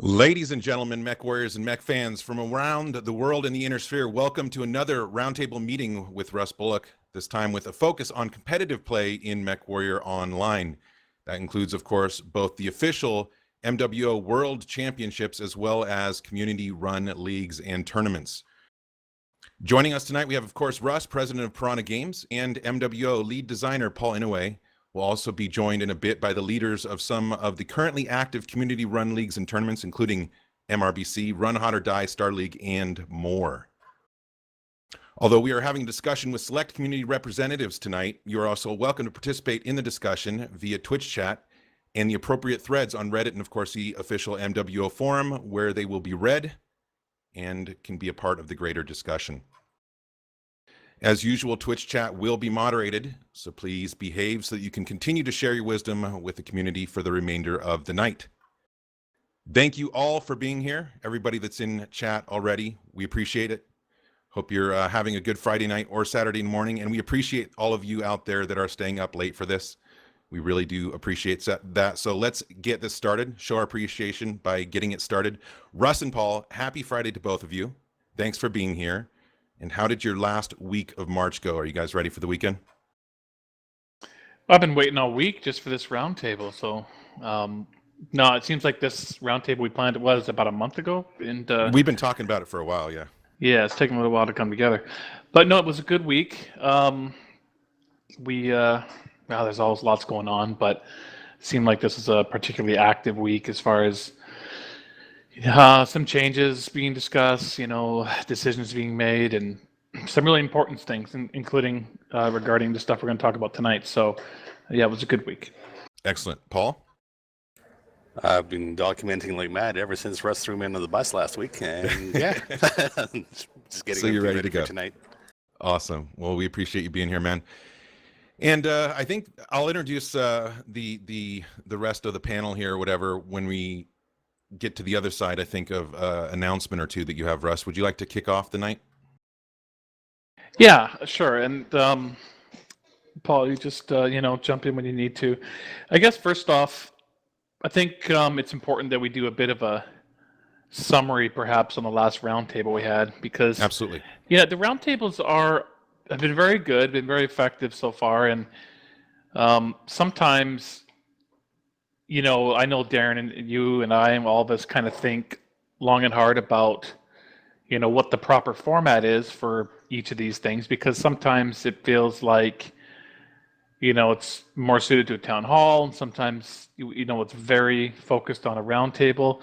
Ladies and gentlemen, mech warriors and mech fans from around the world in the inner sphere, welcome to another Roundtable meeting with Russ Bullock, this time with a focus on competitive play in Mech Warrior Online. That includes, of course, both the official MWO World Championships as well as community-run leagues and tournaments. Joining us tonight, we have, of course, Russ, president of Piranha Games, and MWO lead designer Paul Inouye. We'll also be joined in a bit by the leaders of some of the currently active community-run leagues and tournaments, including MRBC, Run Hot or Die, Star League, and more. Although we are having a discussion with select community representatives tonight, you are also welcome to participate in the discussion via Twitch chat and the appropriate threads on Reddit and, of course, the official MWO forum, where they will be read and can be a part of the greater discussion. As usual, Twitch chat will be moderated, so please behave so that you can continue to share your wisdom with the community for the remainder of the night. Thank you all for being here. Everybody that's in chat already, we appreciate it. Hope you're having a good Friday night or Saturday morning, and we appreciate all of you out there that are staying up late for this. We really do appreciate that. So let's get this started, show our appreciation by getting it started. Russ and Paul, happy Friday to both of you. Thanks for being here. And how did your last week of March go? Are you guys ready for the weekend? I've been waiting all week just for this roundtable. So, no, it seems like this roundtable we planned it was about a month ago, and we've been talking about it for a while. Yeah. Yeah, it's taken a little while to come together, but no, it was a good week. Well, there's always lots going on, but it seemed like this is a particularly active week as far as some changes being discussed, decisions being made, and some really important things, including regarding the stuff we're going to talk about tonight. So, yeah, it was a good week. Excellent. Paul? I've been documenting like mad ever since Russ threw me under the bus last week, and yeah, just getting so you're ready to go tonight. Awesome. Well, we appreciate you being here, man. And I think I'll introduce the rest of the panel here, or whatever, when we get to the other side, I think, of announcement or two that you have. Russ, would you like to kick off the night? Yeah, sure. And Paul, you just jump in when you need to. I guess first off, I think it's important that we do a bit of a summary, perhaps, on the last roundtable we had, because absolutely, yeah, the roundtables have been very good, been very effective so far, and sometimes, I know Darren and you and I and all of us kind of think long and hard about, what the proper format is for each of these things, because sometimes it feels like, it's more suited to a town hall, and sometimes, it's very focused on a roundtable.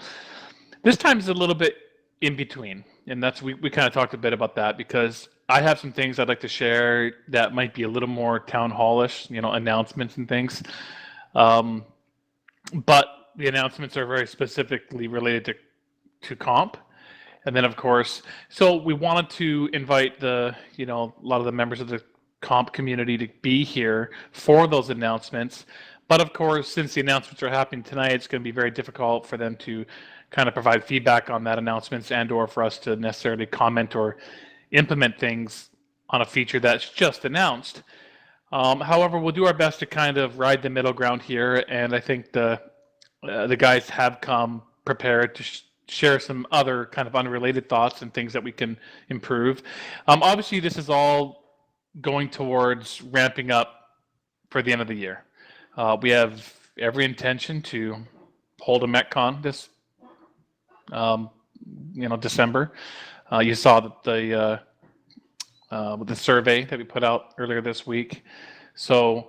This time is a little bit in between, and we kind of talked a bit about that, because I have some things I'd like to share that might be a little more town hallish, announcements and things. But the announcements are very specifically related to comp. And then, of course, so we wanted to invite a lot of the members of the comp community to be here for those announcements. But of course, since the announcements are happening tonight, it's going to be very difficult for them to kind of provide feedback on that announcements, and or for us to necessarily comment or implement things on a feature that's just announced. However, we'll do our best to kind of ride the middle ground here, and I think the guys have come prepared to share some other kind of unrelated thoughts and things that we can improve. Obviously, this is all going towards ramping up for the end of the year. We have every intention to hold a MechCon this, December. You saw that with the survey that we put out earlier this week. So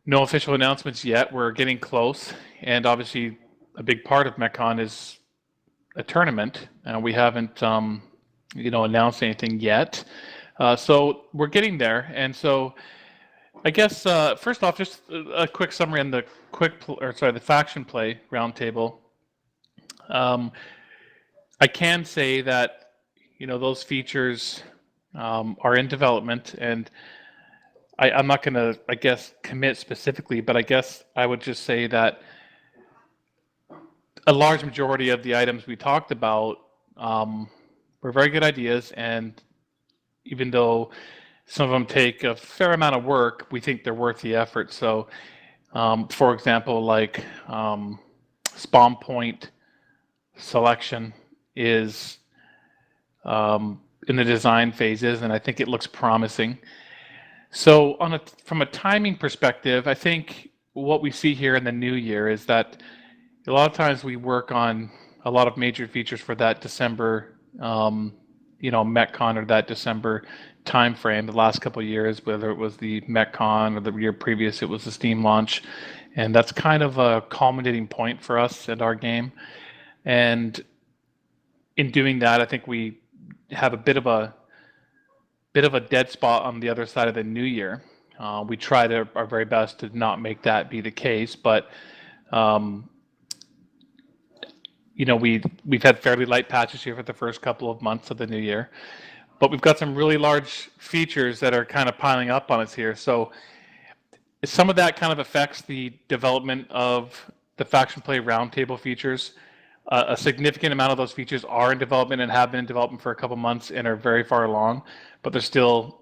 no official announcements yet. We're getting close, and obviously a big part of MechCon is a tournament, and we haven't announced anything yet. So we're getting there, and so I guess first off, just a quick summary on the the faction play roundtable. I can say that those features are in development, and I'm not going to, I guess, commit specifically, but I guess I would just say that a large majority of the items we talked about were very good ideas, and even though some of them take a fair amount of work, we think they're worth the effort. So, for example, like spawn point selection is in the design phases, and I think it looks promising. So from a timing perspective, I think what we see here in the new year is that a lot of times we work on a lot of major features for that December, MechCon or that December timeframe. The last couple of years, whether it was the MechCon or the year previous, it was the Steam launch, and that's kind of a culminating point for us at our game. And in doing that, I think we have a bit of a dead spot on the other side of the new year. We try our very best to not make that be the case, but we've had fairly light patches here for the first couple of months of the new year, but we've got some really large features that are kind of piling up on us here. So some of that kind of affects the development of the Faction Play Roundtable features. A significant amount of those features are in development and have been in development for a couple months and are very far along, but there's still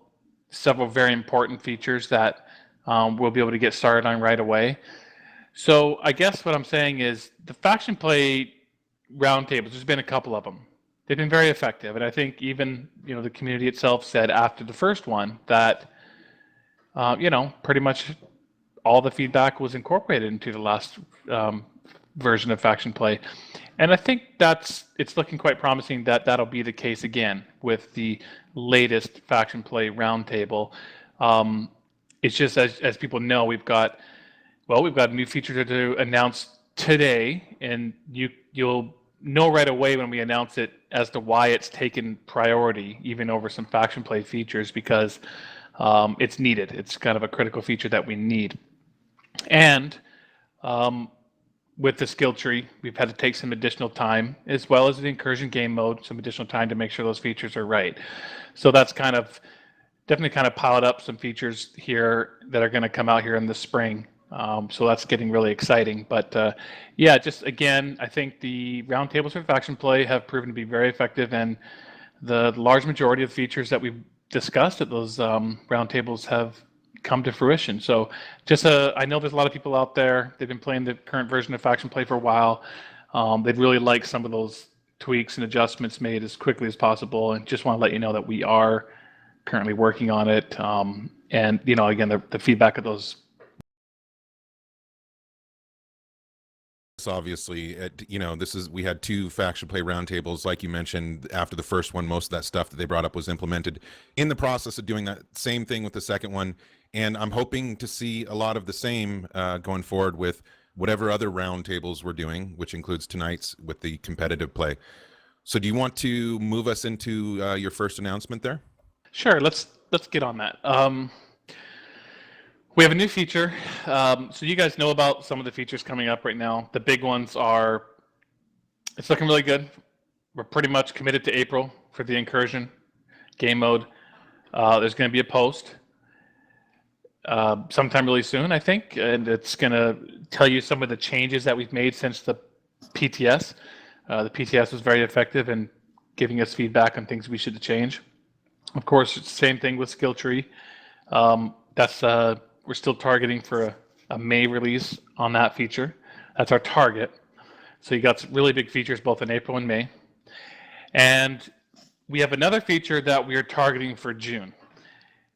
several very important features that we'll be able to get started on right away. So I guess what I'm saying is the Faction Play Roundtables, there's been a couple of them. They've been very effective, and I think even the community itself said after the first one that pretty much all the feedback was incorporated into the last version of Faction Play. And I think it's looking quite promising that that'll be the case again with the latest Faction Play Roundtable. It's just as people know, we've got a new feature to announce today, and you'll know right away when we announce it as to why it's taken priority even over some Faction Play features, because it's needed. It's kind of a critical feature that we need. And with the skill tree, we've had to take some additional time, as well as the incursion game mode, some additional time to make sure those features are right. So that's definitely piled up some features here that are going to come out here in the spring. So that's getting really exciting. But just again, I think the roundtables for Faction Play have proven to be very effective, and the large majority of features that we've discussed at those roundtables have come to fruition. So I know there's a lot of people out there, they've been playing the current version of Faction Play for a while. They'd really like some of those tweaks and adjustments made as quickly as possible, and just want to let you know that we are currently working on it. And again, the feedback of those. Obviously, we had 2 Faction Play roundtables, like you mentioned. After the first one, most of that stuff that they brought up was implemented. In the process of doing that same thing with the second one, and I'm hoping to see a lot of the same going forward with whatever other roundtables we're doing, which includes tonight's with the competitive play. So do you want to move us into your first announcement there? Sure, let's get on that. We have a new feature. So you guys know about some of the features coming up right now. The big ones are, it's looking really good. We're pretty much committed to April for the incursion game mode. There's going to be a post sometime really soon, I think, and it's going to tell you some of the changes that we've made since the PTS. The PTS was very effective in giving us feedback on things we should change. Of course, it's the same thing with skill tree. We're still targeting for a May release on that feature. That's our target. So you got some really big features both in April and May. And we have another feature that we are targeting for June.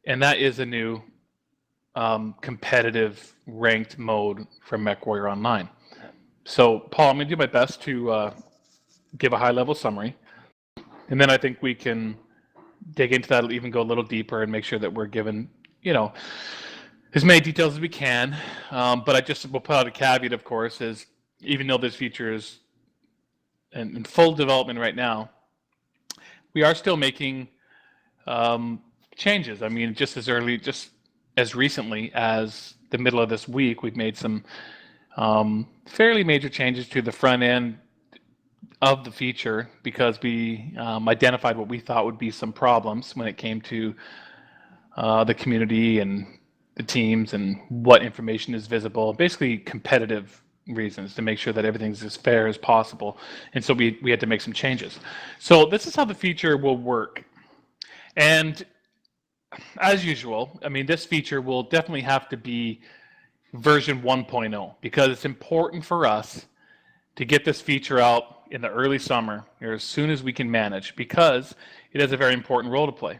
And that is a new competitive ranked mode for MechWarrior Online. So Paul, I'm going to do my best to give a high-level summary. And then I think we can dig into that, even go a little deeper and make sure that we're given, as many details as we can, but I just will put out a caveat, of course, is even though this feature is in full development right now, we are still making changes. I mean, just as recently as the middle of this week, we've made some fairly major changes to the front end of the feature because we identified what we thought would be some problems when it came to the community and the teams and what information is visible, basically competitive reasons to make sure that everything's as fair as possible. And so we had to make some changes. So this is how the feature will work. And as usual, I mean, this feature will definitely have to be version 1.0 because it's important for us to get this feature out in the early summer, or as soon as we can manage, because it has a very important role to play.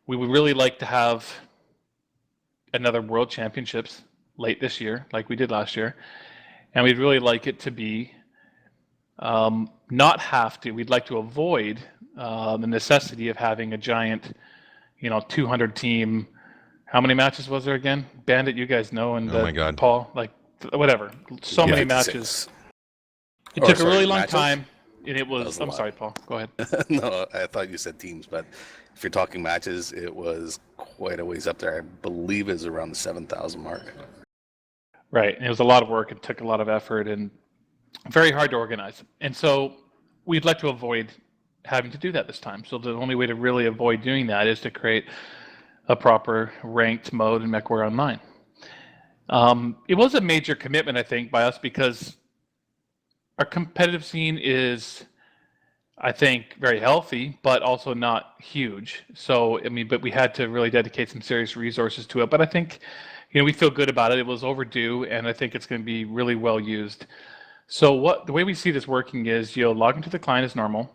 We would really like to have another World Championships late this year, like we did last year, and we'd really like it to be not have to. We'd like to avoid the necessity of having a giant, 200 team. How many matches was there again? Bandit, you guys know, and Oh my God. Paul, whatever. So many 56. matches. It Oh, took a sorry, really long matches? time, and it was. was a I'm lot. sorry, Paul. Go ahead. No, I thought you said teams, but if you're talking matches, it was quite a ways up there. I believe it was around the 7,000 mark. Right, and it was a lot of work. It took a lot of effort and very hard to organize. And so we'd like to avoid having to do that this time. So the only way to really avoid doing that is to create a proper ranked mode in MechWarrior Online. It was a major commitment, I think, by us because our competitive scene is, I think, very healthy, but also not huge. So, but we had to really dedicate some serious resources to it. But I think, we feel good about it. It was overdue, and I think it's going to be really well used. So the way we see this working is you'll log into the client as normal,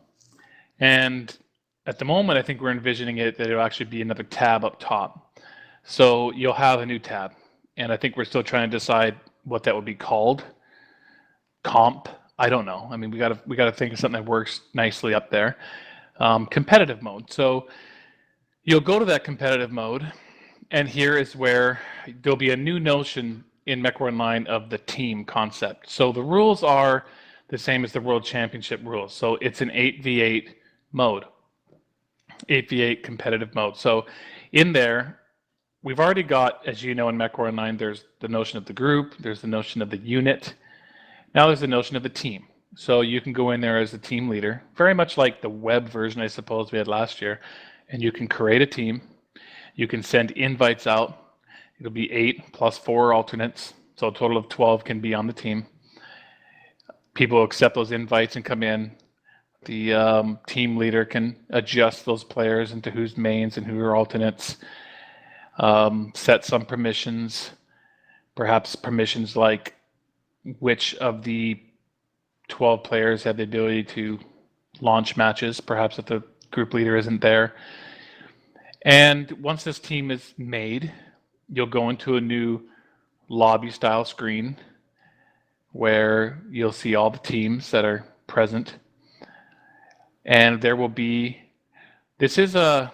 and at the moment, I think we're envisioning it that it'll actually be another tab up top. So you'll have a new tab, and I think we're still trying to decide what that would be called. Comp, I don't know. We got to think of something that works nicely up there. Competitive mode. So you'll go to that competitive mode, and here is where there'll be a new notion in MechWarrior Online of the team concept. So the rules are the same as the World Championship rules. So it's an 8v8 mode, 8v8 competitive mode. So in there, we've already got, as you know, in MechWarrior Online, there's the notion of the group, there's the notion of the unit. Now there's the notion of the team. So you can go in there as the team leader, very much like the web version, I suppose, we had last year, and you can create a team. You can send invites out. It'll be 8 plus 4 alternates, so a total of 12 can be on the team. People accept those invites and come in. The team leader can adjust those players into who's mains and who are alternates. Set some permissions, perhaps permissions like which of the 12 players have the ability to launch matches, perhaps if the group leader isn't there. And once this team is made, you'll go into a new lobby style screen where you'll see all the teams that are present. And there will be, so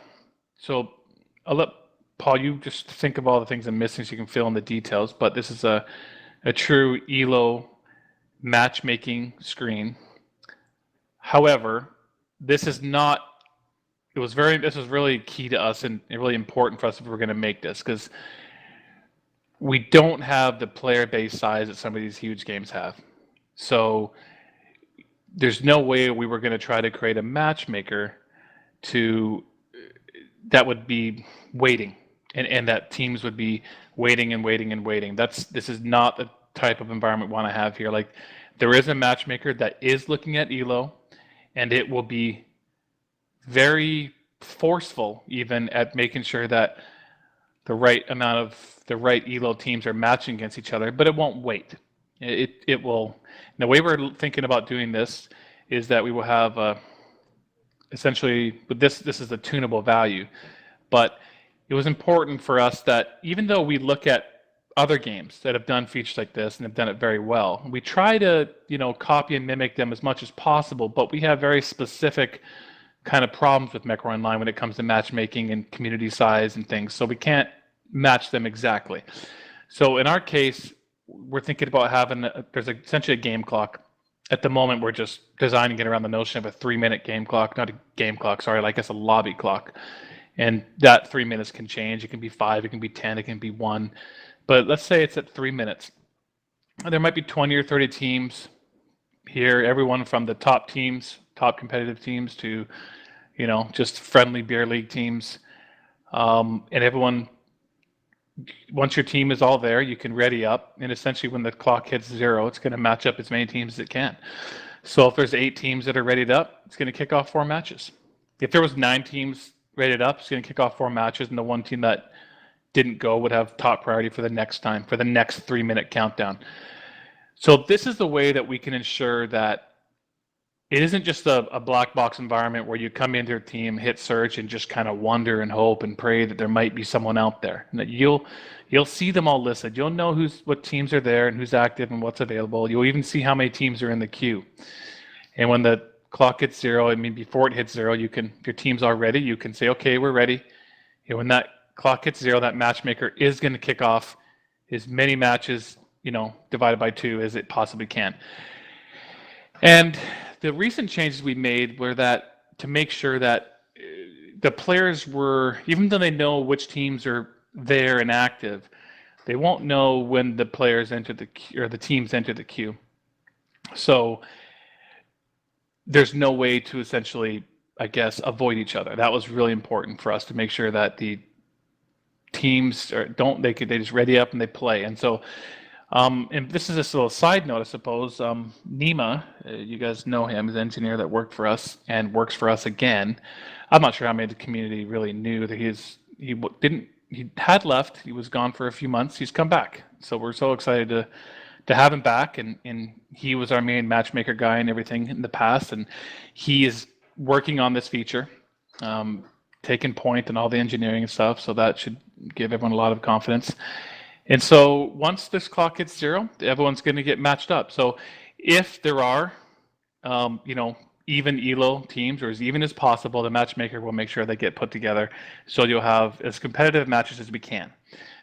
I'll let Paul, you just think of all the things I'm missing so you can fill in the details, but this is a true ELO matchmaking screen. However, this was really key to us and really important for us if we were going to make this, because we don't have the player base size that some of these huge games have. So there's no way we were going to try to create a matchmaker that would be waiting, and that teams would be waiting and waiting and waiting. This is not the type of environment we want to have here. Like, there is a matchmaker that is looking at ELO, and it will be very forceful even at making sure that the right ELO teams are matching against each other, but it won't wait. It will. And the way we're thinking about doing this is that we will have essentially, but this is the tunable value, but it was important for us that even though we look at other games that have done features like this and have done it very well, we try to copy and mimic them as much as possible, but we have very specific kind of problems with MechWarrior Online when it comes to matchmaking and community size and things, so we can't match them exactly. So in our case, we're thinking about having there's essentially a game clock. At the moment, we're just designing it around the notion of a 3-minute game clock, not a game clock, sorry, like it's a lobby clock. And that 3 minutes can change. It can be 5, it can be 10, it can be 1. But let's say it's at 3 minutes. There might be 20 or 30 teams here, everyone from the top teams, top competitive teams to, just friendly beer league teams. And everyone, once your team is all there, you can ready up. And essentially when the clock hits 0, it's going to match up as many teams as it can. So if there's 8 teams that are readied up, it's going to kick off 4 matches. If there was 9 teams rated up, it's going to kick off 4 matches, and the one team that didn't go would have top priority for the next time, for the next 3-minute countdown. So this is the way that we can ensure that it isn't just a black box environment where you come into your team, hit search, and just kind of wonder and hope and pray that there might be someone out there. And that you'll see them all listed. You'll know what teams are there and who's active and what's available. You'll even see how many teams are in the queue. And when the clock hits 0, I mean, before it hits 0, if your team's all ready, you can say, okay, we're ready. When that clock hits 0, that matchmaker is going to kick off as many matches, divided by 2 as it possibly can. And the recent changes we made were that to make sure that the players were, even though they know which teams are there and active, they won't know when the players enter the queue or the teams enter the queue. So there's no way to essentially, I guess, avoid each other. That was really important for us to make sure that the teams they just ready up and they play. And so and this is just a little side note, I suppose. Nima, you guys know him, he's an engineer that worked for us and works for us again. I'm not sure how many of the community really knew that he had left. He was gone for a few months. He's come back. So we're so excited to have him back. And he was our main matchmaker guy and everything in the past. And he is working on this feature, taking point and all the engineering and stuff. So that should give everyone a lot of confidence. And so once this clock hits 0, everyone's going to get matched up. So if there are, even ELO teams, or as even as possible, the matchmaker will make sure they get put together. So you'll have as competitive matches as we can.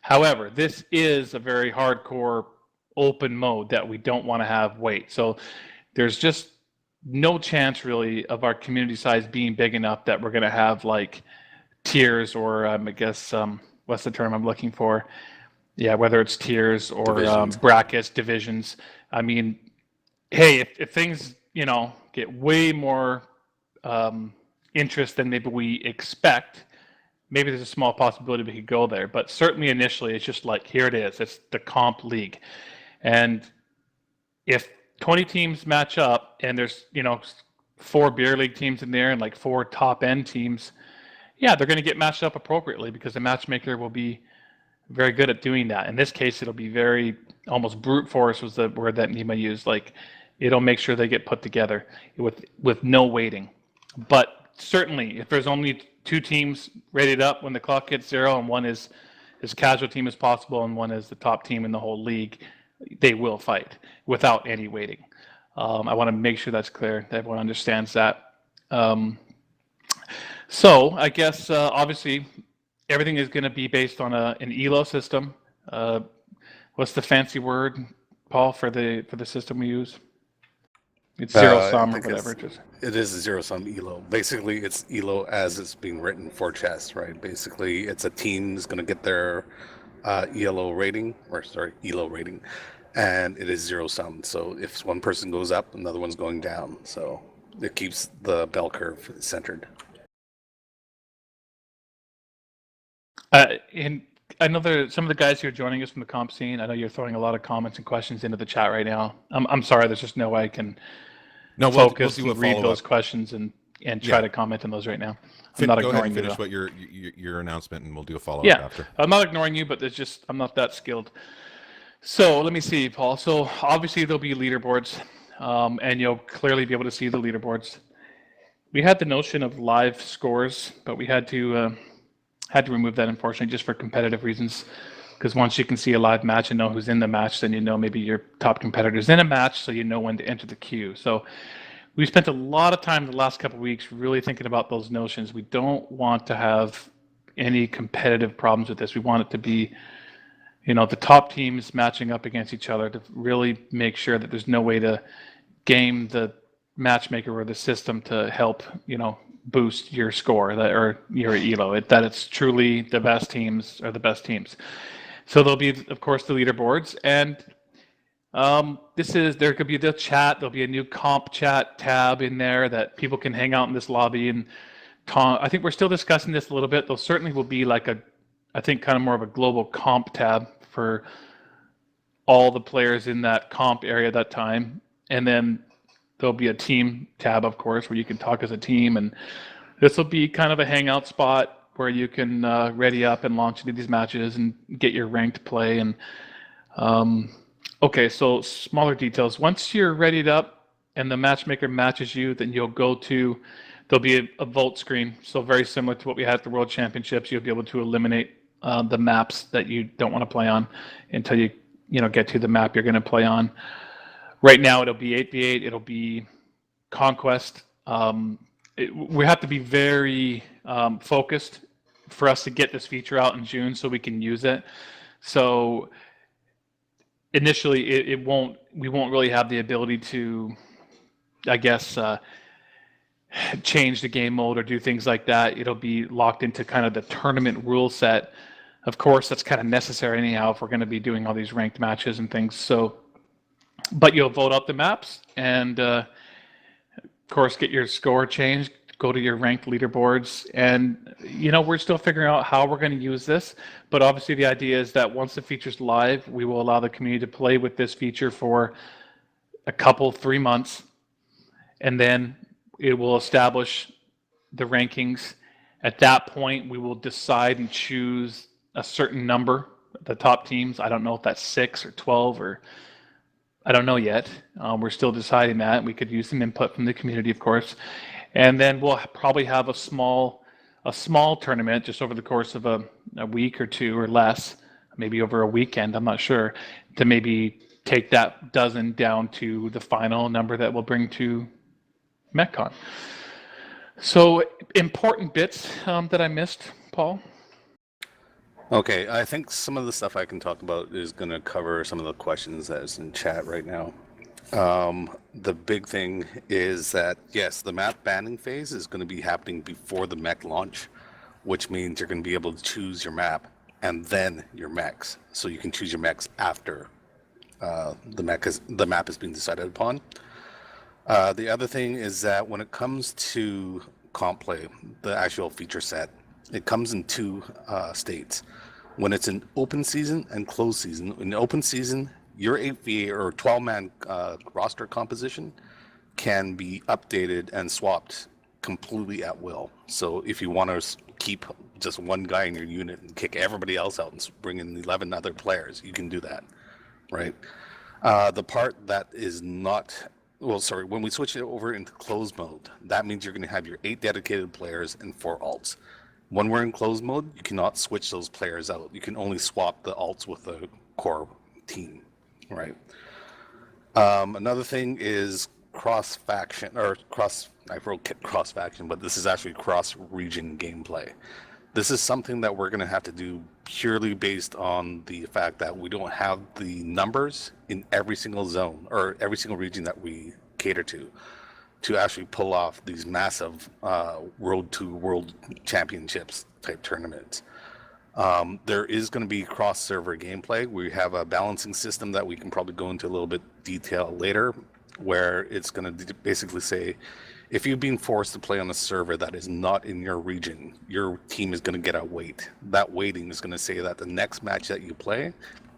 However, this is a very hardcore open mode that we don't want to have wait. So there's just no chance really of our community size being big enough that we're going to have like tiers or I guess, what's the term I'm looking for? Yeah, whether it's tiers or brackets, divisions. I mean, hey, if things, get way more interest than maybe we expect, maybe there's a small possibility we could go there. But certainly initially, it's just like, here it is. It's the comp league. And if 20 teams match up and there's, 4 beer league teams in there and like 4 top end teams, yeah, they're going to get matched up appropriately because the matchmaker will be very good at doing that. In this case, it'll be very almost brute force was the word that Nima used. Like it'll make sure they get put together with no waiting. But certainly, if there's only 2 teams rated up when the clock hits 0, and one is as casual team as possible, and one is the top team in the whole league, they will fight without any waiting. I want to make sure that's clear, that everyone understands that. So I guess obviously, everything is going to be based on an ELO system. What's the fancy word, Paul, for the system we use? It's zero sum or whatever. It is a zero sum ELO. Basically, it's ELO as it's being written for chess, right? Basically, it's a team is going to get their ELO rating, and it is zero sum. So if one person goes up, another one's going down. So it keeps the bell curve centered. And I know some of the guys who are joining us from the comp scene, I know you're throwing a lot of comments and questions into the chat right now. I'm sorry, there's just no way I can focus and read those questions and try to comment on those right now. I'm not ignoring you. Finish what your announcement, and we'll do a follow-up after. I'm not ignoring you, but I'm not that skilled. So let me see, Paul. So obviously there'll be leaderboards, and you'll clearly be able to see the leaderboards. We had the notion of live scores, but we had to remove that, unfortunately, just for competitive reasons. Because once you can see a live match and know who's in the match, then you know maybe your top competitor's in a match, so you know when to enter the queue. So we spent a lot of time the last couple of weeks really thinking about those notions. We don't want to have any competitive problems with this. We want it to be, the top teams matching up against each other to really make sure that there's no way to game the matchmaker or the system to help, boost your score or your ELO, that it's truly the best teams are the best teams. So there'll be, of course, the leaderboards, and there could be the chat. There'll be a new comp chat tab in there that people can hang out in this lobby and talk. I think we're still discussing this a little bit. There certainly will be I think kind of more of a global comp tab for all the players in that comp area at that time, and then there'll be a team tab, of course, where you can talk as a team, and this will be kind of a hangout spot where you can ready up and launch into these matches and get your ranked play. And okay, so smaller details. Once you're readied up and the matchmaker matches you, then there'll be a vote screen. So very similar to what we had at the World Championships. You'll be able to eliminate the maps that you don't want to play on until you get to the map you're going to play on. Right now, it'll be 8v8. It'll be Conquest. We have to be very focused for us to get this feature out in June so we can use it. So initially, we won't really have the ability to, I guess, change the game mode or do things like that. It'll be locked into kind of the tournament rule set. Of course, that's kind of necessary anyhow if we're going to be doing all these ranked matches and things. So, but you'll vote out the maps and, of course, get your score changed, go to your ranked leaderboards. And, we're still figuring out how we're going to use this. But obviously the idea is that once the feature's live, we will allow the community to play with this feature for a couple, 3 months. And then it will establish the rankings. At that point, we will decide and choose a certain number, the top teams. I don't know if that's 6 or 12 or I don't know yet. We're still deciding that. We could use some input from the community, of course. And then we'll probably have a small tournament just over the course of a week or two or less, maybe over a weekend, I'm not sure, to maybe take that dozen down to the final number that we'll bring to MechCon. So important bits that I missed, Paul? Okay, I think some of the stuff I can talk about is going to cover some of the questions that is in chat right now. The big thing is that, yes, the map banning phase is going to be happening before the mech launch, which means you're going to be able to choose your map and then your mechs. So you can choose your mechs after the map has been decided upon. The other thing is that when it comes to comp play, the actual feature set, it comes in two states. When it's an open season and closed season. In open season, your 8v8 or 12-man roster composition can be updated and swapped completely at will. So if you want to keep just one guy in your unit and kick everybody else out and bring in 11 other players, you can do that, right? The part that is not... when we switch it over into closed mode, that means you're going to have your 8 dedicated players and 4 alts. When we're in closed mode, you cannot switch those players out. You can only swap the alts with the core team, right? Another thing is cross-faction, or I wrote cross-faction, but this is actually cross-region gameplay. This is something that we're going to have to do purely based on the fact that we don't have the numbers in every single zone or every single region that we cater to actually pull off these massive World to World Championships type tournaments. There is going to be cross-server gameplay. We have a balancing system that we can probably go into a little bit detail later, where it's going to basically say, if you've been forced to play on a server that is not in your region, your team is going to get a weight. That weighting is going to say that the next match that you play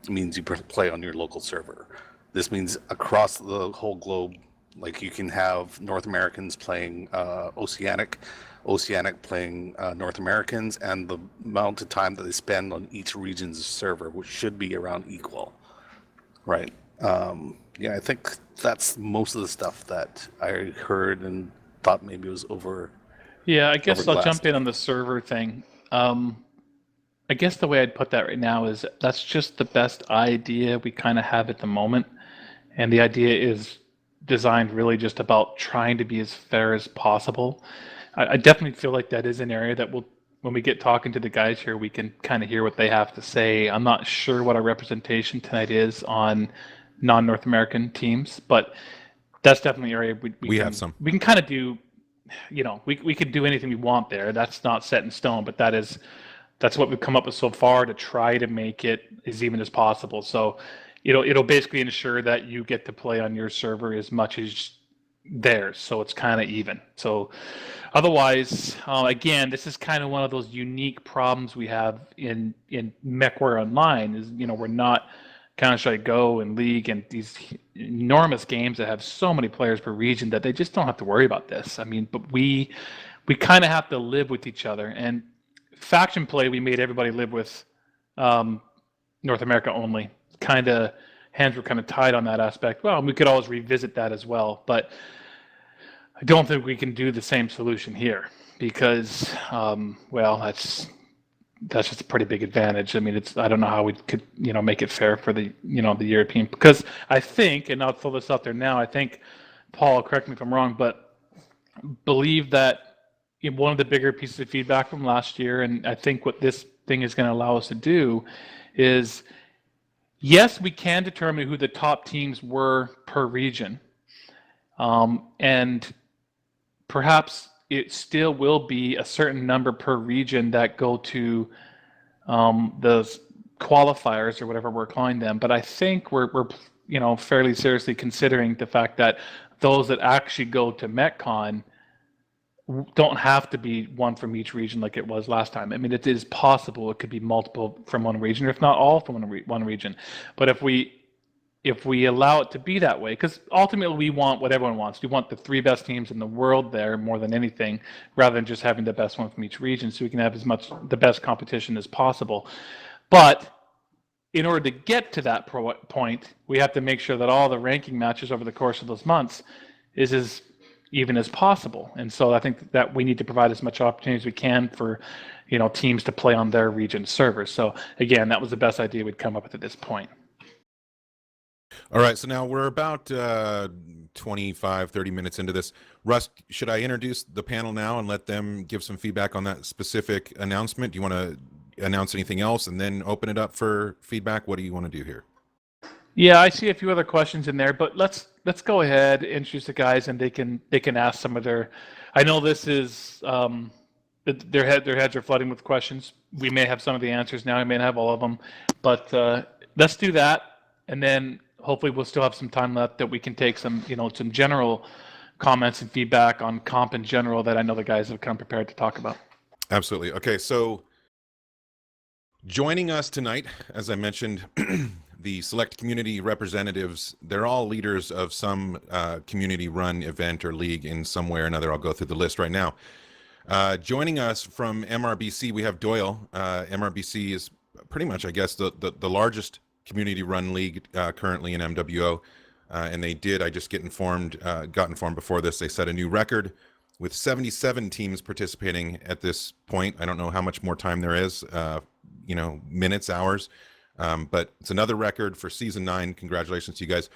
means you play on your local server. This means across the whole globe, like you can have North Americans playing Oceanic playing North Americans, and the amount of time that they spend on each region's server, which should be around equal, right? I think that's most of the stuff that I heard and thought maybe was over. Yeah, I guess I'll jump in on the server thing. I guess the way I'd put that right now is that's just the best idea we kind of have at the moment. And the idea is designed really just about trying to be as fair as possible. I definitely feel like that is an area that when we get talking to the guys here, we can kind of hear what they have to say. I'm not sure what our representation tonight is on non-North American teams, but that's definitely an area we can kind of do. We could do anything we want there. That's not set in stone, but that's what we've come up with so far to try to make it as even as possible. So it'll basically ensure that you get to play on your server as much as theirs, so it's kind of even. So otherwise, again, this is kind of one of those unique problems we have in MechWarrior Online is, we're not Counter-Strike Go and League and these enormous games that have so many players per region that they just don't have to worry about this. I mean, but we kind of have to live with each other. And faction play, we made everybody live with North America only. Kind of hands were kind of tied on that aspect. Well, we could always revisit that as well, but I don't think we can do the same solution here because, well, that's just a pretty big advantage. I mean, I don't know how we could, make it fair for the, the European, because I think, and I'll throw this out there now, I think, Paul, correct me if I'm wrong, but believe that one of the bigger pieces of feedback from last year, and I think what this thing is going to allow us to do is, yes, we can determine who the top teams were per region, and perhaps it still will be a certain number per region that go to the qualifiers or whatever we're calling them. But I think we're fairly seriously considering the fact that those that actually go to MetCon don't have to be one from each region like it was last time. I mean, it is possible it could be multiple from one region, or if not all from one region. But if we allow it to be that way, because ultimately we want what everyone wants. We want the 3 best teams in the world there more than anything, rather than just having the best one from each region, so we can have the best competition as possible. But in order to get to that point, we have to make sure that all the ranking matches over the course of those months is as even as possible. And so I think that we need to provide as much opportunity as we can for teams to play on their region servers. So again, that was the best idea we'd come up with at this point. All right, so now we're about 25, 30 minutes into this. Russ, should I introduce the panel now and let them give some feedback on that specific announcement? Do you want to announce anything else and then open it up for feedback? What do you want to do here? Yeah, I see a few other questions in there, but let's go ahead, introduce the guys, and they can ask some of their. I know this is their heads are flooding with questions. We may have some of the answers now. We may not have all of them, but let's do that, and then hopefully we'll still have some time left that we can take some some general comments and feedback on comp in general that I know the guys have come prepared to talk about. Absolutely. Okay, so joining us tonight, as I mentioned, the select community representatives, they're all leaders of some community-run event or league in some way or another. I'll go through the list right now. Joining us from MRBC, we have Doyle. MRBC is pretty much, I guess, the largest community-run league currently in MWO. And they did, I just got informed before this, they set a new record with 77 teams participating at this point. I don't know how much more time there is, minutes, hours. But it's another record for season 9. Congratulations to you guys.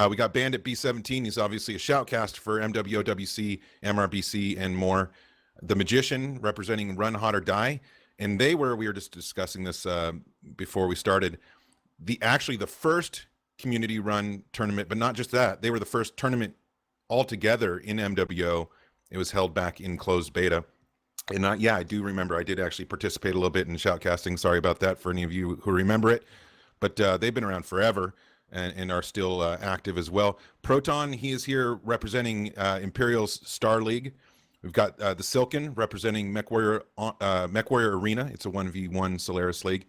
We got Bandit B17. He's obviously a shoutcast for MWO, WC, MRBC, and more. The Magician representing Run Hot or Die. And we were just discussing this before we started, the first community run tournament, but not just that. They were the first tournament altogether in MWO. It was held back in closed beta. And I do remember I did actually participate a little bit in shoutcasting. Sorry about that for any of you who remember it. But they've been around forever and are still active as well. Proton, he is here representing Imperial's Star League. We've got the Silken representing MechWarrior Arena. It's a 1v1 Solaris League.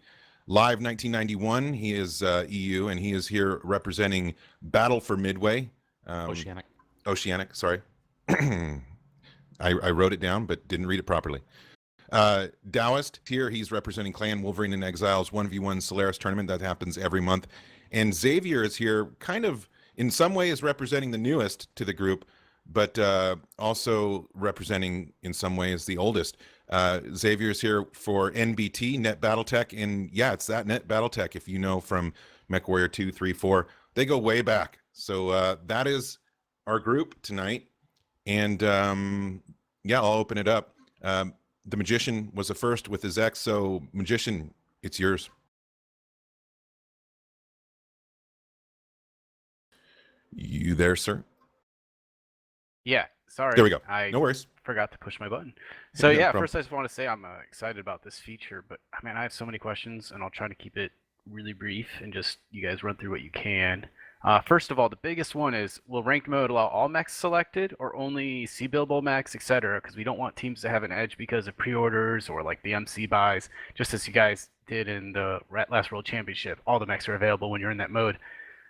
Live 1991, he is EU, and he is here representing Battle for Midway. Oceanic, sorry. I wrote it down, but didn't read it properly. Taoist here, he's representing Clan Wolverine and Exile's 1v1 Solaris tournament that happens every month. And Xavier is here kind of, in some ways, representing the newest to the group, but also representing, in some ways, the oldest. Xavier is here for NBT, Net Battletech, and it's that Net Battletech, if you know from MechWarrior 2, 3, 4. They go way back. So that is our group tonight. And I'll open it up. The Magician was the first with his ex, so Magician, it's yours. You there, sir? Yeah, sorry. There we go. No worries. Forgot to push my button. So No problem. first I just want to say I'm excited about this feature, but I mean I have so many questions, and I'll try to keep it really brief and just you guys run through what you can. First of all, the biggest one is, will ranked mode allow all mechs selected or only C-billable mechs, etc.? Because we don't want teams to have an edge because of pre-orders or like the MC buys, just as you guys did in the last World Championship. All the mechs are available when you're in that mode.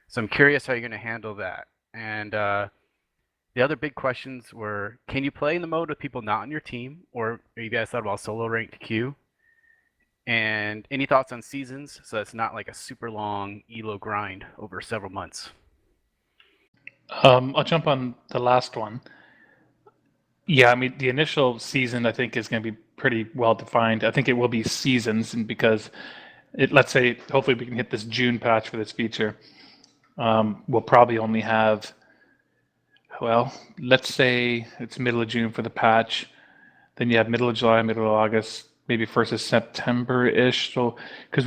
So I'm curious how you're going to handle that. And the other big questions were, can you play in the mode with people not on your team? Or have you guys thought about solo ranked queue? And any thoughts on seasons? So it's not like a super long elo grind over several months. I'll jump on the last one. Yeah, I mean, the initial season I think is going to be pretty well defined. I think it will be seasons, and because let's say, hopefully we can hit this June patch for this feature. We'll probably only have, well, let's say it's middle of June for the patch. Then you have middle of July, middle of August, maybe 1st of September-ish. So, because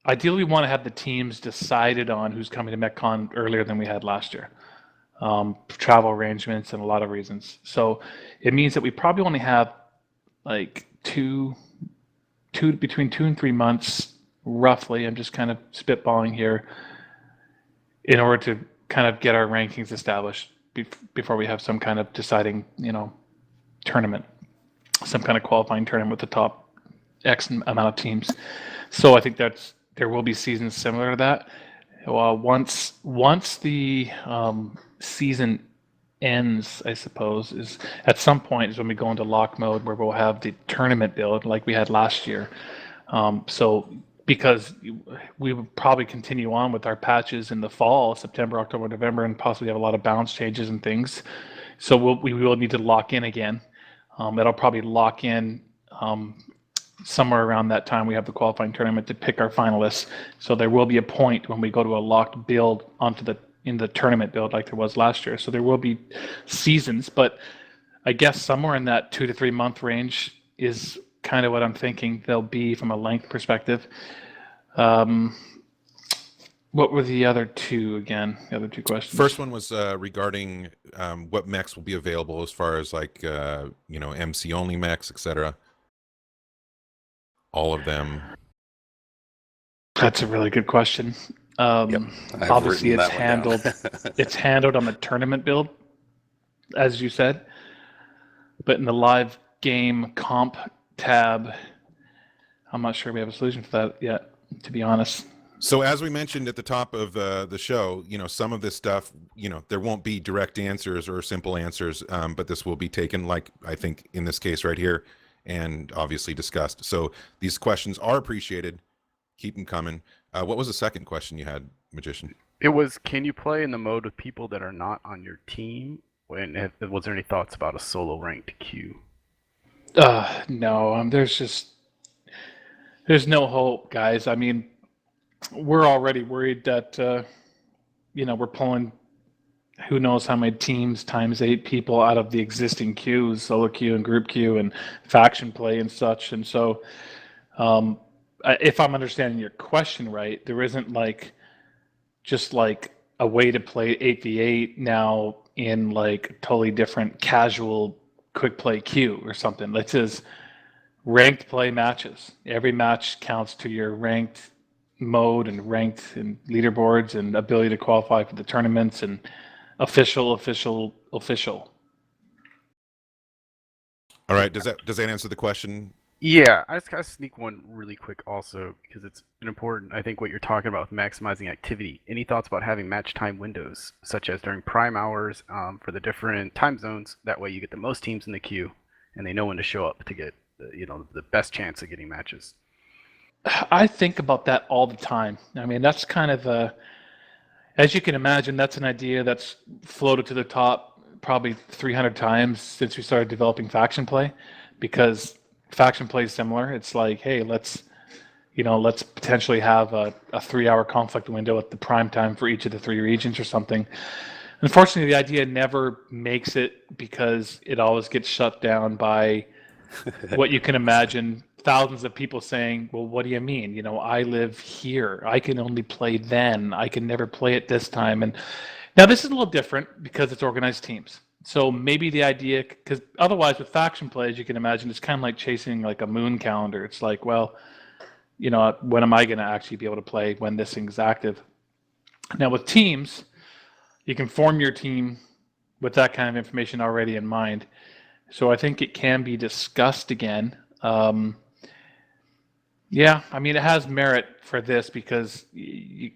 ideally we want to have the teams decided on who's coming to MechCon earlier than we had last year. Travel arrangements and a lot of reasons. So it means that we probably only have like between 2 and 3 months, roughly. I'm just kind of spitballing here, in order to kind of get our rankings established before we have some kind of deciding, tournament, some kind of qualifying tournament with the top X amount of teams. So I think there will be seasons similar to that. Once the season ends, I suppose, is at some point is when we go into lock mode, where we'll have the tournament build like we had last year. So because we will probably continue on with our patches in the fall, September, October, November, and possibly have a lot of balance changes and things. So we will need to lock in again. It'll probably lock in somewhere around that time. We have the qualifying tournament to pick our finalists. So there will be a point when we go to a locked build in the tournament build like there was last year. So there will be seasons, but I guess somewhere in that 2 to 3 month range is kind of what I'm thinking they'll be from a length perspective. What were the other two again? The other two questions. First one was regarding what mechs will be available as far as like MC only mechs, etc. All of them. That's a really good question. Obviously, it's handled. It's handled on the tournament build, as you said, but in the live game comp tab, I'm not sure we have a solution for that yet, to be honest. So as we mentioned at the top of the show, some of this stuff, there won't be direct answers or simple answers, but this will be taken, like I think in this case right here, and obviously discussed. So these questions are appreciated. Keep them coming. What was the second question you had, Magician? It was, can you play in the mode with people that are not on your team? And was there any thoughts about a solo ranked queue? No, there's no hope, guys. I mean, we're already worried that, we're pulling who knows how many teams times 8 people out of the existing queues, solo queue and group queue and faction play and such. And so, if I'm understanding your question right, there isn't just a way to play 8v8 now in like totally different casual quick play queue or something. This is ranked play matches. Every match counts to your ranked mode and ranked and leaderboards and ability to qualify for the tournaments and official. All right. Does that answer the question? Yeah, I just gotta sneak one really quick also, because it's important. I think what you're talking about with maximizing activity. Any thoughts about having match time windows, such as during prime hours for the different time zones? That way you get the most teams in the queue, and they know when to show up to get the best chance of getting matches. I think about that all the time. I mean, that's kind of as you can imagine, that's an idea that's floated to the top probably 300 times since we started developing faction play, because faction play is similar. It's like, hey, let's potentially have a 3-hour conflict window at the prime time for each of the 3 regions or something. Unfortunately, the idea never makes it, because it always gets shut down by what you can imagine, thousands of people saying, well, what do you mean? I live here. I can only play then. I can never play it this time. And now this is a little different because it's organized teams. So maybe the idea, because otherwise with faction play, as you can imagine, it's kind of like chasing like a moon calendar. It's like, well, when am I going to actually be able to play when this thing's active? Now with teams, you can form your team with that kind of information already in mind. So I think it can be discussed again. Yeah, I mean, it has merit for this, because you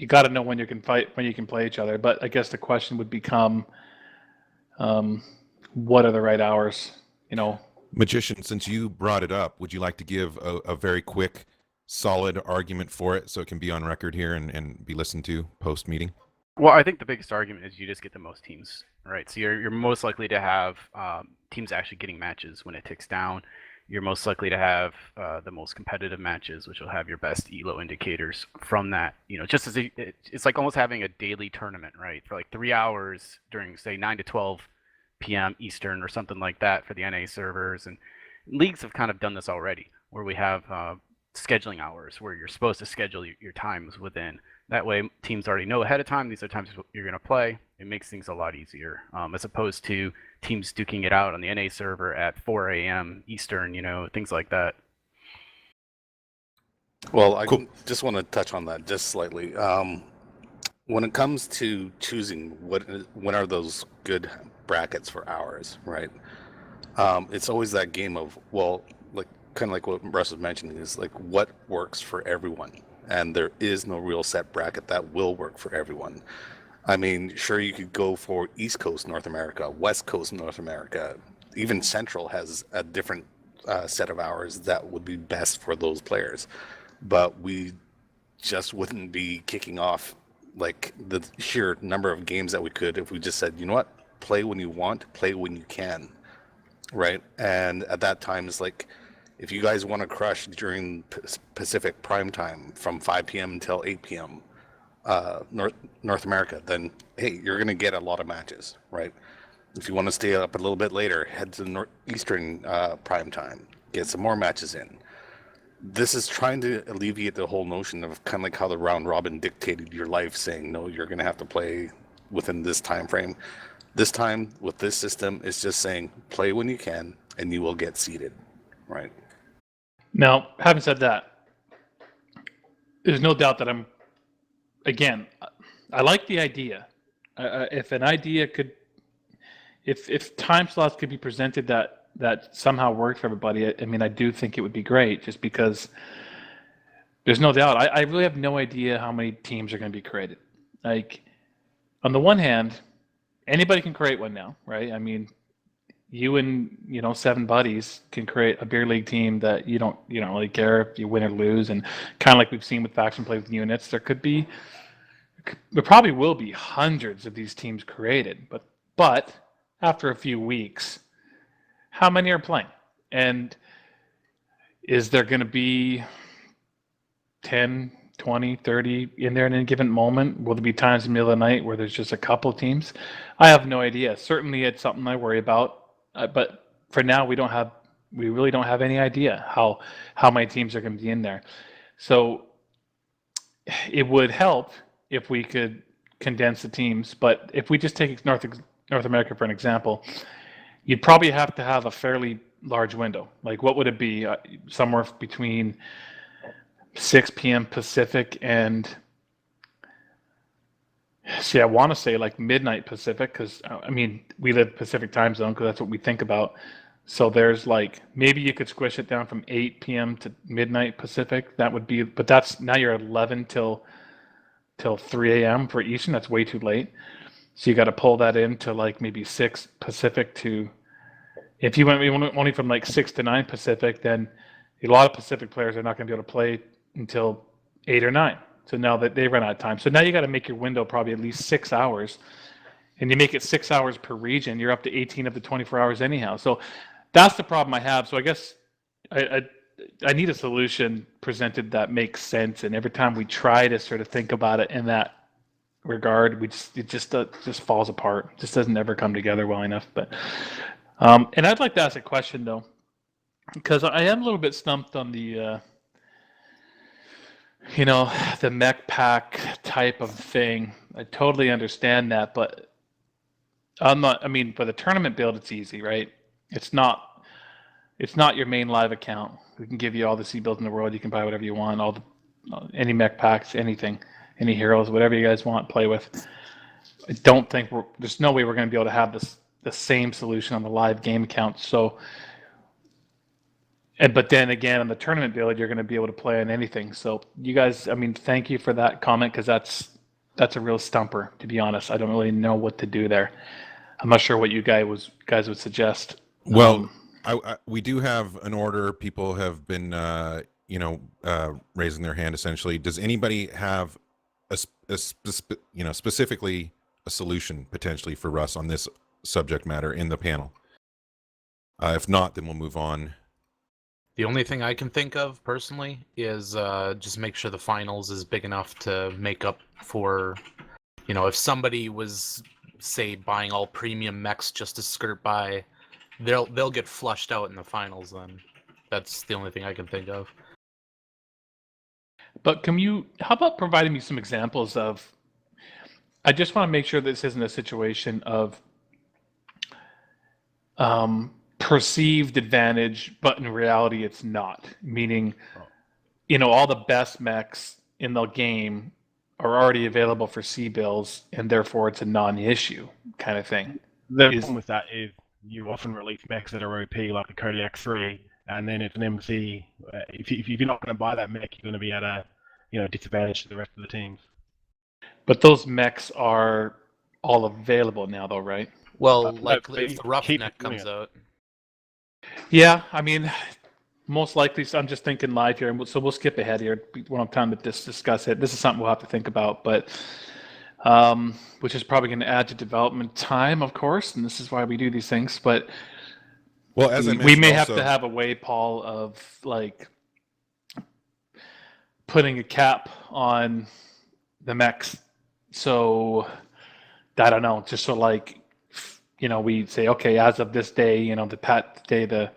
got to know when you can fight, when you can play each other. But I guess the question would become, what are the right hours? Magician, since you brought it up, would you like to give a very quick, solid argument for it so it can be on record here and be listened to post-meeting? Well, I think the biggest argument is you just get the most teams, right? So you're most likely to have teams actually getting matches when it ticks down. You're most likely to have the most competitive matches, which will have your best elo indicators from that. You know, just as it's like almost having a daily tournament, right? For like 3 hours during, say, 9 to 12 p.m. Eastern or something like that for the NA servers. And leagues have kind of done this already, where we have scheduling hours where you're supposed to schedule your times within. That way, teams already know ahead of time these are times you're going to play. It makes things a lot easier, as opposed to teams duking it out on the NA server at 4 a.m. Eastern, you know, things like that. Well, I just want to touch on that just slightly. When it comes to choosing when are those good brackets for hours, right? It's always that game of, well, like kind of like what Russ was mentioning, is like what works for everyone. And there is no real set bracket that will work for everyone. I mean, sure, you could go for East Coast North America, West Coast North America, even Central has a different set of hours that would be best for those players. But we just wouldn't be kicking off like the sheer number of games that we could if we just said, you know what, play when you want, play when you can, right? And at that time, it's like, if you guys want to crush during Pacific prime time from 5 p.m. until 8 p.m. North America, then hey, you're going to get a lot of matches, right? If you want to stay up a little bit later, head to Eastern prime time, get some more matches in. This is trying to alleviate the whole notion of kind of like how the round robin dictated your life, saying, no, you're going to have to play within this time frame. This time, with this system, it's just saying, play when you can, and you will get seeded, right? Now, having said that, there's no doubt that I like the idea. If an idea could, if time slots could be presented that somehow worked for everybody, I mean, I do think it would be great, just because there's no doubt. I really have no idea how many teams are going to be created. Like, on the one hand, anybody can create one now, right? I mean, you and 7 buddies can create a beer league team that you don't really care if you win or lose, and kind of like we've seen with faction play with units, there probably will be hundreds of these teams created, but after a few weeks, how many are playing? And is there going to be 10, 20, 30 in there at any given moment? Will there be times in the middle of the night where there's just a couple of teams? I have no idea. Certainly it's something I worry about. But for now, we really don't have any idea how many teams are going to be in there. So it would help if we could condense the teams. But if we just take North America for an example, you'd probably have to have a fairly large window. Like, what would it be? Somewhere between 6 p.m. Pacific and, see, I want to say like midnight Pacific, because I mean, we live Pacific time zone because that's what we think about. So there's like, maybe you could squish it down from 8 p.m. to midnight Pacific. That would be, but that's, now you're at 11 till 3 a.m. for Eastern. That's way too late. So you got to pull that into like maybe 6 Pacific to, if you went only from like 6 to 9 Pacific, then a lot of Pacific players are not going to be able to play until 8 or 9. So now that they run out of time. So now you got to make your window probably at least 6 hours. And you make it 6 hours per region, you're up to 18 of the 24 hours anyhow. So that's the problem I have. So I guess I need a solution presented that makes sense. And every time we try to sort of think about it in that regard, it just falls apart. It just doesn't ever come together well enough. But and I'd like to ask a question though, because I am a little bit stumped on the the mech pack type of thing. I totally understand that, but for the tournament build, it's easy, right? It's not your main live account. We can give you all the C builds in the world. You can buy whatever you want, any mech packs, anything, any heroes, whatever you guys want, play with. I don't think there's no way we're going to be able to have the same solution on the live game account. So, but then again, on the tournament build, you're going to be able to play on anything. So you guys, thank you for that comment, because that's a real stumper, to be honest. I don't really know what to do there. I'm not sure what you guys would suggest. Well, we do have an order. People have been, raising their hand essentially. Does anybody have specifically a solution potentially for Russ on this subject matter in the panel? If not, then we'll move on. The only thing I can think of personally is just make sure the finals is big enough to make up for, if somebody was, say, buying all premium mechs just to skirt by, they'll get flushed out in the finals then. That's the only thing I can think of. But how about providing me some examples of, I just want to make sure this isn't a situation of perceived advantage, but in reality it's not. Meaning, all the best mechs in the game are already available for C-bills, and therefore it's a non-issue kind of thing. The problem with that is you often release mechs that are OP, like the Kodiak 3, and then it's an MC. If you're not going to buy that mech, you're going to be at a disadvantage to the rest of the teams. But those mechs are all available now, though, right? Well, no, if the Roughneck comes out. Yeah, I mean, most likely, so I'm just thinking live here, so we'll skip ahead here. We won't have time to discuss it. This is something we'll have to think about, but which is probably going to add to development time, of course, and this is why we do these things. But well, as we may have to have a way, Paul, of like putting a cap on the mechs. So I don't know, just so like, we say, okay, as of this day, the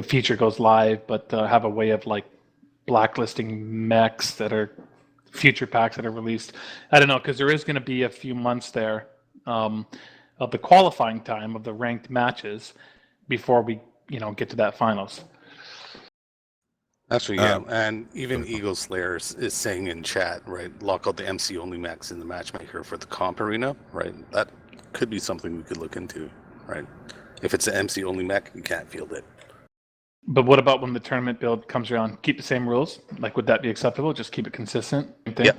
feature goes live, but have a way of like blacklisting mechs that are future packs that are released. I don't know, because there is going to be a few months there of the qualifying time of the ranked matches before we, get to that finals. Actually, yeah, and even Eagle Slayer is saying in chat, right, lock out the MC only max in the matchmaker for the comp arena, right? That could be something we could look into, right? If it's an MC only mech, you can't field it. But what about when the tournament build comes around? Keep the same rules? Like, would that be acceptable? Just keep it consistent? Yeah.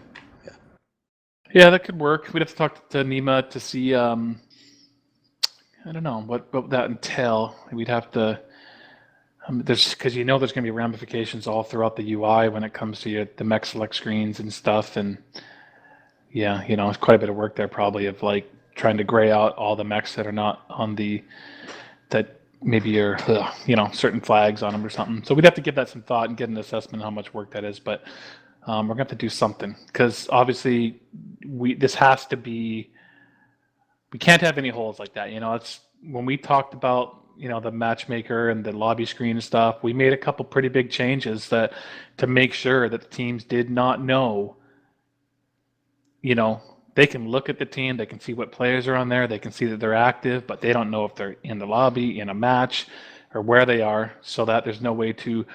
Yeah, that could work. We'd have to talk to Nima to see, I don't know, what would that entail? We'd have to... because there's going to be ramifications all throughout the UI when it comes to the mech select screens and stuff, and yeah, it's quite a bit of work there probably of like trying to gray out all the mechs that are not on that maybe are certain flags on them or something. So we'd have to give that some thought and get an assessment of how much work that is, but we're going to have to do something because obviously this has to be. We can't have any holes like that. It's when we talked about. The matchmaker and the lobby screen and stuff, we made a couple pretty big changes to make sure that the teams did not know, they can look at the team, they can see what players are on there, they can see that they're active, but they don't know if they're in the lobby, in a match, or where they are, so that there's no way to,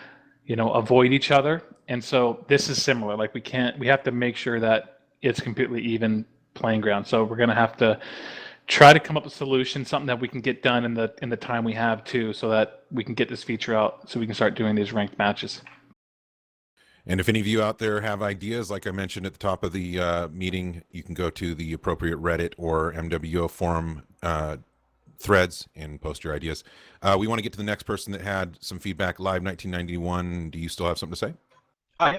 avoid each other. And so this is similar. Like we have to make sure that it's completely even playing ground. So we're going to have to try to come up with a solution, something that we can get done in the time we have too, so that we can get this feature out so we can start doing these ranked matches. And if any of you out there have ideas, like I mentioned at the top of the meeting, you can go to the appropriate Reddit or MWO forum threads and post your ideas. We want to get to the next person that had some feedback. Live 1991, do you still have something to say?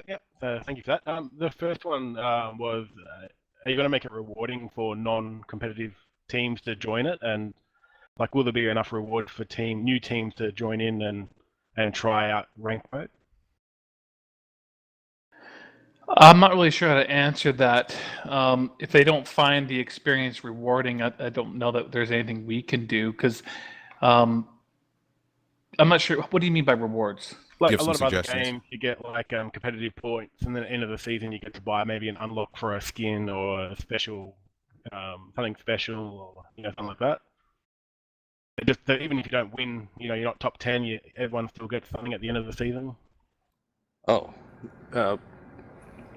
Yeah. Thank you for that. The first one was, are you going to make it rewarding for non-competitive teams to join it, and like will there be enough reward for new teams to join in and try out ranked mode? I'm not really sure how to answer that. If they don't find the experience rewarding, I don't know that there's anything we can do because I'm not sure. What do you mean by rewards? Like Give a lot some of other suggestions. games, you get like competitive points, and then at the end of the season, you get to buy maybe an unlock for a skin or a special, something special, or something like that. Just that even if you don't win, you're not top 10, everyone still gets something at the end of the season. Oh,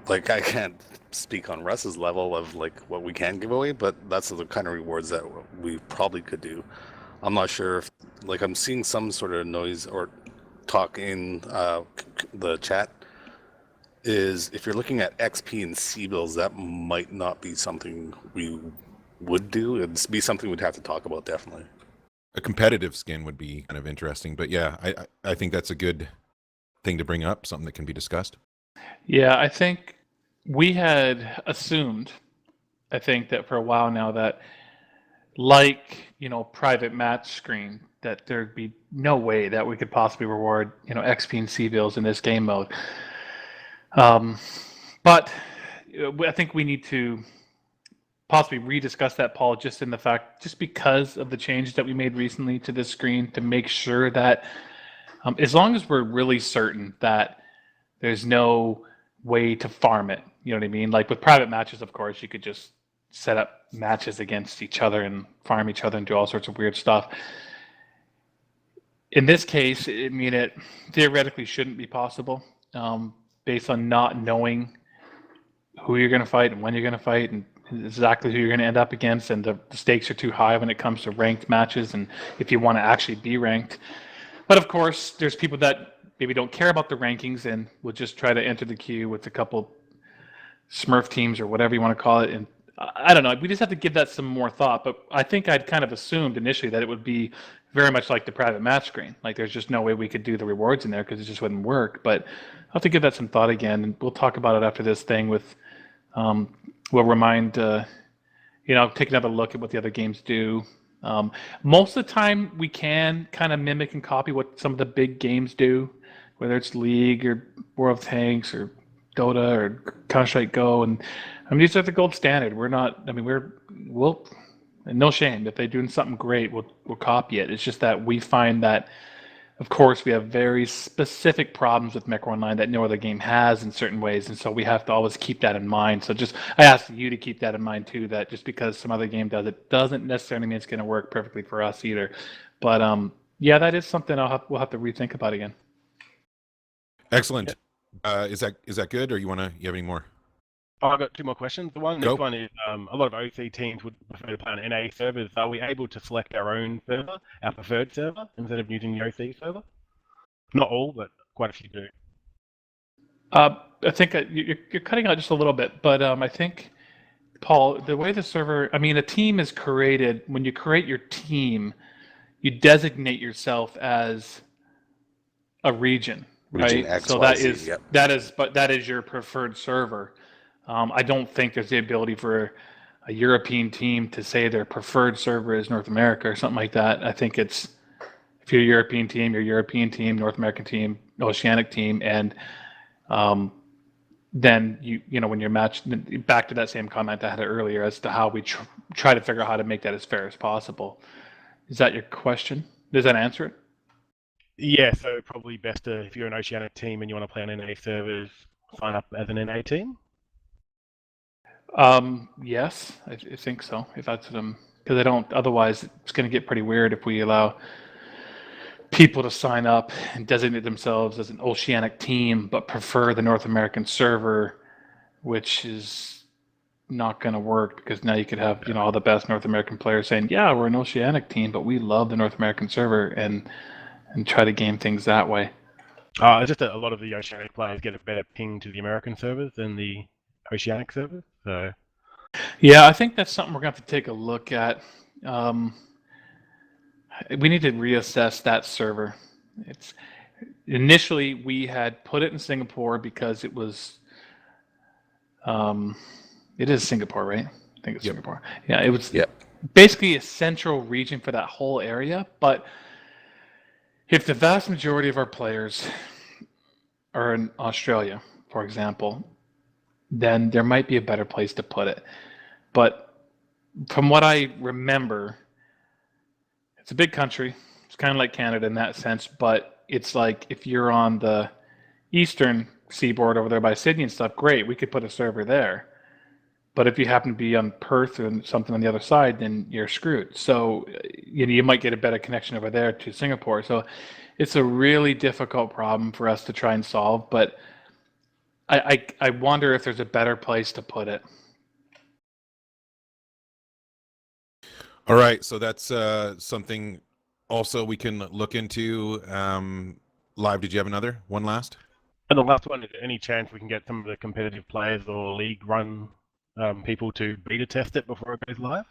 like I can't speak on Russ's level of like what we can give away, but that's the kind of rewards that we probably could do. I'm not sure if like I'm seeing some sort of noise or talk in the chat is if you're looking at XP and C-bills, that might not be something we would do. It'd be something we'd have to talk about definitely. A competitive skin would be kind of interesting, but yeah, I think that's a good thing to bring up, something that can be discussed. Yeah, I think we had assumed, I think that for a while now that like, private match screen, that there'd be no way that we could possibly reward, XP and C bills in this game mode. But I think we need to possibly rediscuss that, Paul, just because of the changes that we made recently to this screen, to make sure that as long as we're really certain that there's no way to farm it, you know what I mean? Like with private matches, of course, you could just set up matches against each other and farm each other and do all sorts of weird stuff. In this case, I mean, it theoretically shouldn't be possible, based on not knowing who you're going to fight and when you're going to fight and exactly who you're going to end up against, and the stakes are too high when it comes to ranked matches and if you want to actually be ranked. But of course, there's people that maybe don't care about the rankings and will just try to enter the queue with a couple Smurf teams or whatever you want to call it. And I don't know, we just have to give that some more thought. But I think I'd kind of assumed initially that it would be very much like the private match screen. Like there's just no way we could do the rewards in there because it just wouldn't work. But I'll have to give that some thought again, and we'll talk about it after this thing with, we'll remind, take another look at what the other games do. Most of the time we can kind of mimic and copy what some of the big games do, whether it's League or World of Tanks or Dota or Counter-Strike Go. And I mean, these are the gold standard. We'll, and no shame, if they're doing something great, we'll copy it. It's just that we find that, of course, we have very specific problems with Mech Online that no other game has in certain ways, and so we have to always keep that in mind. So I ask you to keep that in mind too, that just because some other game does it doesn't necessarily mean it's going to work perfectly for us either. But yeah, that is something we'll have to rethink about again. Excellent. Is that good, or you have any more? Oh, I've got two more questions. The Go. next one is a lot of OC teams would prefer to play on NA servers. Are we able to select our own server, our preferred server, instead of using the OC server? Not all, but quite a few do. I think you're cutting out just a little bit, but I think, Paul, the way the server, a team is created. When you create your team, you designate yourself as a region, Region right? X, So Y, Z, yep. that is your preferred server. I don't think there's the ability for a European team to say their preferred server is North America or something like that. I think it's, if you're a European team, you're a European team, North American team, Oceanic team, and then when you're matched, back to that same comment I had earlier as to how we try to figure out how to make that as fair as possible. Is that your question? Does that answer it? Yeah, so probably best to, if you're an Oceanic team and you want to play on NA servers, sign up as an NA team? Yes, I think so. If that's because I don't. Otherwise, it's going to get pretty weird if we allow people to sign up and designate themselves as an Oceanic team, but prefer the North American server, which is not going to work because now you could have all the best North American players saying, "Yeah, we're an Oceanic team, but we love the North American server," and try to game things that way. It's just that a lot of the Oceanic players get a better ping to the American servers than the Oceanic servers. So yeah, I think that's something we're going to have to take a look at. We need to reassess that server. It's initially we had put it in Singapore because it was. It is Singapore, right? I think it's Singapore. Yeah, it was basically a central region for that whole area. But if the vast majority of our players are in Australia, for example, then there might be a better place to put it. But from what I remember, it's a big country. It's kind of like Canada in that sense, but it's like if you're on the eastern seaboard over there by Sydney and stuff, great, we could put a server there. But if you happen to be on Perth or something on the other side, then you're screwed. So you might get a better connection over there to Singapore. So it's a really difficult problem for us to try and solve, but I wonder if there's a better place to put it. All right, so that's something also we can look into. Live, did you have one last? And the last one, is there any chance we can get some of the competitive players or league run people to beta test it before it goes live?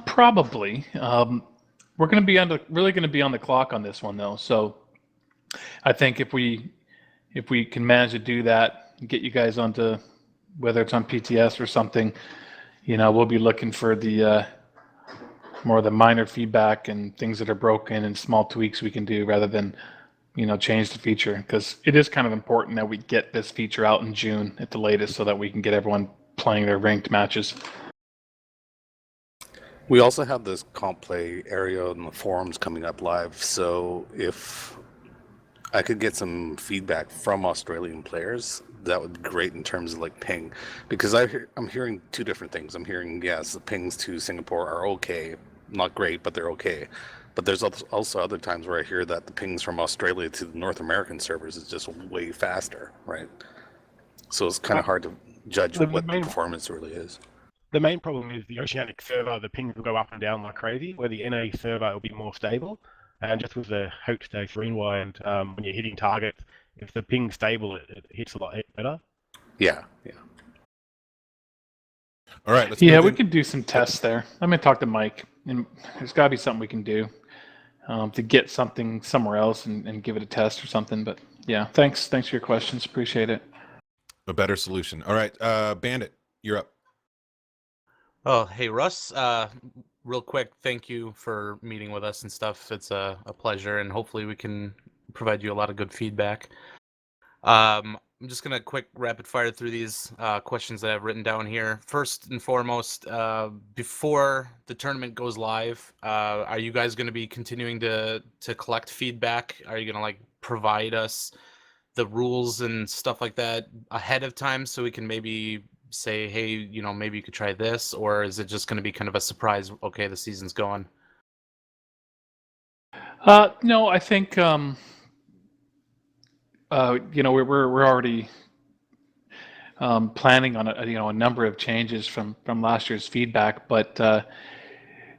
Probably. We're going to be really going to be on the clock on this one though. So I think if we can manage to do that, get you guys onto whether it's on PTS or something, we'll be looking for the more of the minor feedback and things that are broken and small tweaks we can do rather than change the feature, because it is kind of important that we get this feature out in June at the latest so that we can get everyone playing their ranked matches. We also have this comp play area in the forums coming up live, so if I could get some feedback from Australian players, that would be great in terms of like ping, because I'm hearing two different things. I'm hearing, yes, the pings to Singapore are okay, not great, but they're okay. But there's also other times where I hear that the pings from Australia to the North American servers is just way faster, right? So it's kind of hard to judge what the performance really is. The main problem is the Oceanic server, the pings will go up and down like crazy, where the NA server will be more stable. And just with the hope stage rewind, when you're hitting targets, if the ping's stable, it hits a lot better. Yeah. All right. Yeah, we could do some tests there. I'm going to talk to Mike, and there's got to be something we can do to get something somewhere else and give it a test or something. But yeah, thanks for your questions. Appreciate it. A better solution. All right, Bandit, you're up. Oh, hey, Russ. Real quick, thank you for meeting with us and stuff. It's a pleasure, and hopefully we can provide you a lot of good feedback. I'm just going to quick rapid fire through these questions that I've written down here. First and foremost, before the tournament goes live, are you guys going to be continuing to collect feedback? Are you going to provide us the rules and stuff like that ahead of time so we can maybe say, hey, maybe you could try this? Or is it just going to be kind of a surprise? Okay, the season's going. No, I think we're already planning on a number of changes from last year's feedback, but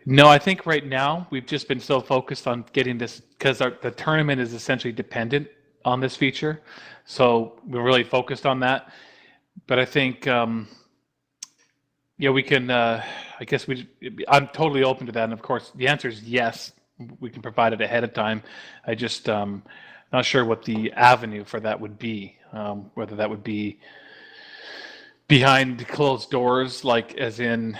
no, I think right now we've just been so focused on getting this because the tournament is essentially dependent on this feature, so we're really focused on that. But I think we can. I guess I'm totally open to that, and of course the answer is yes. We can provide it ahead of time. I just not sure what the avenue for that would be. Whether that would be behind closed doors, like as in,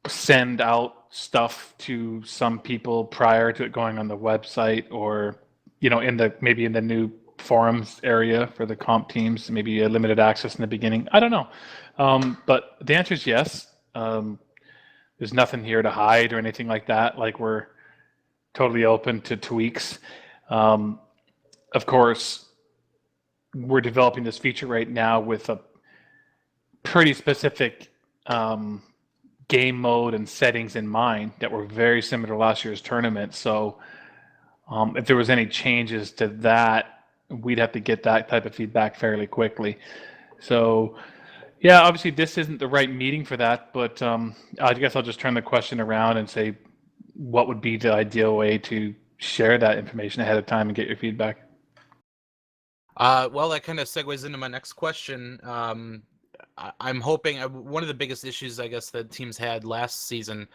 send out stuff to some people prior to it going on the website, or maybe in the new forums area for the comp teams, maybe a limited access in the beginning. I don't know, but the answer is yes. There's nothing here to hide or anything like that. We're totally open to tweaks. Of course, we're developing this feature right now with a pretty specific game mode and settings in mind that were very similar to last year's tournament. So if there was any changes to that, we'd have to get that type of feedback fairly quickly. So yeah, obviously this isn't the right meeting for that, but I guess I'll just turn the question around and say, what would be the ideal way to share that information ahead of time and get your feedback? Well, that kind of segues into my next question. I'm hoping one of the biggest issues, I guess, that teams had last season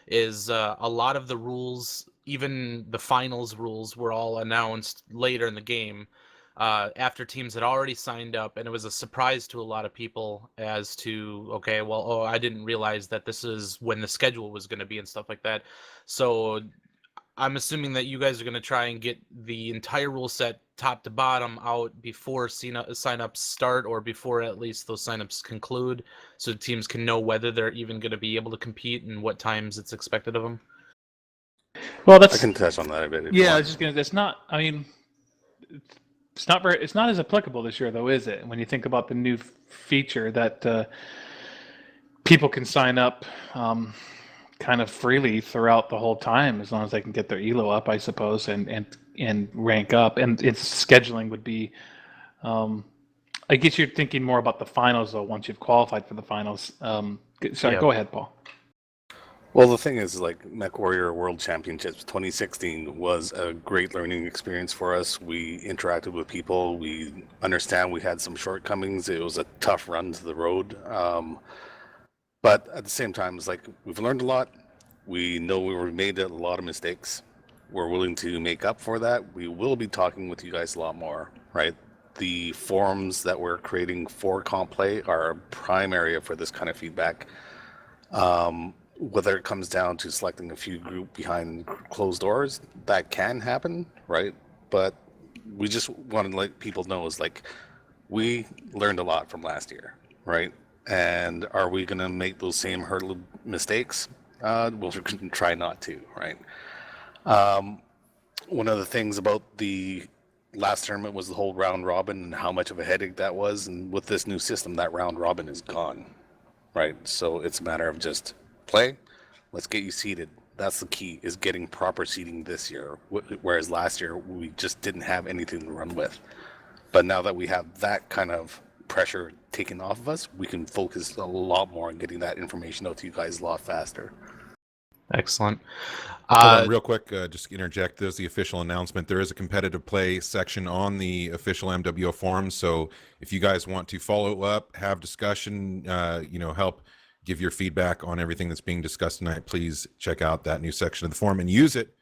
is a lot of the rules, even the finals rules, were all announced later in the game after teams had already signed up, and it was a surprise to a lot of people as to, okay, well, I didn't realize that this is when the schedule was going to be and stuff like that. So I'm assuming that you guys are going to try and get the entire rule set top to bottom out before signups start, or before at least those signups conclude, so teams can know whether they're even going to be able to compete and what times it's expected of them. Well, I can touch on that a bit. Yeah, it's not. I mean, it's not as applicable this year, though, is it? When you think about the new feature that people can sign up kind of freely throughout the whole time, as long as they can get their elo up, I suppose, and rank up, and its scheduling would be. I guess you're thinking more about the finals, though. Once you've qualified for the finals, sorry, Go ahead, Paul. Well, the thing is, MechWarrior World Championships 2016 was a great learning experience for us. We interacted with people. We understand we had some shortcomings. It was a tough run to the road. But at the same time, it's like we've learned a lot. We know we made a lot of mistakes. We're willing to make up for that. We will be talking with you guys a lot more, right? The forums that we're creating for comp play are a prime area for this kind of feedback. Whether it comes down to selecting a few group behind closed doors, that can happen, right? But we just want to let people know is like we learned a lot from last year, right? And are we going to make those same hurdle mistakes? We'll try not to, right? One of the things about the last tournament was the whole round robin and how much of a headache that was. And with this new system, that round robin is gone, right? So it's a matter of just play. Let's get you seated. That's the key, is getting proper seating this year. Whereas last year, we just didn't have anything to run with. But now that we have that kind of pressure taken off of us, we can focus a lot more on getting that information out to you guys a lot faster. Excellent. Hold on real quick, just interject. There's the official announcement. There is a competitive play section on the official MWO forum. So if you guys want to follow up, have discussion, help give your feedback on everything that's being discussed tonight, please check out that new section of the forum and use it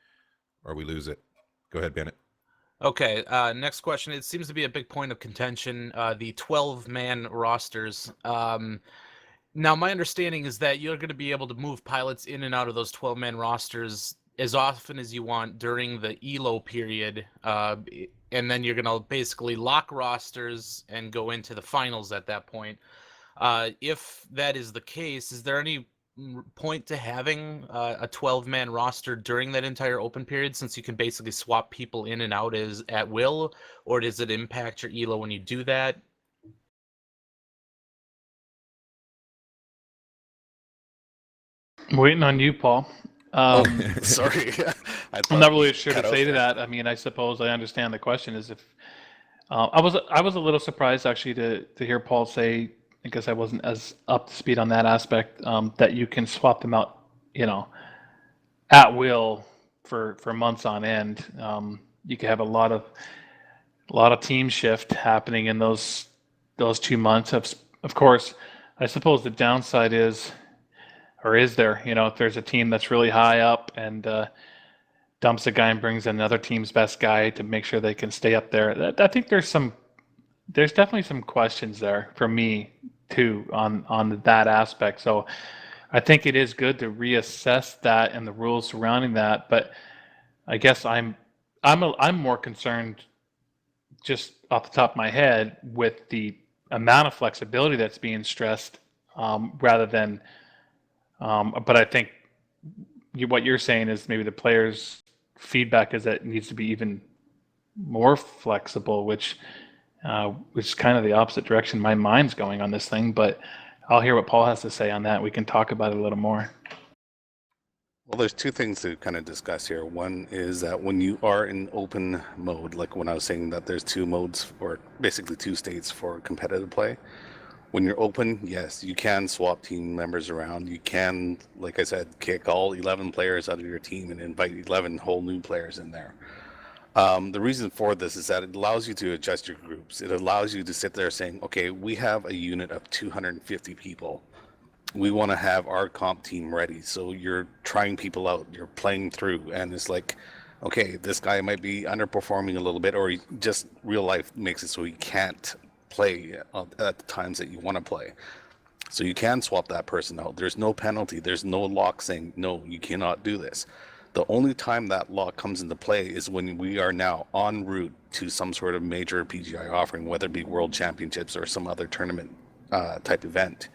or we lose it. Go ahead, Bennett. Okay, next question. It seems to be a big point of contention, the 12-man rosters. Now, my understanding is that you're going to be able to move pilots in and out of those 12-man rosters as often as you want during the ELO period, and then you're going to basically lock rosters and go into the finals at that point. If that is the case, is there any point to having a 12-man roster during that entire open period, since you can basically swap people in and out at will, or does it impact your ELO when you do that? I'm waiting on you, Paul. Sorry. I'm not really sure to say to that. I mean, I suppose I understand the question is if I was a little surprised actually to hear Paul say, I guess I wasn't as up to speed on that aspect, that you can swap them out, at will for months on end. You could have a lot of team shift happening in those 2 months. Of course, I suppose the downside is, or is there, if there's a team that's really high up and dumps a guy and brings another team's best guy to make sure they can stay up there. I think there's definitely some questions there for me too on that aspect. So I think it is good to reassess that and the rules surrounding that. But I guess I'm more concerned, just off the top of my head, with the amount of flexibility that's being stressed, rather than. But I think what you're saying is maybe the players' feedback is that it needs to be even more flexible, which is kind of the opposite direction my mind's going on this thing. But I'll hear what Paul has to say on that. We can talk about it a little more. Well, there's two things to kind of discuss here. One is that when you are in open mode, like when I was saying that there's two modes, or basically two states for competitive play. When you're open, yes, you can swap team members around. You can, like I said, kick all 11 players out of your team and invite 11 whole new players in there. The reason for this is that it allows you to adjust your groups. It allows you to sit there saying, okay, we have a unit of 250 people. We want to have our comp team ready. So you're trying people out, you're playing through, and it's like, okay, this guy might be underperforming a little bit, or he just real life makes it so he can't play at the times that you want to play. So you can swap that person out. There's no penalty. There's no lock saying, no, you cannot do this. The only time that lock comes into play is when we are now en route to some sort of major PGI offering, whether it be World Championships or some other tournament type event.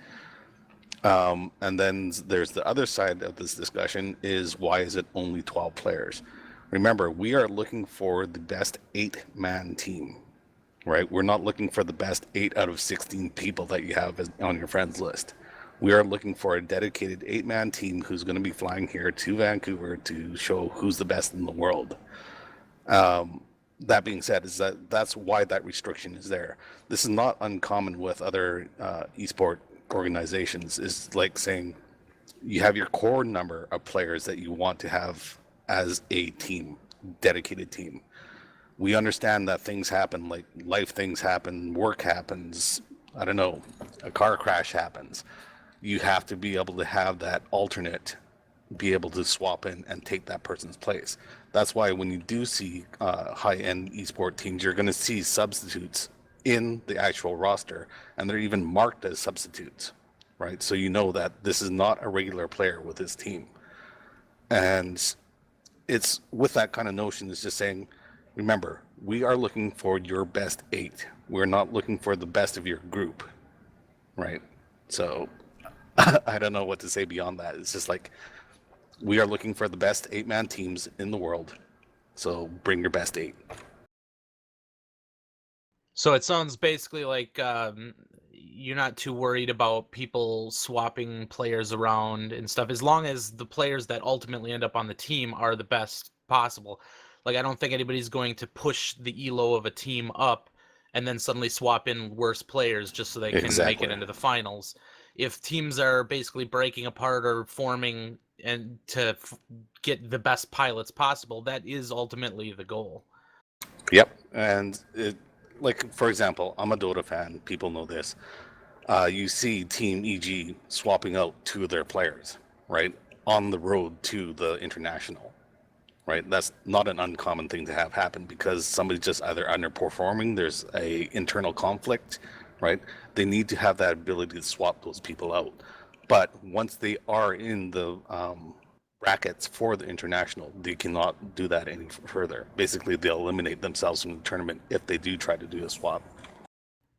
And then there's the other side of this discussion is, why is it only 12 players? Remember, we are looking for the best 8-man team. Right? We're not looking for the best 8 out of 16 people that you have on your friends list. We are looking for a dedicated 8-man team who's going to be flying here to Vancouver to show who's the best in the world. That being said, that's why that restriction is there. This is not uncommon with other esport organizations. It's like saying you have your core number of players that you want to have as a team, dedicated team. We understand that things happen, like life things happen, work happens, I don't know, a car crash happens. you have to be able to have that alternate be able to swap in and take that person's place. That's why when you do see high-end esport teams, you're going to see substitutes in the actual roster, and they're even marked as substitutes, right? So you know that this is not a regular player with his team. And it's with that kind of notion, it's just saying, remember, we are looking for your best 8. We're not looking for the best of your group, right? So I don't know what to say beyond that. It's just like, we are looking for the best 8-man teams in the world. So bring your best 8. So it sounds basically like you're not too worried about people swapping players around and stuff, as long as the players that ultimately end up on the team are the best possible. Like, I don't think anybody's going to push the elo of a team up and then suddenly swap in worse players just so they can make it into the finals. If teams are basically breaking apart or forming and to get the best pilots possible, that is ultimately the goal. Yep. And like, for example, I'm a Dota fan. People know this. You see Team EG swapping out 2 of their players, right, on the road to the international, right? That's not an uncommon thing to have happen because somebody's just either underperforming, there's a internal conflict, right? They need to have that ability to swap those people out. But once they are in the brackets for the international, they cannot do that any further. Basically, they'll eliminate themselves from the tournament if they do try to do a swap.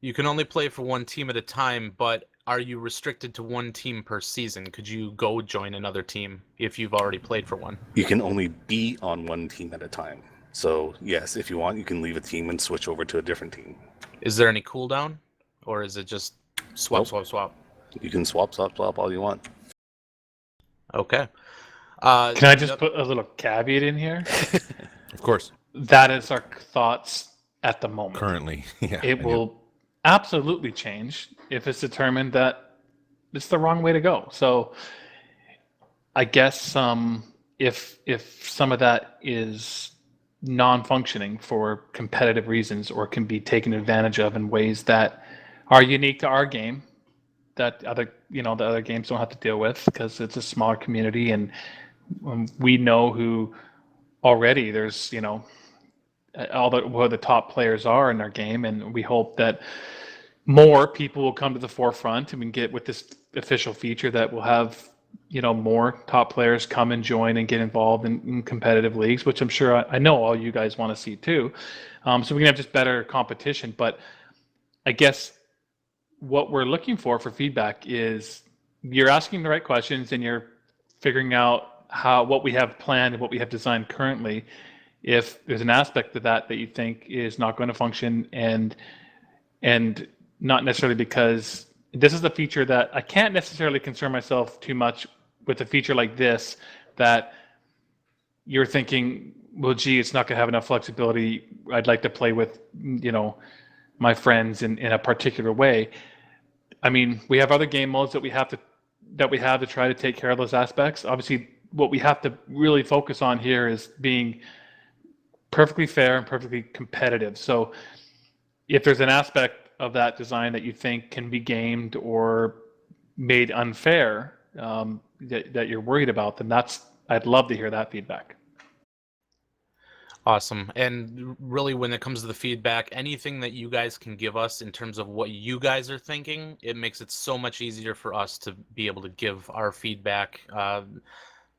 You can only play for one team at a time, but are you restricted to one team per season? Could you go join another team if you've already played for one? You can only be on one team at a time. So, yes, if you want, you can leave a team and switch over to a different team. Is there any cooldown? Or is it just swap, Nope. swap? You can swap all you want. Okay. Can I just put a little caveat in here? Of course. That is our thoughts at the moment. Currently. Yeah. It will absolutely change if it's determined that it's the wrong way to go. So I guess if some of that is non-functioning for competitive reasons or can be taken advantage of in ways that are unique to our game, that the other games don't have to deal with because it's a smaller community, and we know who already there's who the top players are in our game, and we hope that more people will come to the forefront and we can get with this official feature that will have more top players come and join and get involved in competitive leagues, which I'm sure I know all you guys want to see too. So we can have just better competition. But I guess what we're looking for feedback is you're asking the right questions and you're figuring out what we have planned and what we have designed currently. If there's an aspect of that you think is not going to function, and not necessarily because this is a feature that I can't necessarily concern myself too much with a feature like this, that you're thinking, well, gee, it's not going to have enough flexibility. I'd like to play with, my friends in a particular way. I mean, we have other game modes that we have to try to take care of those aspects. Obviously, what we have to really focus on here is being perfectly fair and perfectly competitive. So if there's an aspect of that design that you think can be gamed or made unfair, that you're worried about, then I'd love to hear that feedback. Awesome. And really, when it comes to the feedback, anything that you guys can give us in terms of what you guys are thinking, it makes it so much easier for us to be able to give our feedback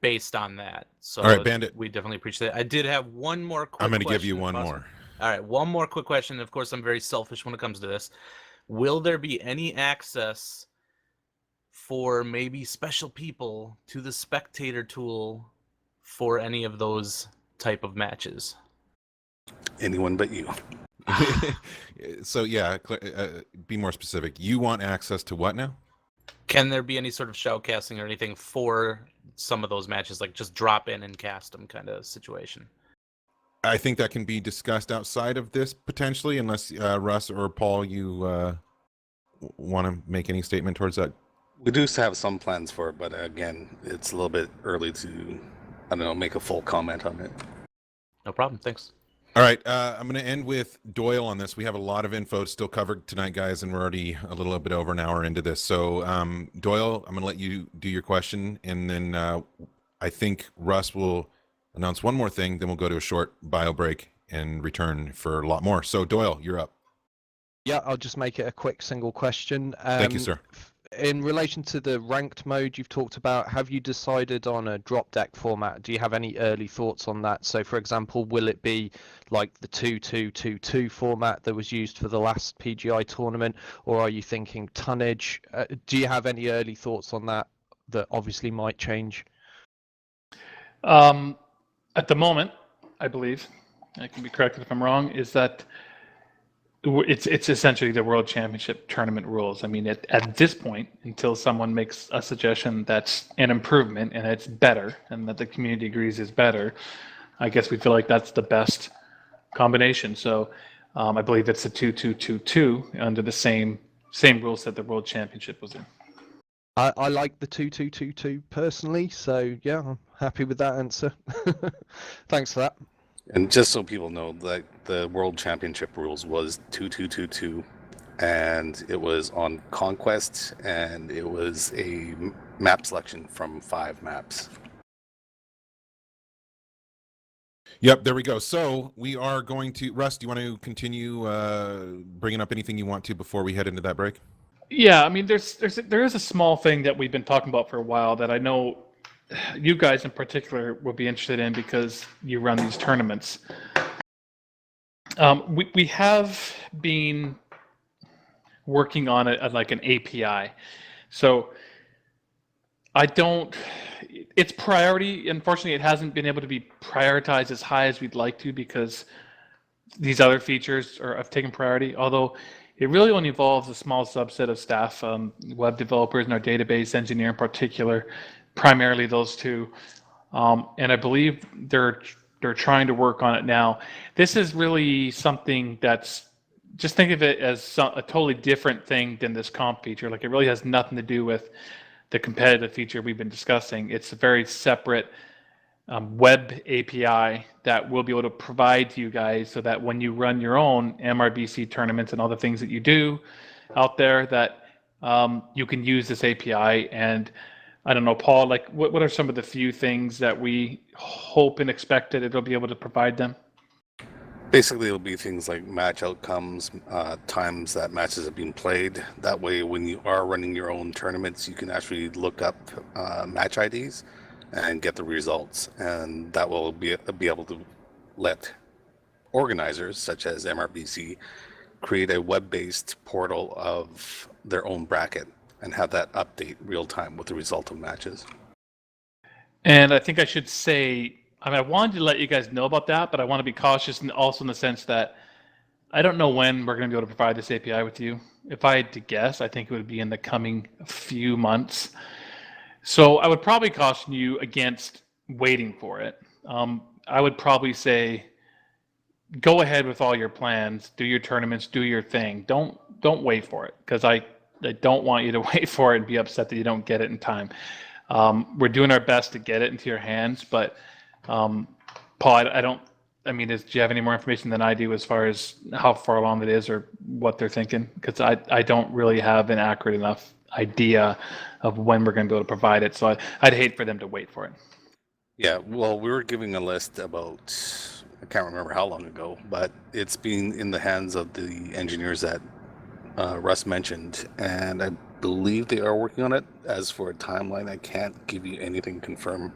based on that. So all right, Bandit. We definitely appreciate that. I did have one more quick I'm going to give you question, one more. All right, one more quick question. Of course, I'm very selfish when it comes to this. Will there be any access for maybe special people to the spectator tool for any of those type of matches? Anyone but you. So yeah, be more specific. You want access to what now? Can there be any sort of shoutcasting or anything for some of those matches, like just drop in and cast them kind of situation? I think that can be discussed outside of this potentially, unless Russ or Paul, you want to make any statement towards that. We do have some plans for it, but again, it's a little bit early to, make a full comment on it. No problem. Thanks. All right, I'm going to end with Doyle on this. We have a lot of info still covered tonight, guys, and we're already a little bit over an hour into this. So, Doyle, I'm going to let you do your question, and then I think Russ will announce one more thing. Then we'll go to a short bio break and return for a lot more. So, Doyle, you're up. Yeah, I'll just make it a quick single question. Thank you, sir. In relation to the ranked mode you've talked about, have you decided on a drop deck format? Do you have any early thoughts on that? So, for example, will it be like the 2-2-2-2 format that was used for the last PGI tournament, or are you thinking tonnage? Do you have any early thoughts on that that obviously might change? At the moment, I believe, I can be corrected if I'm wrong, is that it's essentially the World Championship tournament rules. I mean, at this point, until someone makes a suggestion that's an improvement and it's better and that the community agrees is better, I guess we feel like that's the best combination. So I believe it's a 2-2-2-2 under the same rules that the World Championship was in. I like the 2-2-2-2 personally, so yeah, I'm happy with that answer. Thanks for that. And just so people know, that the World Championship rules was 2-2-2-2, and it was on Conquest, and it was a map selection from 5 maps. Yep, there we go. So we are going to, Russ, do you want to continue bringing up anything you want to before we head into that break? Yeah, I mean, there is a small thing that we've been talking about for a while that I know you guys in particular will be interested in because you run these tournaments. We have been working on it like an API. So it's priority. Unfortunately, it hasn't been able to be prioritized as high as we'd like to because these other features have taken priority, although it really only involves a small subset of staff, web developers and our database engineer in particular, primarily those two. And I believe they're trying to work on it now. This is really something that's, just think of it as a totally different thing than this comp feature. Like, it really has nothing to do with the competitive feature we've been discussing. It's a very separate web API that we'll be able to provide to you guys so that when you run your own MRBC tournaments and all the things that you do out there, that you can use this API. And I don't know, Paul, like what are some of the few things that we hope and expect that it'll be able to provide them? Basically, it'll be things like match outcomes, times that matches have been played. That way, when you are running your own tournaments, you can actually look up match IDs and get the results. And that will be able to let organizers, such as MRBC, create a web-based portal of their own bracket and have that update real time with the result of matches. And I think I should say, I mean, I wanted to let you guys know about that, but I want to be cautious, and also in the sense that I don't know when we're going to be able to provide this API with you. If I had to guess, I think it would be in the coming few months. So I would probably caution you against waiting for it. I would probably say, go ahead with all your plans, do your tournaments, do your thing. Don't wait for it, because I don't want you to wait for it and be upset that you don't get it in time. We're doing our best to get it into your hands, but Paul, do you have any more information than I do as far as how far along it is or what they're thinking? Because I don't really have an accurate enough idea of when we're going to be able to provide it. So I'd hate for them to wait for it. Yeah, well, we were giving a list about, I can't remember how long ago, but it's been in the hands of the engineers that Russ mentioned, and I believe they are working on it. As for a timeline, I can't give you anything confirmed.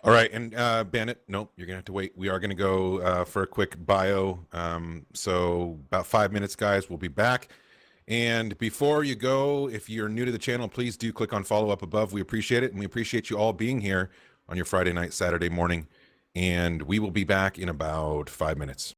All right, and Bandit, nope, you're gonna have to wait. We are gonna go for a quick bio. So about 5 minutes, guys. We'll be back. And before you go, if you're new to the channel, please do click on follow up above. We appreciate it, and we appreciate you all being here on your Friday night, Saturday morning. And we will be back in about 5 minutes.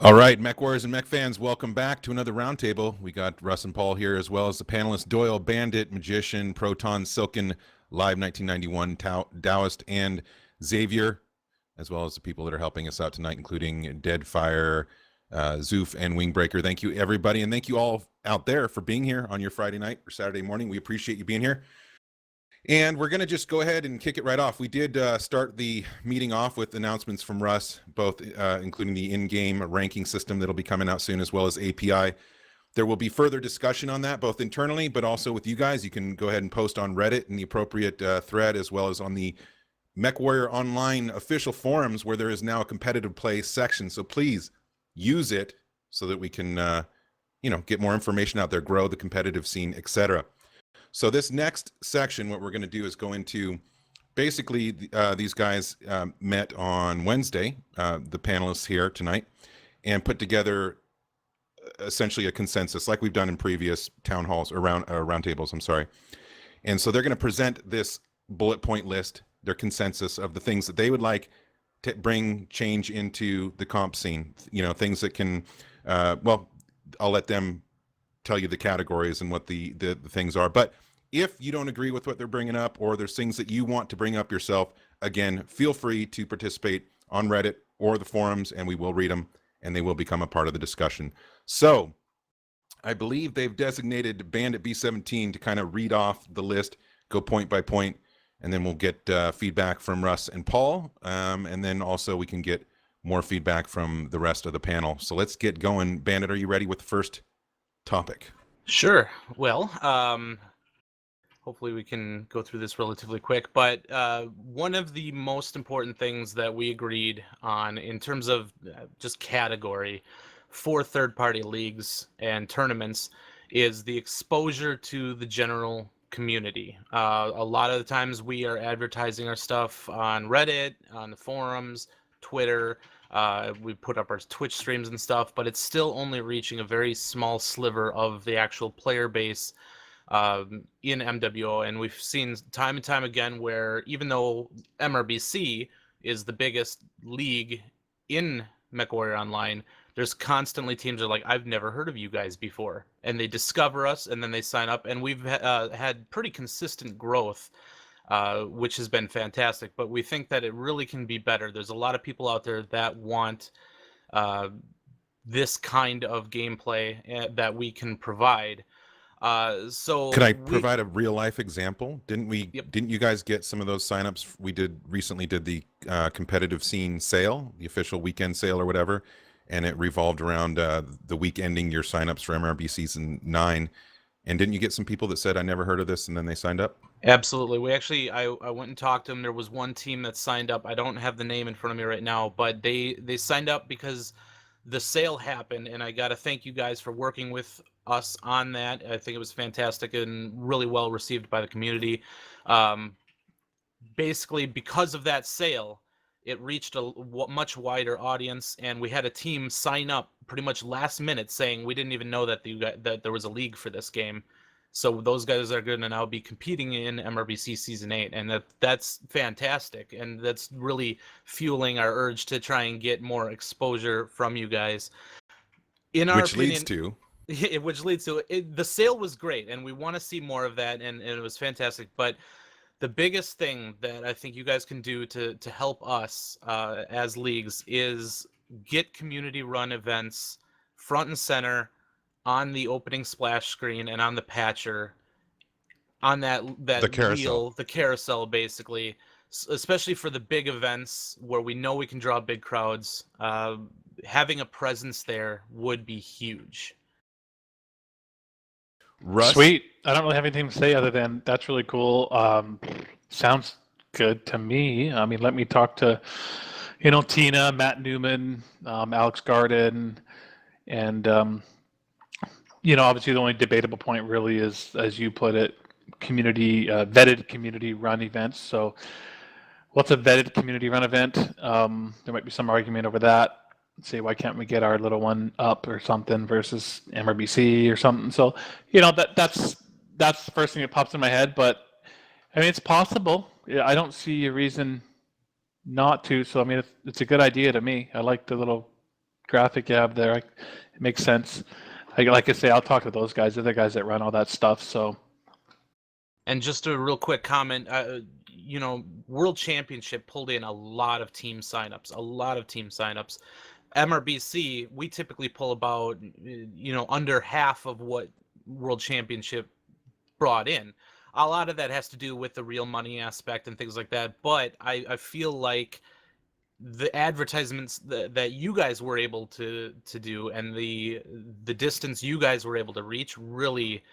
All right, Mech Warriors and Mech fans, welcome back to another roundtable. We got Russ and Paul here, as well as the panelists Doyle, Bandit, Magician, Proton, Silken, Live 1991, Taoist, and Xavier, as well as the people that are helping us out tonight, including Deadfire, Zoof, and Wingbreaker. Thank you, everybody, and thank you all out there for being here on your Friday night or Saturday morning. We appreciate you being here. And we're going to just go ahead and kick it right off. We did start the meeting off with announcements from Russ, both including the in-game ranking system that'll be coming out soon, as well as API. There will be further discussion on that, both internally, but also with you guys. You can go ahead and post on Reddit in the appropriate thread, as well as on the MechWarrior Online official forums, where there is now a competitive play section. So please use it so that we can, get more information out there, grow the competitive scene, etc. So this next section, what we're going to do is go into, basically, these guys met on Wednesday, the panelists here tonight, and put together essentially a consensus, like we've done in previous town halls, or roundtables, I'm sorry. And so they're going to present this bullet point list, their consensus of the things that they would like to bring change into the comp scene. Things that can, I'll let them tell you the categories and what the things are. But if you don't agree with what they're bringing up, or there's things that you want to bring up yourself, again, feel free to participate on Reddit or the forums, and we will read them, and they will become a part of the discussion. So I believe they've designated Bandit B17 to kind of read off the list, go point by point, and then we'll get feedback from Russ and Paul, and then also we can get more feedback from the rest of the panel. So let's get going. Bandit, are you ready with the first topic? Sure. Well, hopefully we can go through this relatively quick, but one of the most important things that we agreed on in terms of just category for third-party leagues and tournaments is the exposure to the general community. A lot of the times we are advertising our stuff on Reddit, on the forums, Twitter. We put up our Twitch streams and stuff, but it's still only reaching a very small sliver of the actual player base in MWO. And we've seen time and time again where even though MRBC is the biggest league in MechWarrior Online, there's constantly teams that are like, I've never heard of you guys before. And they discover us, and then they sign up. And we've had pretty consistent growth, which has been fantastic. But we think that it really can be better. There's a lot of people out there that want this kind of gameplay that we can provide. So could I provide a real life example? Didn't we? Yep. Didn't you guys get some of those signups? We recently did the competitive scene sale, the official weekend sale or whatever, and it revolved around the week ending your signups for MRB season 9. And didn't you get some people that said, I never heard of this, and then they signed up? Absolutely. We actually, I went and talked to them. There was one team that signed up. I don't have the name in front of me right now, but they signed up because the sale happened, and I got to thank you guys for working with us on that. I think it was fantastic and really well received by the community. Basically, because of that sale, it reached a much wider audience, and we had a team sign up pretty much last minute saying we didn't even know that there was a league for this game. So those guys are going to now be competing in MRBC Season 8, and that's fantastic, and that's really fueling our urge to try and get more exposure from you guys. In our Which leads to... the sale was great, and we want to see more of that, and it was fantastic. But the biggest thing that I think you guys can do to help us as leagues is get community-run events front and center on the opening splash screen and on the patcher, on that the carousel. wheel, the carousel, basically, especially for the big events where we know we can draw big crowds. Having a presence there would be huge. Russ? Sweet. I don't really have anything to say other than that's really cool. Sounds good to me. I mean, let me talk to, Tina, Matt Newman, Alex Garden, and obviously the only debatable point really is, as you put it, vetted community-run events. So, what's a vetted community-run event? There might be some argument over that. Say, why can't we get our little one up or something versus MRBC or something? So, that's the first thing that pops in my head. But I mean, it's possible. I don't see a reason not to. So, I mean, it's a good idea to me. I like the little graphic you have there. It makes sense. Like I say, I'll talk to those guys. They're the guys that run all that stuff. So, And just a real quick comment, World Championship pulled in a lot of team signups, MRBC, we typically pull about, under half of what World Championship brought in. A lot of that has to do with the real money aspect and things like that. But I feel like the advertisements that you guys were able to do and the distance you guys were able to reach really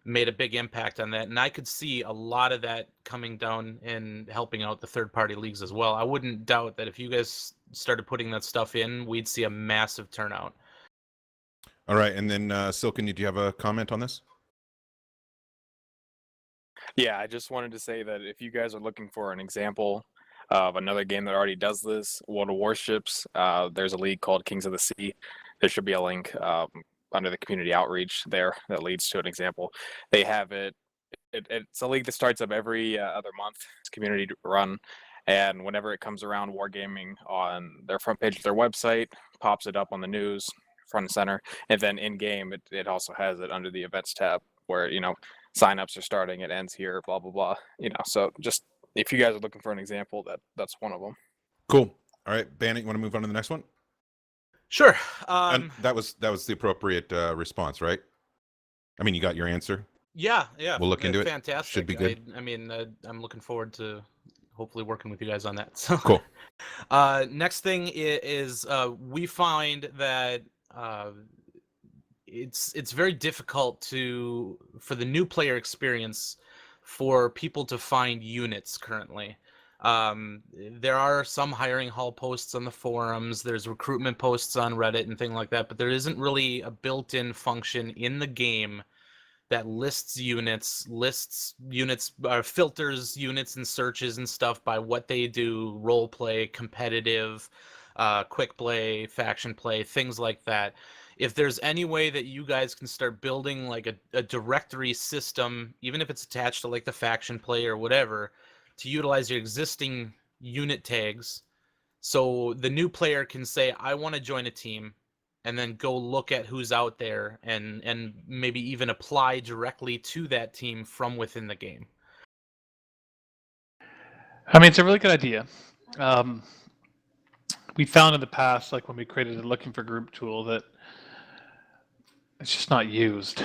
made a big impact on that. And I could see a lot of that coming down and helping out the third-party leagues as well. I wouldn't doubt that if you guys started putting that stuff in, we'd see a massive turnout. All right, and then Silken, do you have a comment on this? Yeah, I just wanted to say that if you guys are looking for an example of another game that already does this, World of Warships, there's a league called Kings of the Sea. There should be a link under the community outreach there that leads to an example. They have it's a league that starts up every other month. It's community run, and whenever it comes around, Wargaming on their front page of their website pops it up on the news front and center, and then in game it also has it under the events tab where signups are starting, it ends here, blah blah blah. So just if you guys are looking for an example, that's one of them. Cool. All right, Bannock, you want to move on to the next one? Sure. And that was the appropriate response, right? I mean, you got your answer. Yeah. We'll look into it. Fantastic. Should be good. I'm looking forward to hopefully working with you guys on that. So cool. Next thing is we find that it's very difficult for the new player experience for people to find units currently. There are some hiring hall posts on the forums, there's recruitment posts on Reddit and things like that, but there isn't really a built-in function in the game that lists units, filters units and searches and stuff by what they do, role play, competitive, quick play, faction play, things like that. If there's any way that you guys can start building like a directory system, even if it's attached to like the faction play or whatever, to utilize your existing unit tags, so the new player can say, I want to join a team, and then go look at who's out there and maybe even apply directly to that team from within the game. I mean, it's a really good idea. We found in the past, like when we created a looking for group tool, that it's just not used.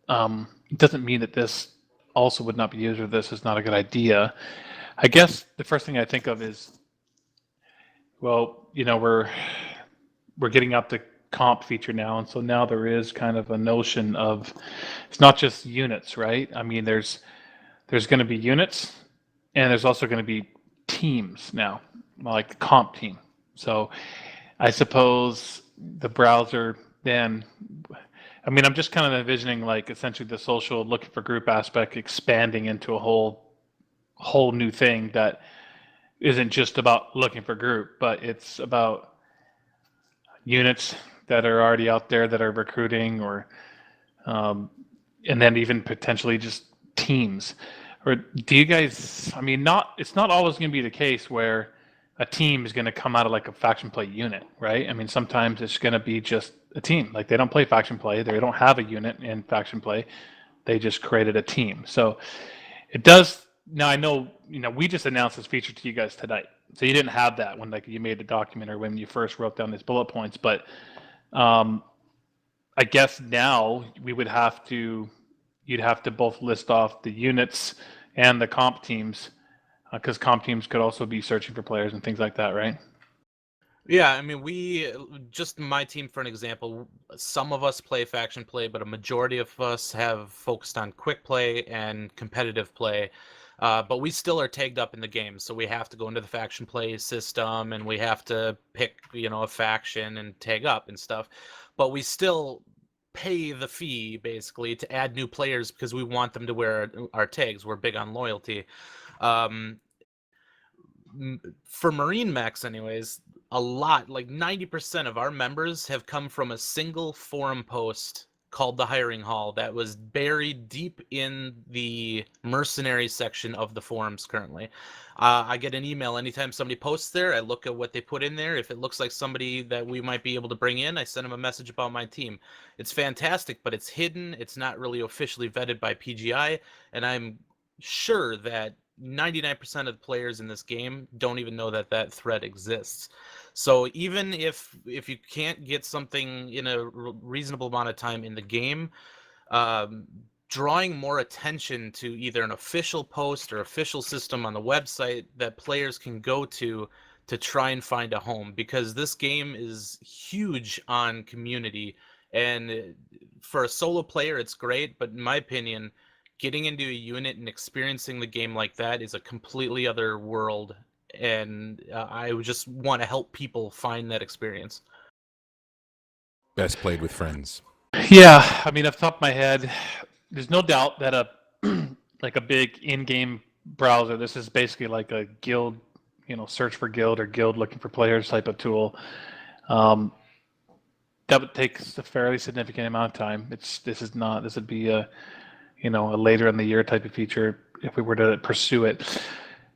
It doesn't mean that this also would not be used or this is not a good idea. I guess the first thing I think of is, well, we're getting up the comp feature now, and so now there is kind of a notion of it's not just units, right? I mean, there's going to be units, and there's also going to be teams now, like the comp team. So I suppose the browser then, I mean, I'm just kind of envisioning like essentially the social looking for group aspect expanding into a whole new thing that isn't just about looking for group, but it's about units that are already out there that are recruiting, or and then even potentially just teams. Or do you guys, I mean, it's not always going to be the case where a team is going to come out of like a faction play unit, right? I mean, sometimes it's going to be just a team. Like they don't play faction play, they don't have a unit in faction play, they just created a team. So it does. Now I know, we just announced this feature to you guys tonight, so you didn't have that when like you made the document or when you first wrote down these bullet points. But I guess now you'd have to both list off the units and the comp teams, because comp teams could also be searching for players and things like that, right? Yeah, I mean, just my team, for an example, some of us play faction play, but a majority of us have focused on quick play and competitive play. But we still are tagged up in the game, so we have to go into the faction play system and we have to pick, a faction and tag up and stuff. But we still pay the fee basically to add new players because we want them to wear our tags. We're big on loyalty. For Marine mechs, anyways, a lot, like 90% of our members have come from a single forum post called the hiring hall that was buried deep in the mercenary section of the forums currently. I get an email anytime somebody posts there. I look at what they put in there. If it looks like somebody that we might be able to bring in, I send them a message about my team. It's fantastic, but it's hidden. It's not really officially vetted by PGI, and I'm sure that 99% of the players in this game don't even know that that thread exists. So even if you can't get something in a reasonable amount of time in the game, drawing more attention to either an official post or official system on the website that players can go to try and find a home, because this game is huge on community. And for a solo player, it's great, but in my opinion, getting into a unit and experiencing the game like that is a completely other world, and I would just want to help people find that experience. Best played with friends. Yeah, I mean, off the top of my head, there's no doubt that a like a big in-game browser, this is basically like a guild, search for guild or guild looking for players type of tool. That would take a fairly significant amount of time. This would be a later in the year type of feature if we were to pursue it.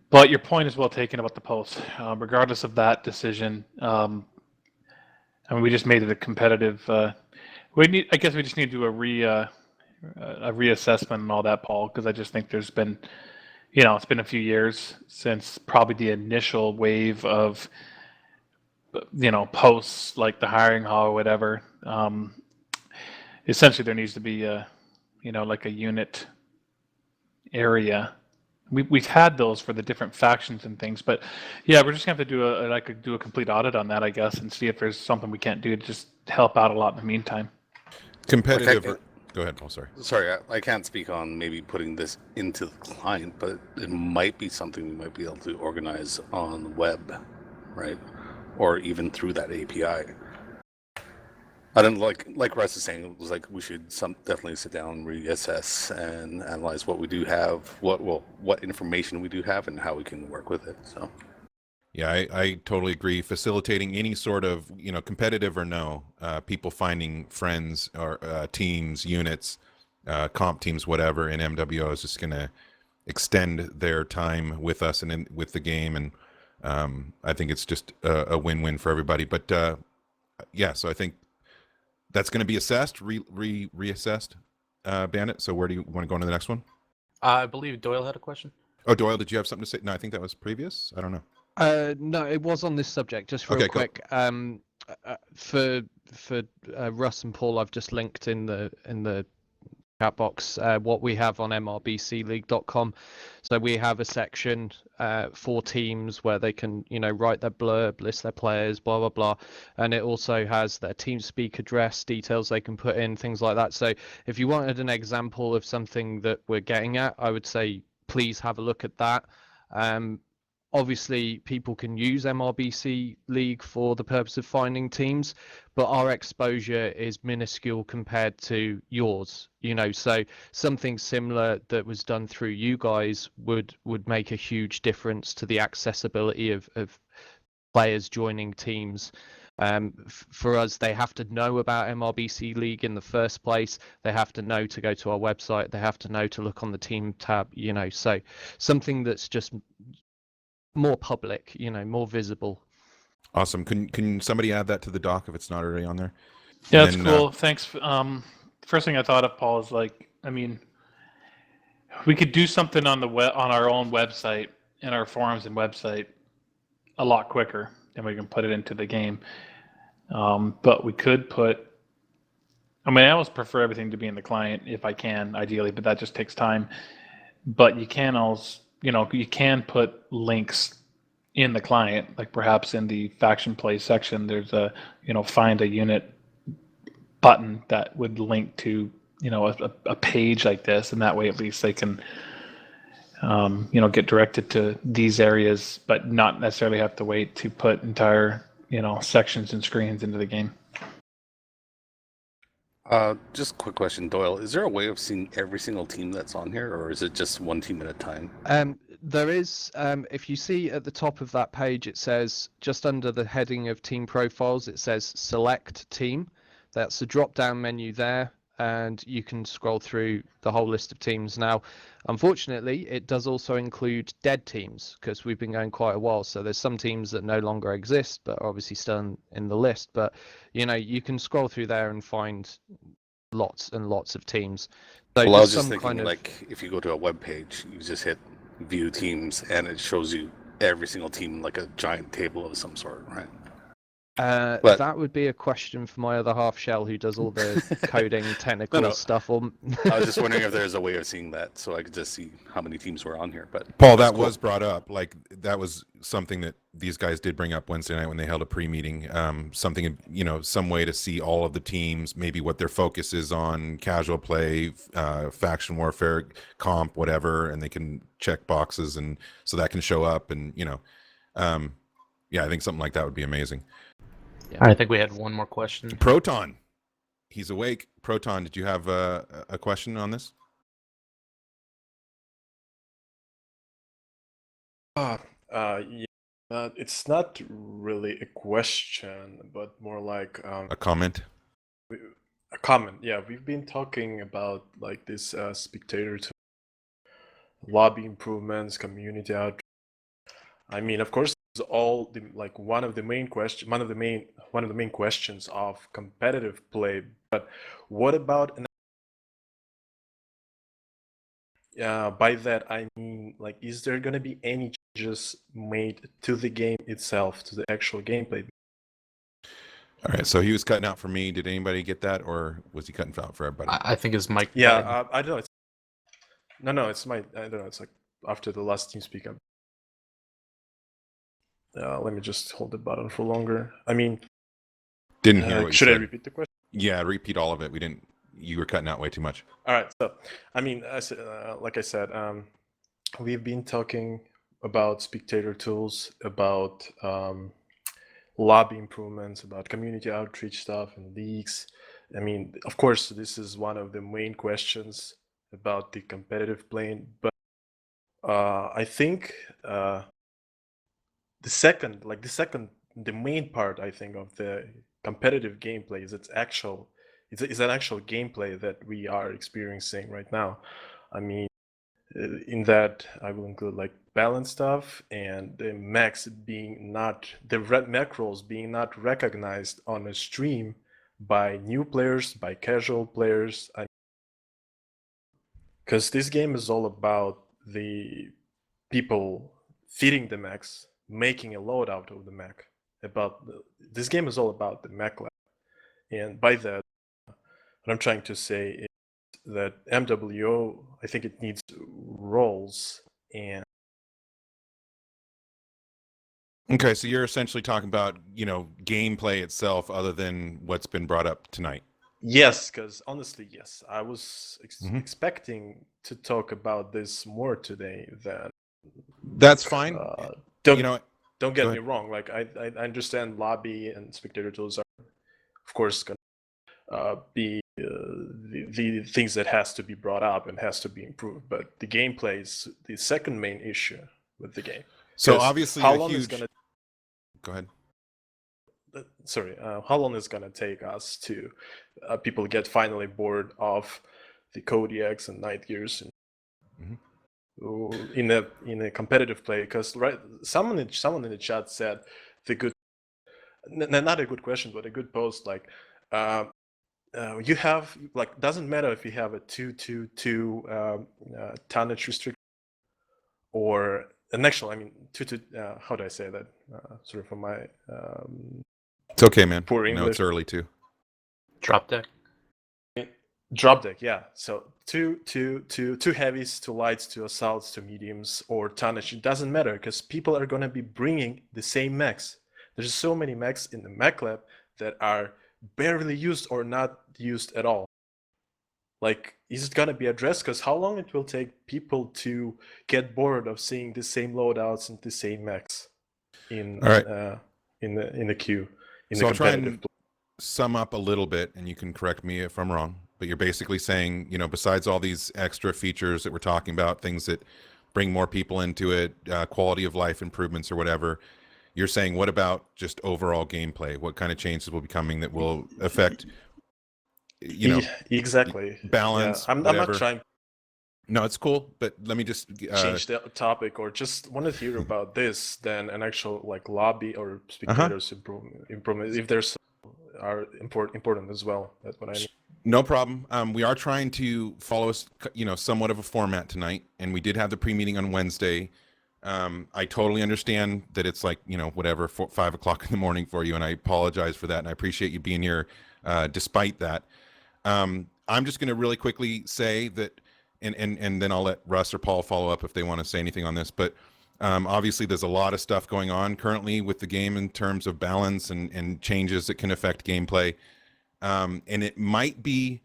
But your point is well taken about the post. Regardless of that decision, I mean, we just made it a competitive. I guess we just need to do a reassessment and all that, Paul, because I just think there's been, it's been a few years since probably the initial wave of, posts like the hiring hall or whatever. Essentially, there needs to be like a unit area. We've had those for the different factions and things, but yeah, we're just gonna have to do a complete audit on that, I guess, and see if there's something we can't do to just help out a lot in the meantime. Competitive. Go ahead, Paul. Sorry. Sorry, I can't speak on maybe putting this into the client, but it might be something we might be able to organize on the web, right? Or even through that API. I don't like Russ is saying, it was like we should definitely sit down, reassess, and analyze what we do have, what information we do have, and how we can work with it. So, yeah, I totally agree. Facilitating any sort of competitive or no, people finding friends or teams, units, comp teams, whatever in MWO is just going to extend their time with us and with the game, and I think it's just a win-win for everybody. But yeah, so I think that's going to be assessed, reassessed, Bandit. So where do you want to go into the next one? I believe Doyle had a question. Oh, Doyle, did you have something to say? No, I think that was previous. I don't know. No, it was on this subject. Just real quick. For Russ and Paul, I've just linked in the chat box what we have on mrbcleague.com. So we have a section for teams where they can write their blurb, list their players, blah blah blah, and it also has their team speak address, details they can put in, things like that. So if you wanted an example of something that we're getting at, I would say please have a look at that. Obviously, people can use MRBC League for the purpose of finding teams, but our exposure is minuscule compared to yours. So something similar that was done through you guys would make a huge difference to the accessibility of players joining teams. For us, they have to know about MRBC League in the first place. They have to know to go to our website. They have to know to look on the team tab. So something that's just more public, more visible. Awesome. Can somebody add that to the doc if it's not already on there? Yeah, that's cool. Thanks. First thing I thought of, Paul, is we could do something on our own website, in our forums and website, a lot quicker than we can put it into the game. But we could put. I always prefer everything to be in the client if I can, ideally, but that just takes time. But you can also. You can put links in the client, like perhaps in the faction play section, there's a, find a unit button that would link to, a page like this. And that way, at least they can, get directed to these areas, but not necessarily have to wait to put entire, sections and screens into the game. Just a quick question, Doyle. Is there a way of seeing every single team that's on here, or is it just one team at a time? There is. If you see at the top of that page, it says, just under the heading of team profiles, it says select team. That's the drop-down menu there. and you can scroll through the whole list of teams. Now, unfortunately, it does also include dead teams because we've been going quite a while. So there's some teams that no longer exist, but are obviously still in the list. But you can scroll through there and find lots and lots of teams. So Well, I was just just some thinking, kind of like, if you go to a web page, you just hit view teams, and it shows you every single team like a giant table of some sort, right? But- that would be a question for my other half, Shell, who does all the coding technical No. stuff. Or I was just wondering if there's a way of seeing that, so I could just see how many teams were on here. But Paul, that's that cool. was brought up. Like that was something that these guys did bring up Wednesday night when they held a pre-meeting. Something, some way to see all of the teams, maybe what their focus is on, casual play, faction warfare, comp, whatever, and they can check boxes, and so that can show up. And I think something like that would be amazing. I think we had one more question. Proton, he's awake. Proton, did you have a question on this? It's not really a question, but more like A comment? a comment. Yeah, we've been talking about like this spectator to lobby improvements, community out. I mean, of course, it's all like one of the main questions of competitive play. But what about by that I mean, like, is there gonna be any changes made to the game itself, to the actual gameplay? All right, so he was cutting out for me. Did anybody get that, or was he cutting out for everybody? I think his mic. Yeah, I don't know. It's my. I don't know. It's like after the last team speak up. Let me just hold the button for longer. I mean, Didn't hear what you should I said. repeat the question? Yeah, repeat all of it. We didn't. You were cutting out way too much. All right. So, I mean, like I said, we've been talking about spectator tools, about lobby improvements, about community outreach stuff and leagues. I mean, of course, this is one of the main questions about the competitive plane, but I think the main part, I think, of the competitive gameplay is an actual gameplay that we are experiencing right now. I mean, in that I will include like balance stuff and the mechs being not mech roles being not recognized on a stream by new players, by casual players. Because this game is all about the people feeding the mechs, making a loadout of the mech. This game is all about the mech lab, and by that, what I'm trying to say is that MWO, I think it needs roles and. Okay, so you're essentially talking about gameplay itself, other than what's been brought up tonight. Yes, because honestly, yes, I was Mhm. expecting to talk about this more today than. That's fine. Don't get go me ahead. wrong. Like I understand lobby and spectator tools are, of course, gonna be the things that has to be brought up and has to be improved. But the gameplay is the second main issue with the game. So 'Cause obviously, how a long is huge. gonna Go ahead. sorry, how long is gonna take us to people get finally bored of the Kodiaks and Night Gears and in a competitive play? Because someone in the chat said the good, not a good question, but a good post, like you have, like, doesn't matter if you have a 2-2-2 tonnage restriction or an actual, I mean, how do I say that? Sort of from my It's okay, man. poor No, English. it's early too. Drop deck. Drop deck, yeah. So two heavies, two lights, two assaults, two mediums, or tonnage. It doesn't matter because people are gonna be bringing the same mechs. There's so many mechs in the mech lab that are barely used or not used at all. Like, is it gonna be addressed? Because how long it will take people to get bored of seeing the same loadouts and the same mechs in All right. in the queue in So the I'll try competitive and sum up a little bit, and you can correct me if I'm wrong. But you're basically saying, besides all these extra features that we're talking about, things that bring more people into it, quality of life improvements or whatever, you're saying, what about just overall gameplay? What kind of changes will be coming that will affect Exactly. balance, I'm whatever. not trying No, it's cool, but let me just change the topic, or just wanted to hear about this than an actual like lobby or spectators improvement if there's are important as well. That's what I mean. No problem. We are trying to follow somewhat of a format tonight, and we did have the pre-meeting on Wednesday. I totally understand that it's like, whatever, 5 o'clock in the morning for you, and I apologize for that, and I appreciate you being here despite that. I'm just going to really quickly say that, and then I'll let Russ or Paul follow up if they want to say anything on this, but obviously there's a lot of stuff going on currently with the game in terms of balance and changes that can affect gameplay. And it might be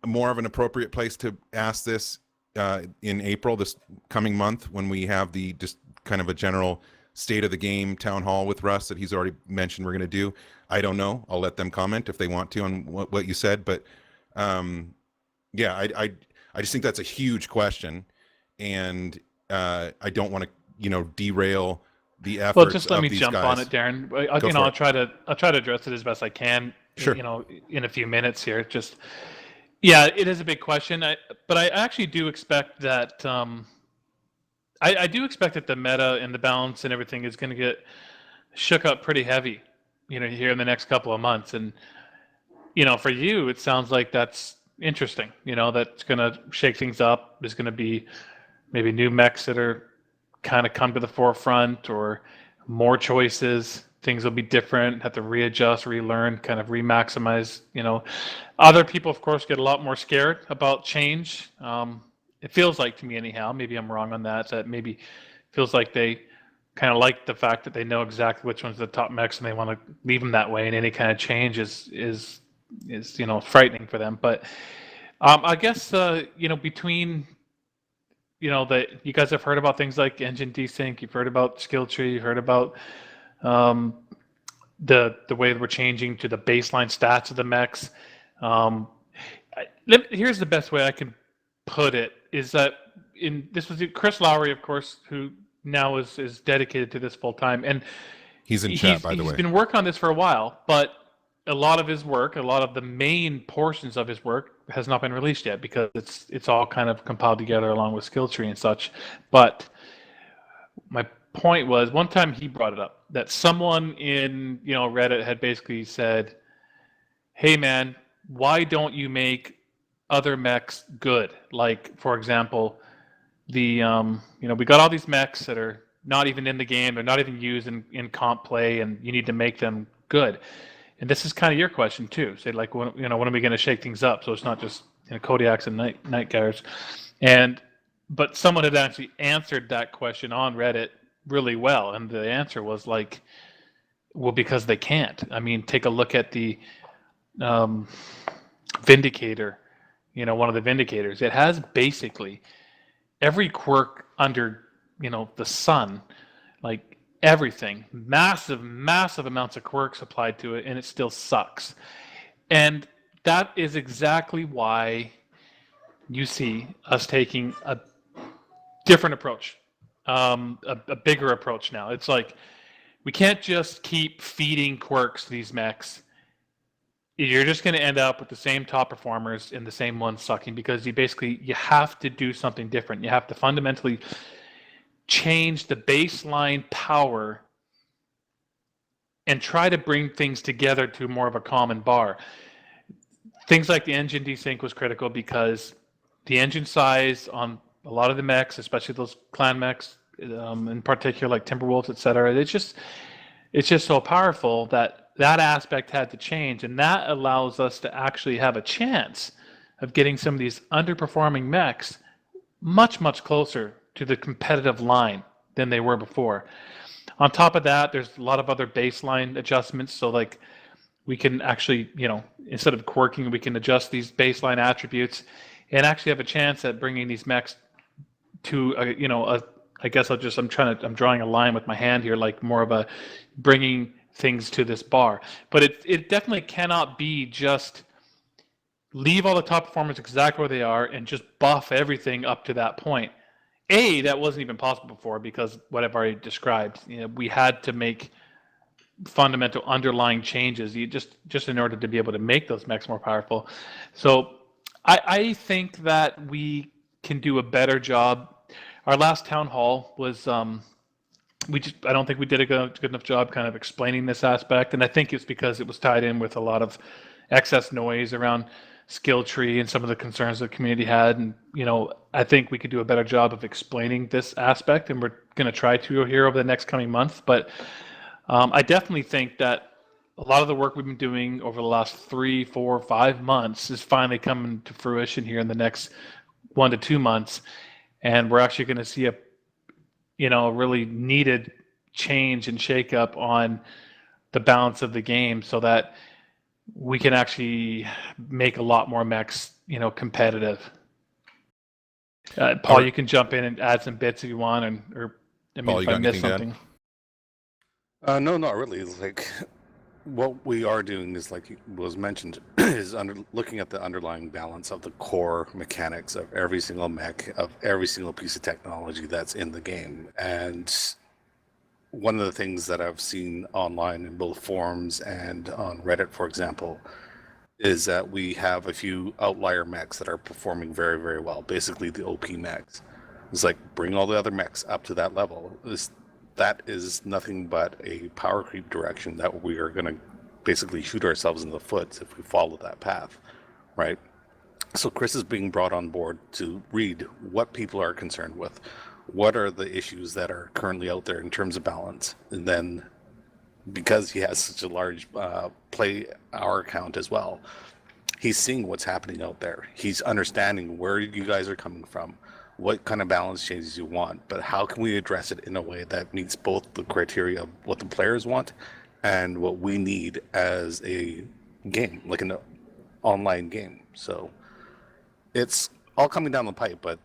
more of an appropriate place to ask this in April, this coming month, when we have the just kind of a general state of the game town hall with Russ that he's already mentioned we're going to do. I don't know. I'll let them comment if they want to on what you said, but yeah, I just think that's a huge question, and I don't want to derail the efforts. Well, just let of me these jump guys. on it, Darren. I'll try to address it as best I can. Sure. In a few minutes here. Just yeah, it is a big question. But I actually do expect that. I do expect that the meta and the balance and everything is going to get shook up pretty heavy, here in the next couple of months. And for you, it sounds like that's interesting. That's going to shake things up. There's going to be maybe new mechs that are kind of come to the forefront, or more choices. Things will be different, have to readjust, relearn, kind of remaximize. Other people, of course, get a lot more scared about change. It feels like to me anyhow, maybe I'm wrong on that maybe feels like they kind of like the fact that they know exactly which one's the top mechs and they want to leave them that way, and any kind of change is frightening for them. But I guess, between, that you guys have heard about things like engine desync, you've heard about skill tree, you've heard about the way that we're changing to the baseline stats of the mechs. Here's the best way I can put it, is that this was Chris Lowry, of course, who now is dedicated to this full time, and he's in chat, by the way. He's been working on this for a while, but a lot of his work, a lot of the main portions of his work has not been released yet, because it's all kind of compiled together along with skill tree and such. But my point was, one time he brought it up, that someone in Reddit had basically said, hey man, why don't you make other mechs good? Like, for example, we got all these mechs that are not even in the game, they're not even used in comp play, and you need to make them good. And this is kind of your question too. Say, like, when are we going to shake things up so it's not just Kodiaks and night guards? But someone had actually answered that question on Reddit really well, and the answer was like, well, because they can't. I mean, take a look at the Vindicator, one of the Vindicators. It has basically every quirk under the sun, like everything, massive amounts of quirks applied to it, and it still sucks. And that is exactly why you see us taking a different approach, a bigger approach now. It's like, we can't just keep feeding quirks to these mechs. You're just going to end up with the same top performers and the same ones sucking, because you have to do something different. You have to fundamentally change the baseline power and try to bring things together to more of a common bar. Things like the engine desync was critical, because the engine size on a lot of the mechs, especially those clan mechs, in particular like Timberwolves, etc., it's just so powerful that aspect had to change, and that allows us to actually have a chance of getting some of these underperforming mechs much closer to the competitive line than they were before. On top of that, there's a lot of other baseline adjustments. So like, we can actually, instead of quirking, we can adjust these baseline attributes and actually have a chance at bringing these mechs to I guess I'm drawing a line with my hand here, like more of a bringing things to this bar. But it definitely cannot be just leave all the top performers exactly where they are and just buff everything up to that point. That wasn't even possible before, because what I've already described. We had to make fundamental underlying changes. You just in order to be able to make those mechs more powerful. So I think that we can do a better job. Our last town hall was I don't think we did a good enough job kind of explaining this aspect, and I think it's because it was tied in with a lot of excess noise around skill tree and some of the concerns the community had. And I think we could do a better job of explaining this aspect, and we're going to try to here over the next coming month. But I definitely think that a lot of the work we've been doing over the last 3, 4, 5 months is finally coming to fruition here in the next 1 to 2 months, and we're actually going to see a really needed change and shakeup on the balance of the game, so that we can actually make a lot more mechs, competitive. Paul, you can jump in and add some bits if you want, or Paul, if I missed something. No, not really. Like, what we are doing is, like was mentioned, is looking at the underlying balance of the core mechanics of every single mech, of every single piece of technology that's in the game. And one of the things that I've seen online in both forums and on Reddit, for example, is that we have a few outlier mechs that are performing very, very well. Basically, the OP mechs. It's like, bring all the other mechs up to that level. That is nothing but a power creep direction that we are going to basically shoot ourselves in the foot if we follow that path, right? So Chris is being brought on board to read what people are concerned with, what are the issues that are currently out there in terms of balance, and then because he has such a large play hour count as well, he's seeing what's happening out there. He's understanding where you guys are coming from, what kind of balance changes you want, but how can we address it in a way that meets both the criteria of what the players want and what we need as a game, like an online game. So it's all coming down the pipe, but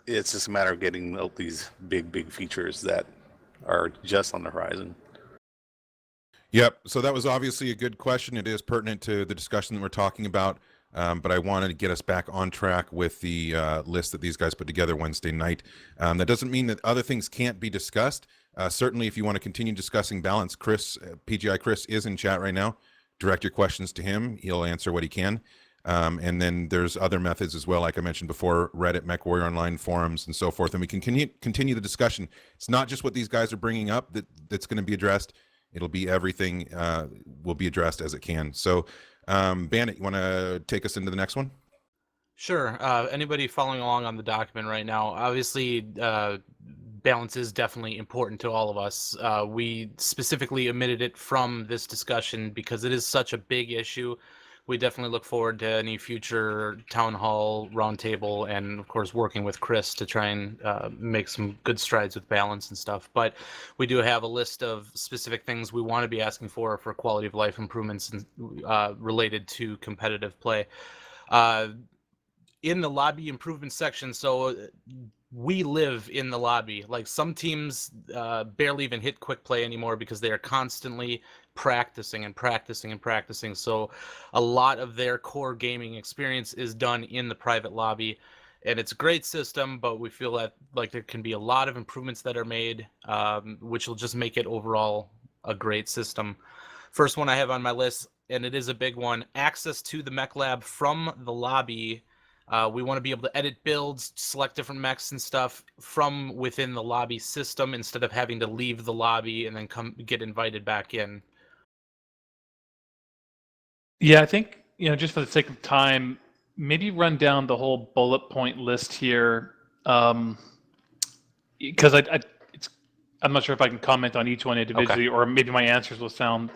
it's just a matter of getting out these big features that are just on the horizon. Yep. So that was obviously a good question. It is pertinent to the discussion that we're talking about. But I wanted to get us back on track with the list that these guys put together Wednesday night. That doesn't mean that other things can't be discussed. Certainly, if you want to continue discussing balance, Chris, PGI Chris is in chat right now. Direct your questions to him. He'll answer what he can. And then there's other methods as well, like I mentioned before, Reddit, MechWarrior Online forums, and so forth. And we can continue the discussion. It's not just what these guys are bringing up that's going to be addressed. It'll be everything will be addressed as it can. So, Bandit, you want to take us into the next one? Sure. Anybody following along on the document right now, obviously balance is definitely important to all of us. We specifically omitted it from this discussion because it is such a big issue. We definitely look forward to any future town hall, roundtable, and of course working with Chris to try and make some good strides with balance and stuff. But we do have a list of specific things we want to be asking for quality of life improvements related to competitive play. In the lobby improvement section, so we live in the lobby. Like, some teams barely even hit quick play anymore because they are constantly practicing and practicing and practicing. So a lot of their core gaming experience is done in the private lobby, and it's a great system, but we feel that like there can be a lot of improvements that are made, which will just make it overall a great system. First one I have on my list, and it is a big one: access to the mech lab from the lobby. We want to be able to edit builds, select different mechs and stuff from within the lobby system instead of having to leave the lobby and then get invited back in. Yeah, I think, just for the sake of time, maybe run down the whole bullet point list here, because I'm not sure if I can comment on each one individually, or maybe my answers will sound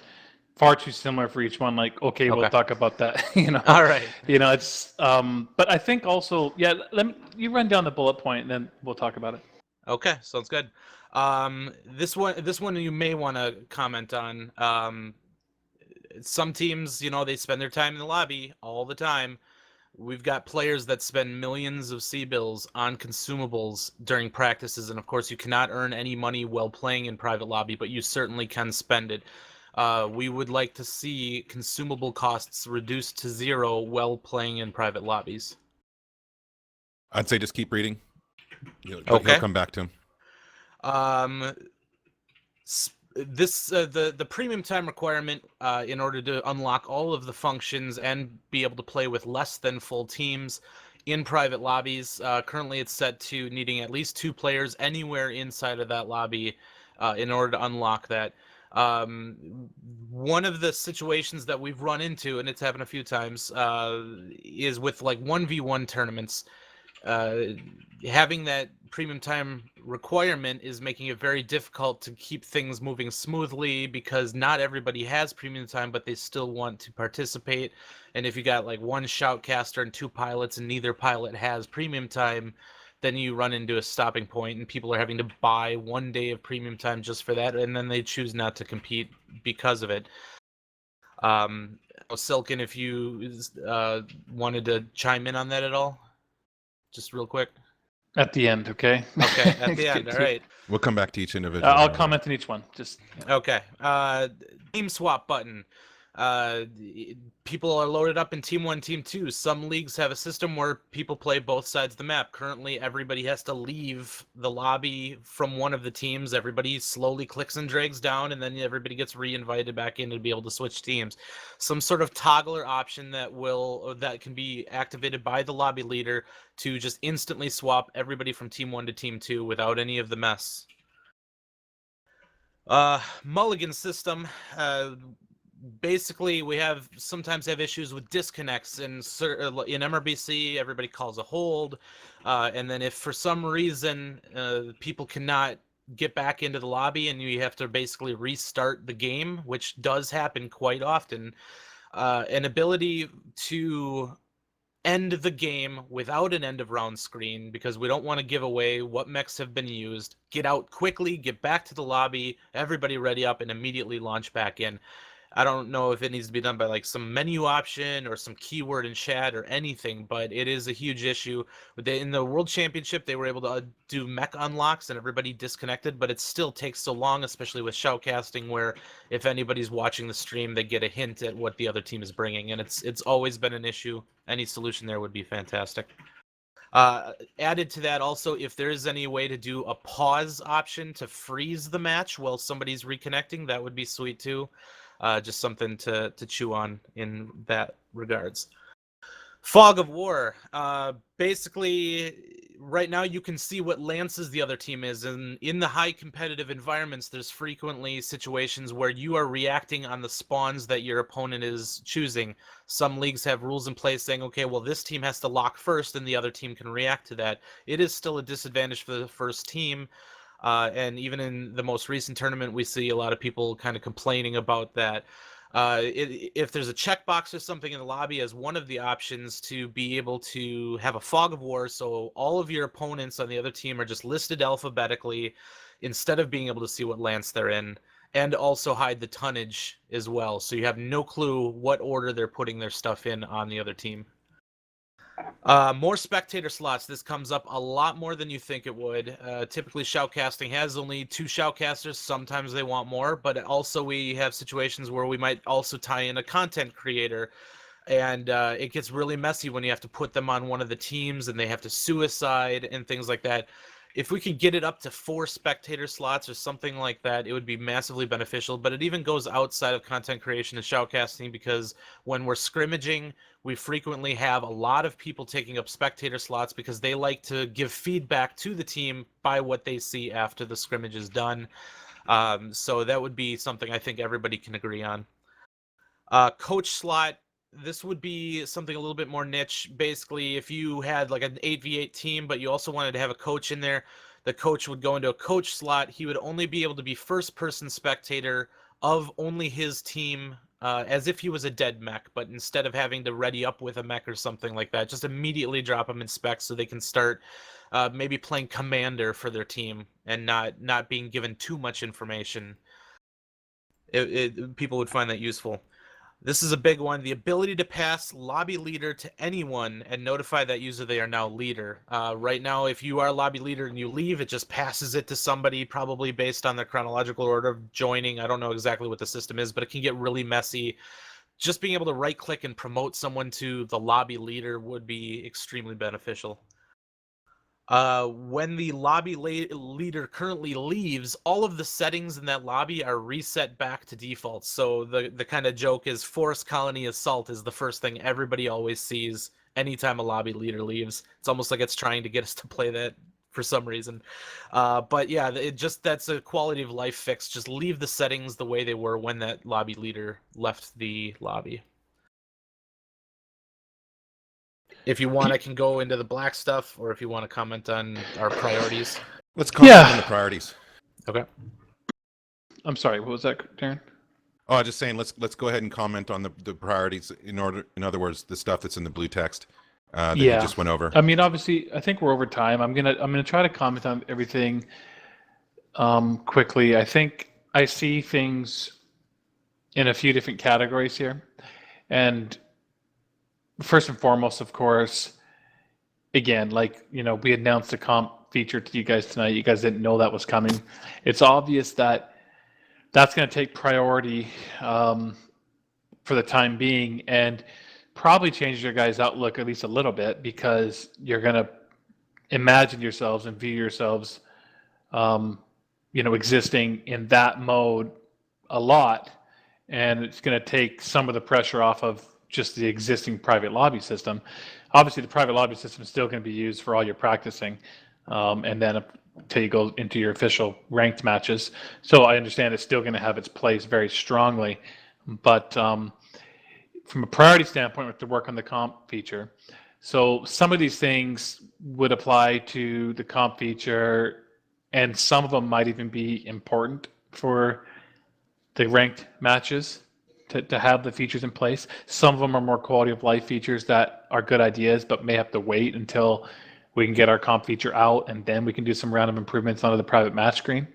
far too similar for each one. Like, okay, we'll talk about that. All right. It's but I think also, you run down the bullet point and then we'll talk about it. Okay, sounds good. This one you may want to comment on. Some teams, they spend their time in the lobby all the time. We've got players that spend millions of C-bills on consumables during practices, and of course you cannot earn any money while playing in private lobby, but you certainly can spend it. We would like to see consumable costs reduced to 0 while playing in private lobbies. I'd say just keep reading. He'll Okay. come back to him. the premium time requirement in order to unlock all of the functions and be able to play with less than full teams in private lobbies. Currently, it's set to needing at least 2 players anywhere inside of that lobby in order to unlock that. One of the situations that we've run into, and it's happened a few times, is with like 1v1 tournaments. Having that premium time requirement is making it very difficult to keep things moving smoothly because not everybody has premium time, but they still want to participate. And if you got like 1 shoutcaster and 2 pilots and neither pilot has premium time, then you run into a stopping point and people are having to buy 1 day of premium time just for that, and then they choose not to compete because of it. Silken, if you wanted to chime in on that at all, just real quick. At the end, okay? Okay, at the end, all right. We'll come back to each individual. I'll comment on each one. Just Okay. Team swap button. People are loaded up in Team 1, Team 2. Some leagues have a system where people play both sides of the map. Currently, everybody has to leave the lobby from one of the teams. Everybody slowly clicks and drags down, and then everybody gets re-invited back in to be able to switch teams. Some sort of toggler option that can be activated by the lobby leader to just instantly swap everybody from Team 1 to Team 2 without any of the mess. Mulligan system. Basically, we sometimes have issues with disconnects, and in MRBC, everybody calls a hold, and then if for some reason people cannot get back into the lobby and you have to basically restart the game, which does happen quite often, an ability to end the game without an end of round screen, because we don't want to give away what mechs have been used, get out quickly, get back to the lobby, everybody ready up, and immediately launch back in. I don't know if it needs to be done by like some menu option or some keyword in chat or anything, but it is a huge issue. In the World Championship, they were able to do mech unlocks and everybody disconnected, but it still takes so long, especially with shoutcasting, where if anybody's watching the stream, they get a hint at what the other team is bringing, and it's always been an issue. Any solution there would be fantastic. Added to that also, if there is any way to do a pause option to freeze the match while somebody's reconnecting, that would be sweet too. Just something to chew on in that regards. Fog of War. Basically, right now you can see what lances the other team is, and in the high competitive environments, there's frequently situations where you are reacting on the spawns that your opponent is choosing. Some leagues have rules in place saying, okay, well, this team has to lock first, and the other team can react to that. It is still a disadvantage for the first team. And even in the most recent tournament, we see a lot of people kind of complaining about that. If there's a checkbox or something in the lobby as one of the options to be able to have a fog of war, so all of your opponents on the other team are just listed alphabetically instead of being able to see what lance they're in, and also hide the tonnage as well, so you have no clue what order they're putting their stuff in on the other team. More spectator slots. This comes up a lot more than you think it would. Typically, shoutcasting has only 2 shoutcasters. Sometimes they want more, but also we have situations where we might also tie in a content creator, and it gets really messy when you have to put them on one of the teams and they have to suicide and things like that. If we could get it up to 4 spectator slots or something like that, it would be massively beneficial, but it even goes outside of content creation and shoutcasting, because when we're scrimmaging, we frequently have a lot of people taking up spectator slots because they like to give feedback to the team by what they see after the scrimmage is done. So that would be something I think everybody can agree on. Coach slot. This would be something a little bit more niche. Basically, if you had like an 8v8 team, but you also wanted to have a coach in there, the coach would go into a coach slot. He would only be able to be first-person spectator of only his team, as if he was a dead mech, but instead of having to ready up with a mech or something like that, just immediately drop them in spec so they can start maybe playing commander for their team and not being given too much information. People would find that useful. This is a big one. The ability to pass lobby leader to anyone and notify that user they are now leader. Right now, if you are lobby leader and you leave, it just passes it to somebody, probably based on their chronological order of joining. I don't know exactly what the system is, but it can get really messy. Just being able to right-click and promote someone to the lobby leader would be extremely beneficial. When the lobby leader currently leaves, all of the settings in that lobby are reset back to default. So the kind of joke is Forest Colony Assault is the first thing everybody always sees anytime a lobby leader leaves. It's almost like it's trying to get us to play that for some reason. But yeah, that's a quality of life fix. Just leave the settings the way they were when that lobby leader left the lobby. If you want, I can go into the black stuff, or if you want to comment on our priorities. Let's comment Yeah. on the priorities. Okay. I'm sorry. What was that, Darren? Oh, I'm just saying, let's go ahead and comment on the priorities. In other words, the stuff that's in the blue text that you just went over. I mean, obviously, I think we're over time. I'm gonna try to comment on everything quickly. I think I see things in a few different categories here, and first and foremost, of course, again, like, we announced a comp feature to you guys tonight. You guys didn't know that was coming. It's obvious that that's going to take priority for the time being, and probably change your guys' outlook at least a little bit, because you're going to imagine yourselves and view yourselves, existing in that mode a lot, and it's going to take some of the pressure off of just the existing private lobby system. Obviously, the private lobby system is still going to be used for all your practicing, and then until you go into your official ranked matches. So I understand it's still going to have its place very strongly, but from a priority standpoint, we have to work on the comp feature. So some of these things would apply to the comp feature, and some of them might even be important for the ranked matches to have the features in place. Some of them are more quality of life features that are good ideas, but may have to wait until we can get our comp feature out, and then we can do some random improvements onto the private match screen.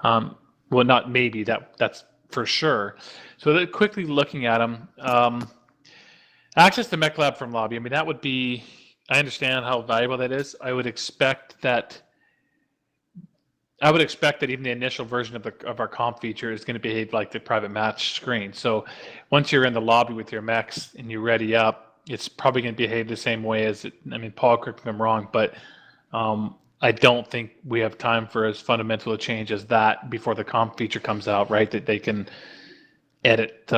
Well, not maybe, that's for sure. So quickly looking at them, access to Mech Lab from lobby. I mean, that would be, I understand how valuable that is. I would expect that even the initial version of our comp feature is going to behave like the private match screen. So once you're in the lobby with your mechs and you ready up, it's probably going to behave the same way as it. I mean, Paul, correct me if I'm wrong, but I don't think we have time for as fundamental a change as that before the comp feature comes out, right? That they can edit.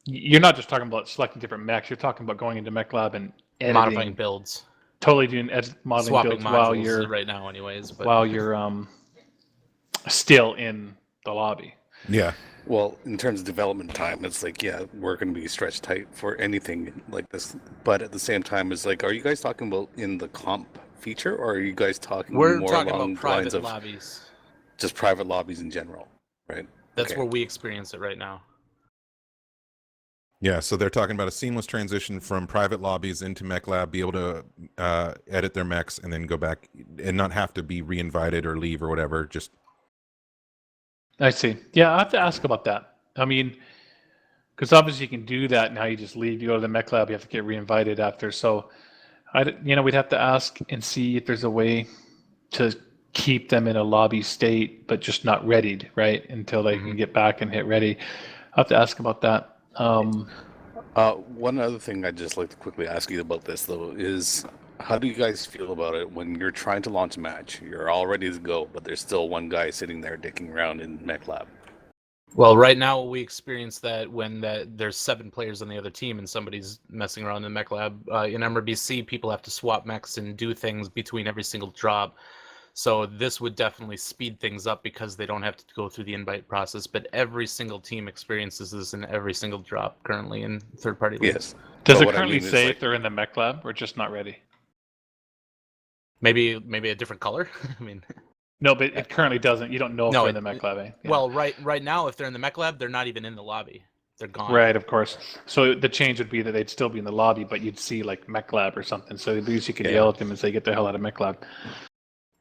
You're not just talking about selecting different mechs. You're talking about going into Mech Lab and editing, Modifying builds. Totally doing modeling Swapping builds modules while you're right now, anyways. But while you're still in the lobby. Yeah. Well, in terms of development time, it's like, yeah, we're going to be stretched tight for anything like this. But at the same time, it's like, are you guys talking about in the comp feature, or are you guys talking we're more talking along about the lines private of lobbies. just private lobbies in general, right? That's Okay. where we experience it right now. Yeah, so they're talking about a seamless transition from private lobbies into Mech Lab, be able to edit their mechs and then go back and not have to be re-invited or leave or whatever. Just I see. Yeah, I have to ask about that. I mean, because obviously you can do that now. You just leave, you go to the Mech Lab, you have to get re-invited after. So, we'd have to ask and see if there's a way to keep them in a lobby state, but just not readied, right, until they can get back and hit ready. I have to ask about that. One other thing I'd just like to quickly ask you about this, though, is how do you guys feel about it when you're trying to launch a match? You're all ready to go, but there's still one guy sitting there dicking around in Mech Lab. Well, right now we experience that when there's 7 players on the other team and somebody's messing around in the Mech Lab. In MRBC, people have to swap mechs and do things between every single drop. So this would definitely speed things up because they don't have to go through the invite process. But every single team experiences this in every single drop currently in third-party leagues. Yes. Does But it what I currently mean is, say like- if they're in the Mech Lab or just not ready? Maybe a different color. I mean, No, but it currently doesn't. You don't know if No, they're in it- the Mech Lab. Eh? Yeah. well, right now, if they're in the Mech Lab, they're not even in the lobby. They're gone. Right, of course. So the change would be that they'd still be in the lobby, but you'd see like Mech Lab or something. So at least you could Yeah. yell at them and say, "Get the hell out of Mech Lab."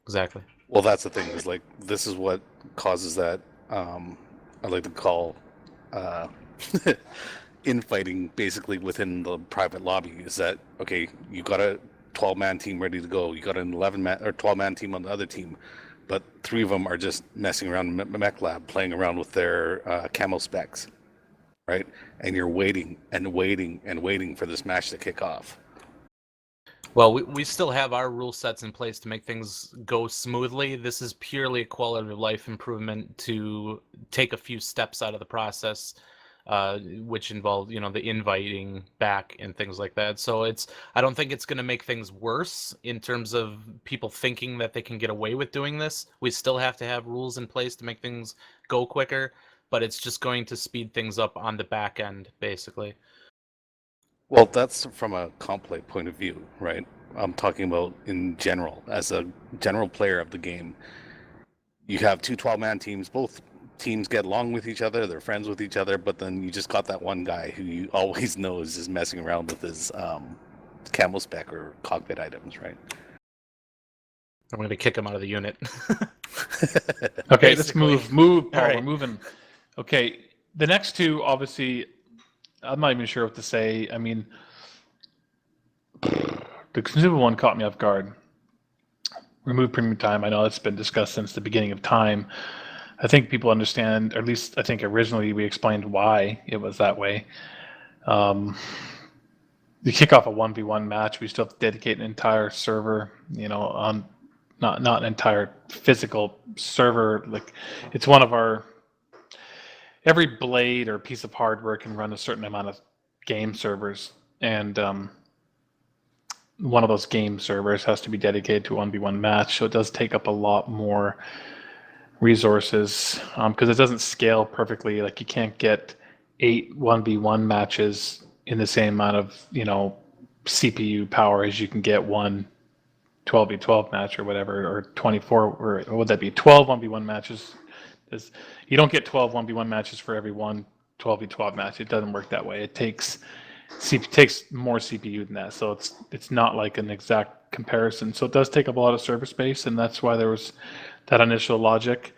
Exactly. Well, that's the thing, is like, this is what causes that, I like to call infighting basically within the private lobby, is that, okay, you got a 12-man team ready to go, you got an 11-man or 12-man team on the other team, but 3 of them are just messing around in Mech Lab, playing around with their camo specs, right? And you're waiting and waiting and waiting for this match to kick off. Well, we still have our rule sets in place to make things go smoothly. This is purely a quality of life improvement to take a few steps out of the process, which involve, the inviting back and things like that. So I don't think it's going to make things worse in terms of people thinking that they can get away with doing this. We still have to have rules in place to make things go quicker, but it's just going to speed things up on the back end, basically. Well, that's from a comp play point of view, right? I'm talking about in general, as a general player of the game. You have two 12-man teams, both teams get along with each other, they're friends with each other, but then you just got that one guy who you always know is just messing around with his camo spec or cockpit items, right? I'm going to kick him out of the unit. Okay, let's Basically. move, Paul. All right. We're moving. Okay, the next two, obviously, I'm not even sure what to say. I mean, the consumable one caught me off guard. Remove premium time. I know it's been discussed since the beginning of time. I think people understand, or at least I think originally we explained why it was that way. You kick off a 1v1 match, we still have to dedicate an entire server, on not an entire physical server. Like, it's one of our, every blade or piece of hardware can run a certain amount of game servers, and one of those game servers has to be dedicated to a 1v1 match, so it does take up a lot more resources, because it doesn't scale perfectly. Like, you can't get 8 1v1 matches in the same amount of CPU power as you can get one 12v12 match or whatever, or 24, or what would that be, 12 1v1 matches. You don't get 12 1v1 matches for every one 12v12 match. It doesn't work that way. It takes more CPU than that, so it's not like an exact comparison. So it does take up a lot of server space, and that's why there was that initial logic.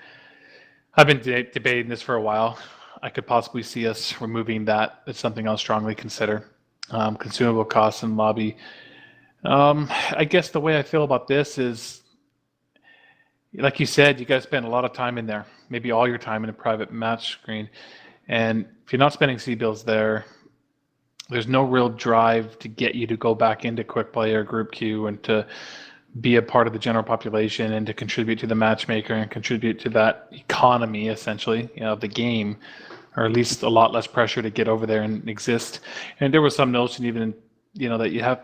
I've been debating this for a while. I could possibly see us removing that. It's something I'll strongly consider. Consumable costs in lobby. I guess the way I feel about this is, like you said, you guys spend a lot of time in there, maybe all your time in a private match screen. And if you're not spending C-bills there, there's no real drive to get you to go back into quick play or group queue and to be a part of the general population and to contribute to the matchmaker and contribute to that economy, essentially, of the game, or at least a lot less pressure to get over there and exist. And there was some notion even, that you have,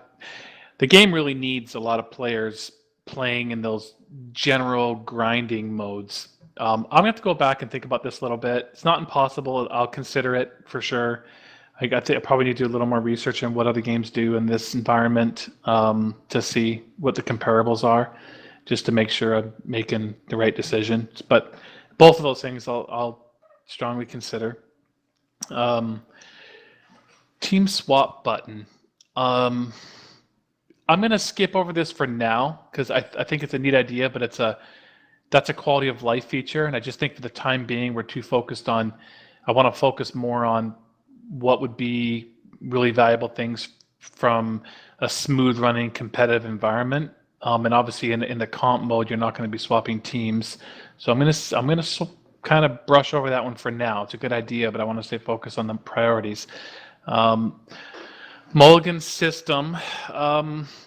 the game really needs a lot of players playing in those general grinding modes. I'm gonna have to go back and think about this a little bit. It's not impossible. I'll consider it for sure. I probably need to do a little more research on what other games do in this environment, to see what the comparables are, just to make sure I'm making the right decisions. But both of those things I'll strongly consider. Team swap button. I'm going to skip over this for now because I think it's a neat idea, but that's a quality of life feature, and I just think for the time being we're too focused on. I want to focus more on what would be really valuable things from a smooth running competitive environment. And obviously in the comp mode, you're not going to be swapping teams. So I'm going to kind of brush over that one for now. It's a good idea, but I want to stay focused on the priorities. Mulligan system.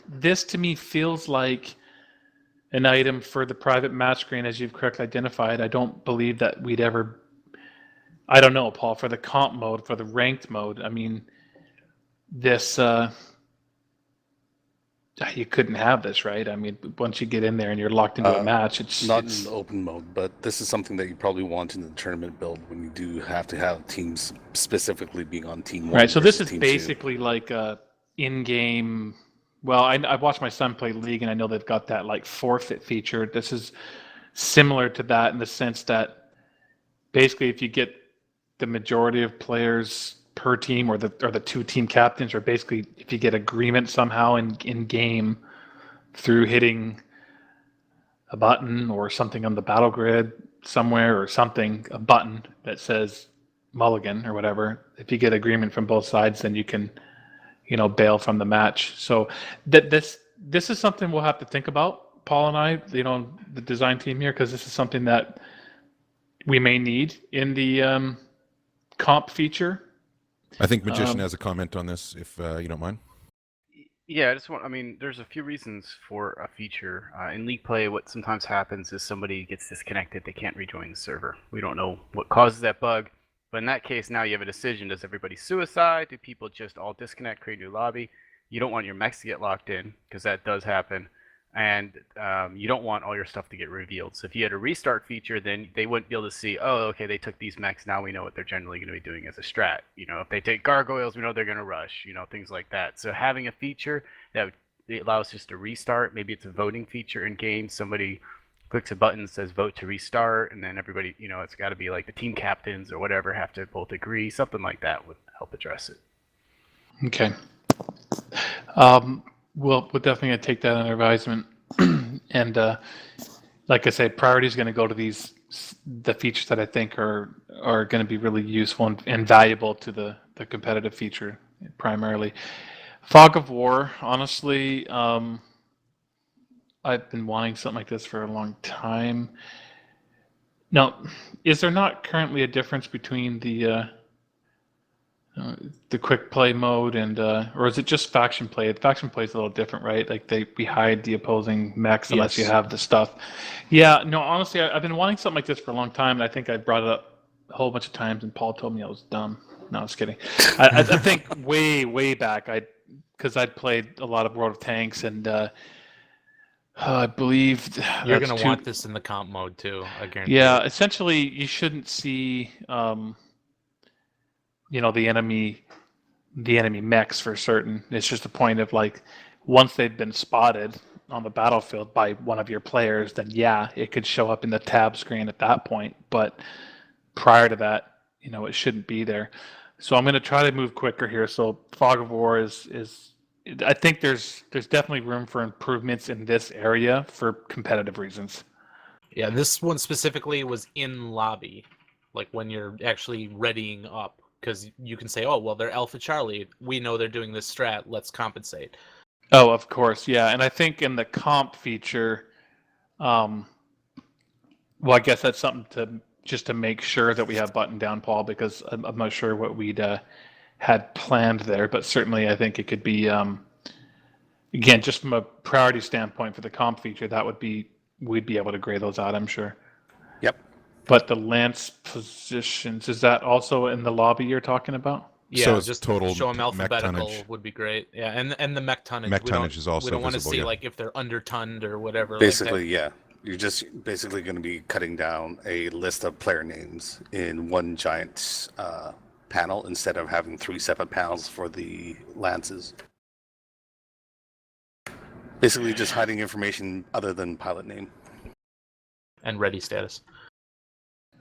This to me feels like an item for the private match screen, as you've correctly identified. I don't believe that we'd ever, I don't know, Paul, for the comp mode, for the ranked mode, I mean, this, you couldn't have this, right? I mean, once you get in there and you're locked into a match, it's not in the open mode, but this is something that you probably want in the tournament build when you do have to have teams specifically being on team one. Right, so this is team basically like a in-game. Well, I've watched my son play League, and I know they've got that like forfeit feature. This is similar to that in the sense that basically if you get the majority of players per team, or the two team captains, or basically if you get agreement somehow in game through hitting a button or something on the battle grid somewhere, or something, a button that says mulligan or whatever, if you get agreement from both sides, then you can bail from the match. So that this is something we'll have to think about, Paul and I, the design team here, because this is something that we may need in the comp feature. I think Magician has a comment on this, if you don't mind. Yeah, I mean, there's a few reasons for a feature. In League play, what sometimes happens is somebody gets disconnected, they can't rejoin the server. We don't know what causes that bug, but in that case, now you have a decision. Does everybody suicide? Do people just all disconnect, create a new lobby? You don't want your mechs to get locked in, because that does happen. And you don't want all your stuff to get revealed. So if you had a restart feature, then they wouldn't be able to see, oh, okay, they took these mechs, now we know what they're generally going to be doing as a strat. You know, if they take gargoyles, we know they're going to rush, you know, things like that. So having a feature that allows just a restart, maybe it's a voting feature in game, somebody clicks a button, says vote to restart, and then everybody, you know, it's got to be like the team captains or whatever have to both agree, something like that would help address it. Okay. We're definitely going to take that under advisement. And like I say, priority is going to go to the features that I think are going to be really useful and valuable to the competitive feature primarily. Fog of War, honestly, I've been wanting something like this for a long time. Now, is there not currently a difference between the quick play mode and or is it just faction play? Faction play is a little different, right? Like we hide the opposing mechs unless you Yes. have the stuff. Yeah, no, honestly, I've been wanting something like this for a long time, and I think I brought it up a whole bunch of times, and Paul told me I was dumb. No, I was kidding. I think way back, because I'd played a lot of World of Tanks, and I believe You're going to want this in the comp mode too, I guarantee. Yeah, it. essentially, you shouldn't see you know, the enemy mechs for certain. It's just a point of like, once they've been spotted on the battlefield by one of your players, then yeah, it could show up in the tab screen at that point. But prior to that, you know, it shouldn't be there. So I'm going to try to move quicker here. So Fog of War is I think there's definitely room for improvements in this area for competitive reasons. Yeah, this one specifically was in lobby, like when you're actually readying up. Because you can say, oh, well, they're Alpha Charlie. We know they're doing this strat. Let's compensate. Oh, of course, yeah. And I think in the comp feature, well, I guess that's something to make sure that we have buttoned down, Paul, because I'm not sure what we'd had planned there. But certainly I think it could be, again, just from a priority standpoint for the comp feature, we'd be able to gray those out, I'm sure. Yep. But the lance positions, is that also in the lobby you're talking about? Yeah, So it's just total show them mech alphabetical tonnage. would be great. Yeah, and the mech tonnage. Mech tonnage is also we don't want to visible, see yeah. like if they're under-tonned or whatever. Basically, like yeah. You're just basically going to be cutting down a list of player names in one giant panel instead of having 3 separate panels for the lances. Basically, just hiding information other than pilot name. and ready status.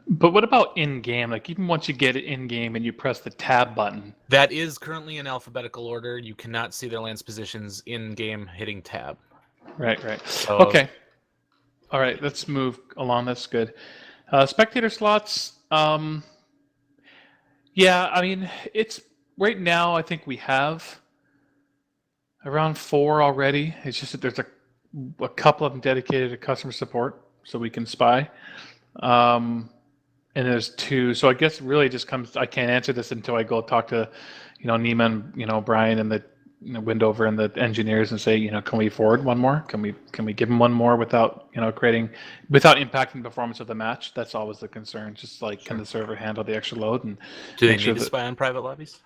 But what about in-game? Like, even once you get it in-game and you press the tab button. That is currently in alphabetical order. You cannot see their lance positions in-game hitting tab. Right. So, Okay. All right, let's move along. That's good. Spectator slots. Yeah, I mean, it's right now, I think we have around 4 already. It's just that there's a couple of them dedicated to customer support, so we can spy. And there's 2. So I guess it really just comes. I can't answer this until I go talk to, Neiman, Brian, and the Windover and the engineers and say, can we forward one more? Can we give them one more without without impacting the performance of the match? That's always the concern. Just like, can the server handle the extra load? And do they make sure need to spy on private lobbies?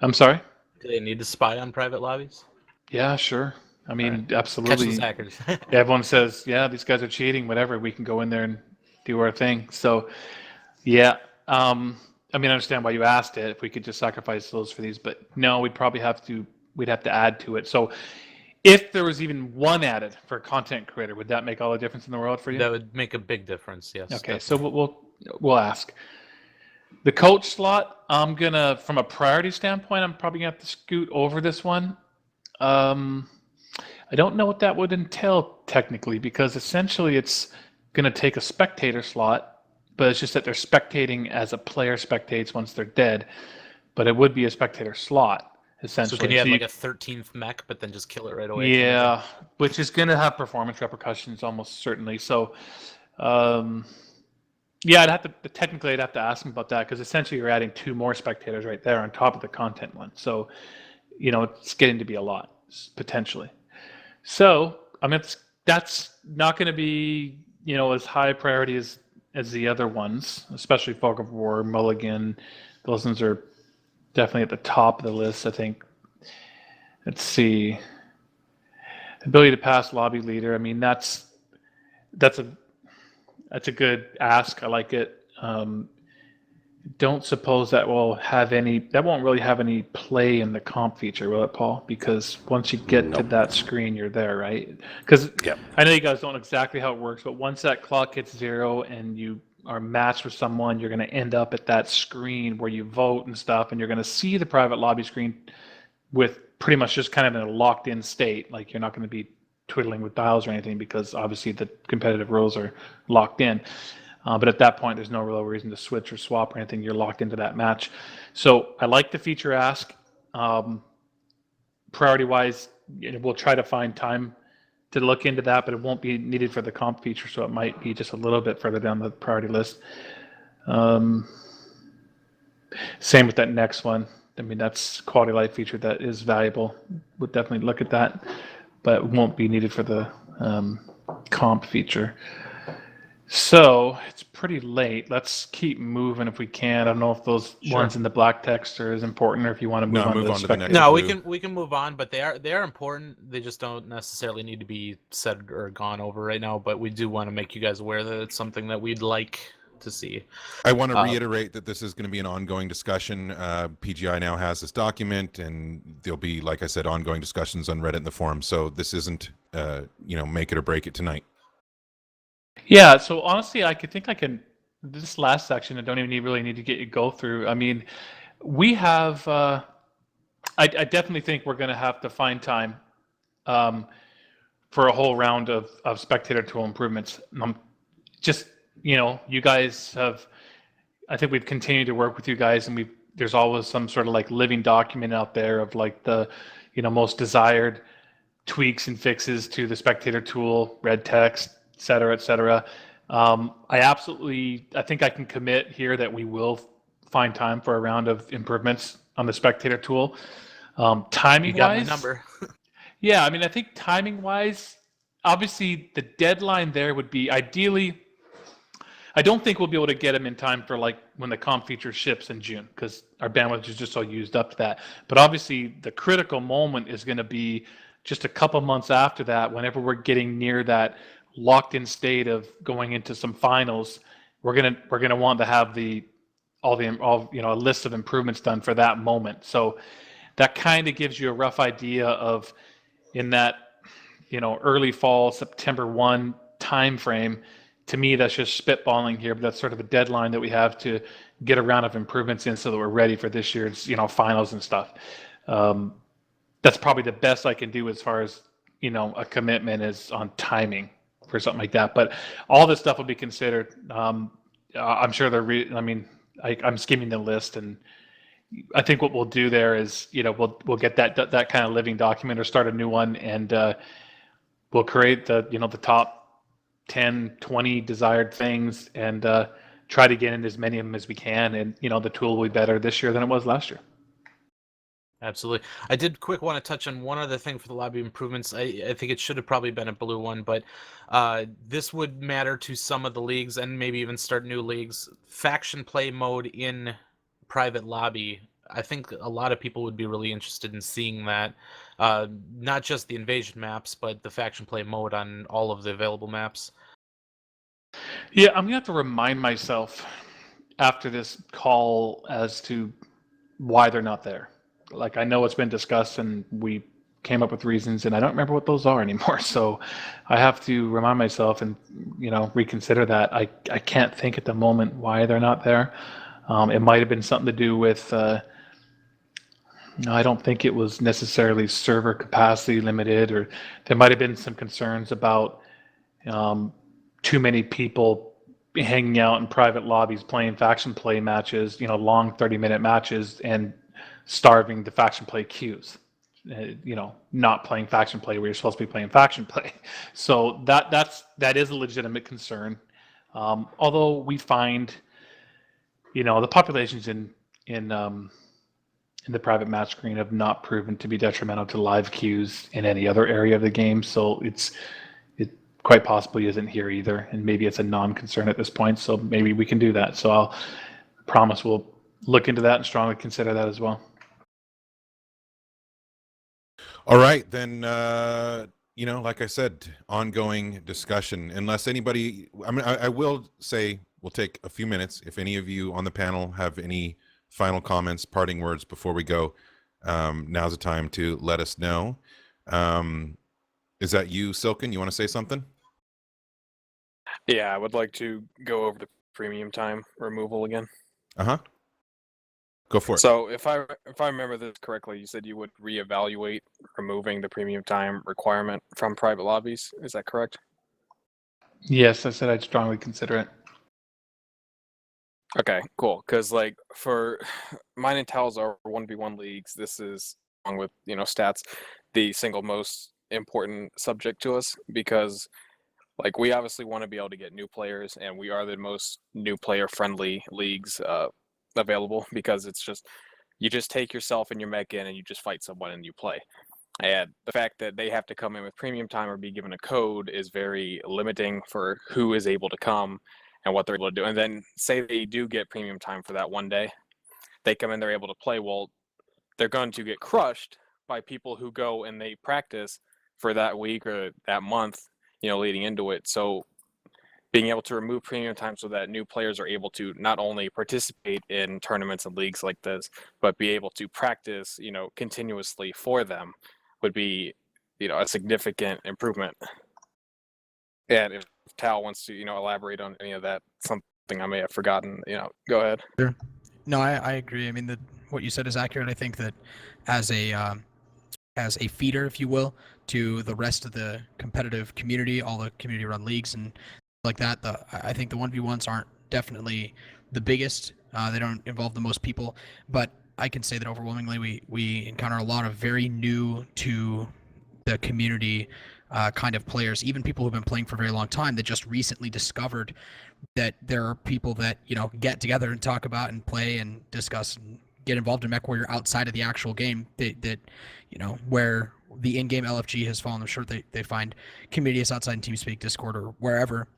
I'm sorry. Do they need to spy on private lobbies? Yeah, sure. I mean, Catch absolutely. those hackers. Everyone says, yeah, these guys are cheating, whatever. We can go in there and do our thing. So, yeah. I mean, I understand why you asked it. If we could just sacrifice those for these, but no, we'd have to add to it. So, if there was even one added for a content creator, would that make all the difference in the world for you? That would make a big difference. Yes. Okay, definitely. so we'll ask. The coach slot, I'm gonna, from a priority standpoint, I'm probably gonna have to scoot over this one. I don't know what that would entail technically, because essentially it's gonna take a spectator slot, but it's just that they're spectating as a player spectates once they're dead. But it would be a spectator slot, essentially. So can you have like a 13th mech, but then just kill it right away? Yeah, which is going to have performance repercussions almost certainly. So, yeah, I'd have to ask them about that, because essentially you're adding 2 more spectators right there on top of the content one. So, it's getting to be a lot. potentially. So I mean, that's not going to be as high priority as the other ones, especially Fog of War, Mulligan. Those ones are definitely at the top of the list, I think. Let's see. Ability to pass lobby leader. I mean, that's a good ask. I like it. Don't suppose that won't really have any play in the comp feature, will it, Paul? Because once you get to that screen, you're there, right? Because I know you guys don't know exactly how it works, but once that clock hits 0 and you are matched with someone, you're going to end up at that screen where you vote and stuff, and you're going to see the private lobby screen with pretty much just kind of in a locked-in state. Like, you're not going to be twiddling with dials or anything because obviously the competitive rules are locked in. But at that point, there's no real reason to switch or swap or anything. You're locked into that match. So I like the feature ask. Priority-wise, we'll try to find time to look into that, but it won't be needed for the comp feature, so it might be just a little bit further down the priority list. Same with that next one. I mean, that's quality of life feature that is valuable. Would definitely look at that, but it won't be needed for the comp feature. So it's pretty late. Let's keep moving if we can. I don't know if those ones in the black text are as important, or if you want to move on to the next. No, we can move on, but they are important. They just don't necessarily need to be said or gone over right now. But we do want to make you guys aware that it's something that we'd like to see. I want to reiterate that this is going to be an ongoing discussion. PGI now has this document, and there'll be, like I said, ongoing discussions on Reddit and the forum. So this isn't, make it or break it tonight. Yeah, so honestly, I can, this last section, I don't even really need to get you go through. I mean, we have, I definitely think we're going to have to find time for a whole round of spectator tool improvements. You guys have, I think we've continued to work with you guys, and there's always some sort of like living document out there of like the, most desired tweaks and fixes to the spectator tool, red text, et cetera. I think I can commit here that we will find time for a round of improvements on the spectator tool. Timing-wise, you got my number. Yeah, I mean, I think timing-wise, obviously the deadline there would be ideally. I don't think we'll be able to get them in time for like when the comp feature ships in June, because our bandwidth is just so used up to that. But obviously the critical moment is going to be just a couple months after that, whenever we're getting near that locked in state of going into some finals. We're gonna want to have a list of improvements done for that moment. So that kind of gives you a rough idea of, in that early fall, September 1 time frame. To me, that's just spitballing here, but that's sort of a deadline that we have to get a round of improvements in so that we're ready for this year's finals and stuff. That's probably the best I can do as far as a commitment is on timing for something like that. But all this stuff will be considered. I'm sure I'm skimming the list, and I think what we'll do there is we'll get that kind of living document or start a new one, and we'll create the top 10, 20 desired things, and try to get in as many of them as we can. And the tool will be better this year than it was last year. Absolutely. I did want to touch on one other thing for the lobby improvements. I think it should have probably been a blue one, but this would matter to some of the leagues, and maybe even start new leagues. Faction play mode in private lobby. I think a lot of people would be really interested in seeing that. Not just the invasion maps, but the faction play mode on all of the available maps. Yeah, I'm gonna have to remind myself after this call as to why they're not there. Like, I know it's been discussed and we came up with reasons, and I don't remember what those are anymore. So I have to remind myself and reconsider that. I can't think at the moment why they're not there. It might have been something to do with I don't think it was necessarily server capacity limited, or there might have been some concerns about too many people hanging out in private lobbies playing faction play matches, long 30-minute matches, and starving the faction play queues. Not playing faction play where you're supposed to be playing faction play. So that is a legitimate concern. Although we find, the populations in in the private match screen have not proven to be detrimental to live queues in any other area of the game. So it quite possibly isn't here either, and maybe it's a non-concern at this point. So maybe we can do that. So I'll promise we'll look into that and strongly consider that as well. All right, then, like I said, ongoing discussion. Unless anybody, I will say we'll take a few minutes. If any of you on the panel have any final comments, parting words before we go, now's the time to let us know. Is that you, Silken? You want to say something? Yeah, I would like to go over the premium time removal again. Uh-huh. Go for it. So if I remember this correctly, you said you would reevaluate removing the premium time requirement from private lobbies. Is that correct? Yes, I said I'd strongly consider it. Okay, cool. Because like for mine and Tal's are 1v1 leagues. This is, along with stats, the single most important subject to us, because like we obviously want to be able to get new players, and we are the most new player friendly leagues available, because it's just you just take yourself and your mech in and you just fight someone and you play. And the fact that they have to come in with premium time or be given a code is very limiting for who is able to come and what they're able to do. And then say they do get premium time for that one day, they come in, they're able to play. Well, they're going to get crushed by people who go and they practice for that week or that month, leading into it. So being able to remove premium time so that new players are able to not only participate in tournaments and leagues like this, but be able to practice, continuously for them would be, a significant improvement. And if Tal wants to, elaborate on any of that, something I may have forgotten, go ahead. Sure. No, I agree. I mean, what you said is accurate. I think that as a feeder, if you will, to the rest of the competitive community, all the community-run leagues and like that, I think the 1v1s aren't definitely the biggest. They don't involve the most people, but I can say that overwhelmingly we encounter a lot of very new to the community kind of players, even people who've been playing for a very long time that just recently discovered that there are people that get together and talk about and play and discuss and get involved in MechWarrior outside of the actual game, that where the in-game LFG has fallen short. They find communities outside in TeamSpeak, Discord, or wherever.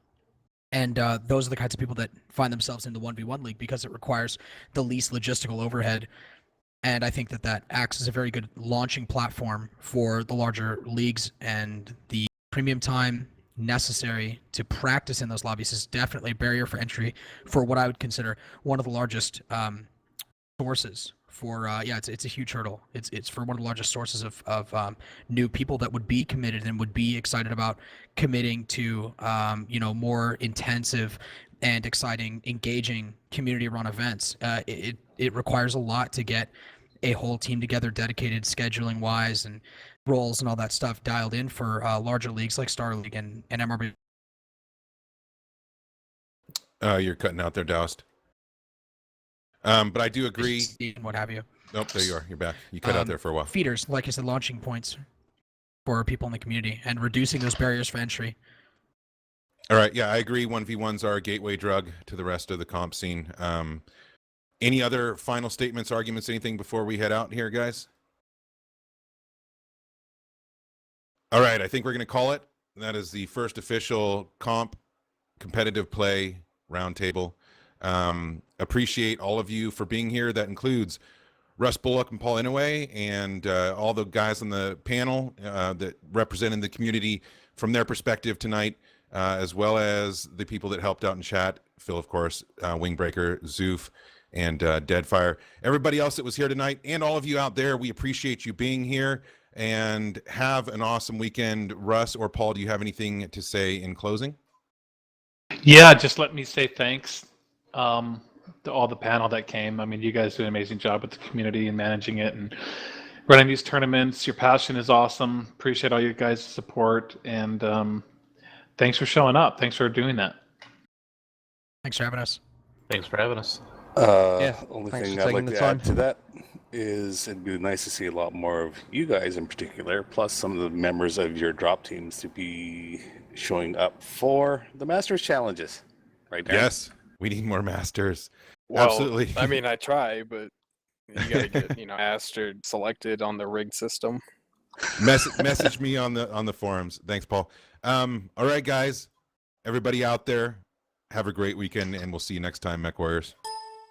And those are the kinds of people that find themselves in the 1v1 league because it requires the least logistical overhead. And I think that acts as a very good launching platform for the larger leagues, and the premium time necessary to practice in those lobbies is definitely a barrier for entry for what I would consider one of the largest sources for it's a huge hurdle. It's for one of the largest sources of new people that would be committed and would be excited about committing to more intensive and exciting, engaging community-run events. It requires a lot to get a whole team together, dedicated scheduling-wise and roles and all that stuff dialed in for larger leagues like Star League and MRB. You're cutting out there, Doused. But I do agree. And what have you. Nope, there you are. You're back. You cut out there for a while. Feeders, like I said, launching points for people in the community and reducing those barriers for entry. All right. Yeah, I agree. 1v1s are a gateway drug to the rest of the comp scene. Any other final statements, arguments, anything before we head out here, guys? All right. I think we're going to call it. That is the first official comp competitive play roundtable. Appreciate all of you for being here. That includes Russ, Bullock, and Paul Inouye, and all the guys on the panel that represented the community from their perspective tonight, as well as the people that helped out in chat. Phil, of course, Wingbreaker, Zoof, and Deadfire. Everybody else that was here tonight, and all of you out there, we appreciate you being here, and have an awesome weekend. Russ or Paul, do you have anything to say in closing? Yeah, just let me say thanks to all the panel that came. I mean, you guys do an amazing job with the community and managing it and running these tournaments. Your passion is awesome. Appreciate all you guys' support, and thanks for showing up. Thanks for doing that. Thanks for having us. Thanks for having us. Only thanks thing for I'd taking like the to time. add to that is it'd be nice to see a lot more of you guys in particular, plus some of the members of your drop teams to be showing up for the Masters challenges. Right now. Yes, we need more masters. Well, Absolutely. I mean, I try, but You gotta get asked or selected on the rigged system. Message me on the forums. Thanks, Paul. All right, guys, everybody out there, have a great weekend, and we'll see you next time, Mech Warriors.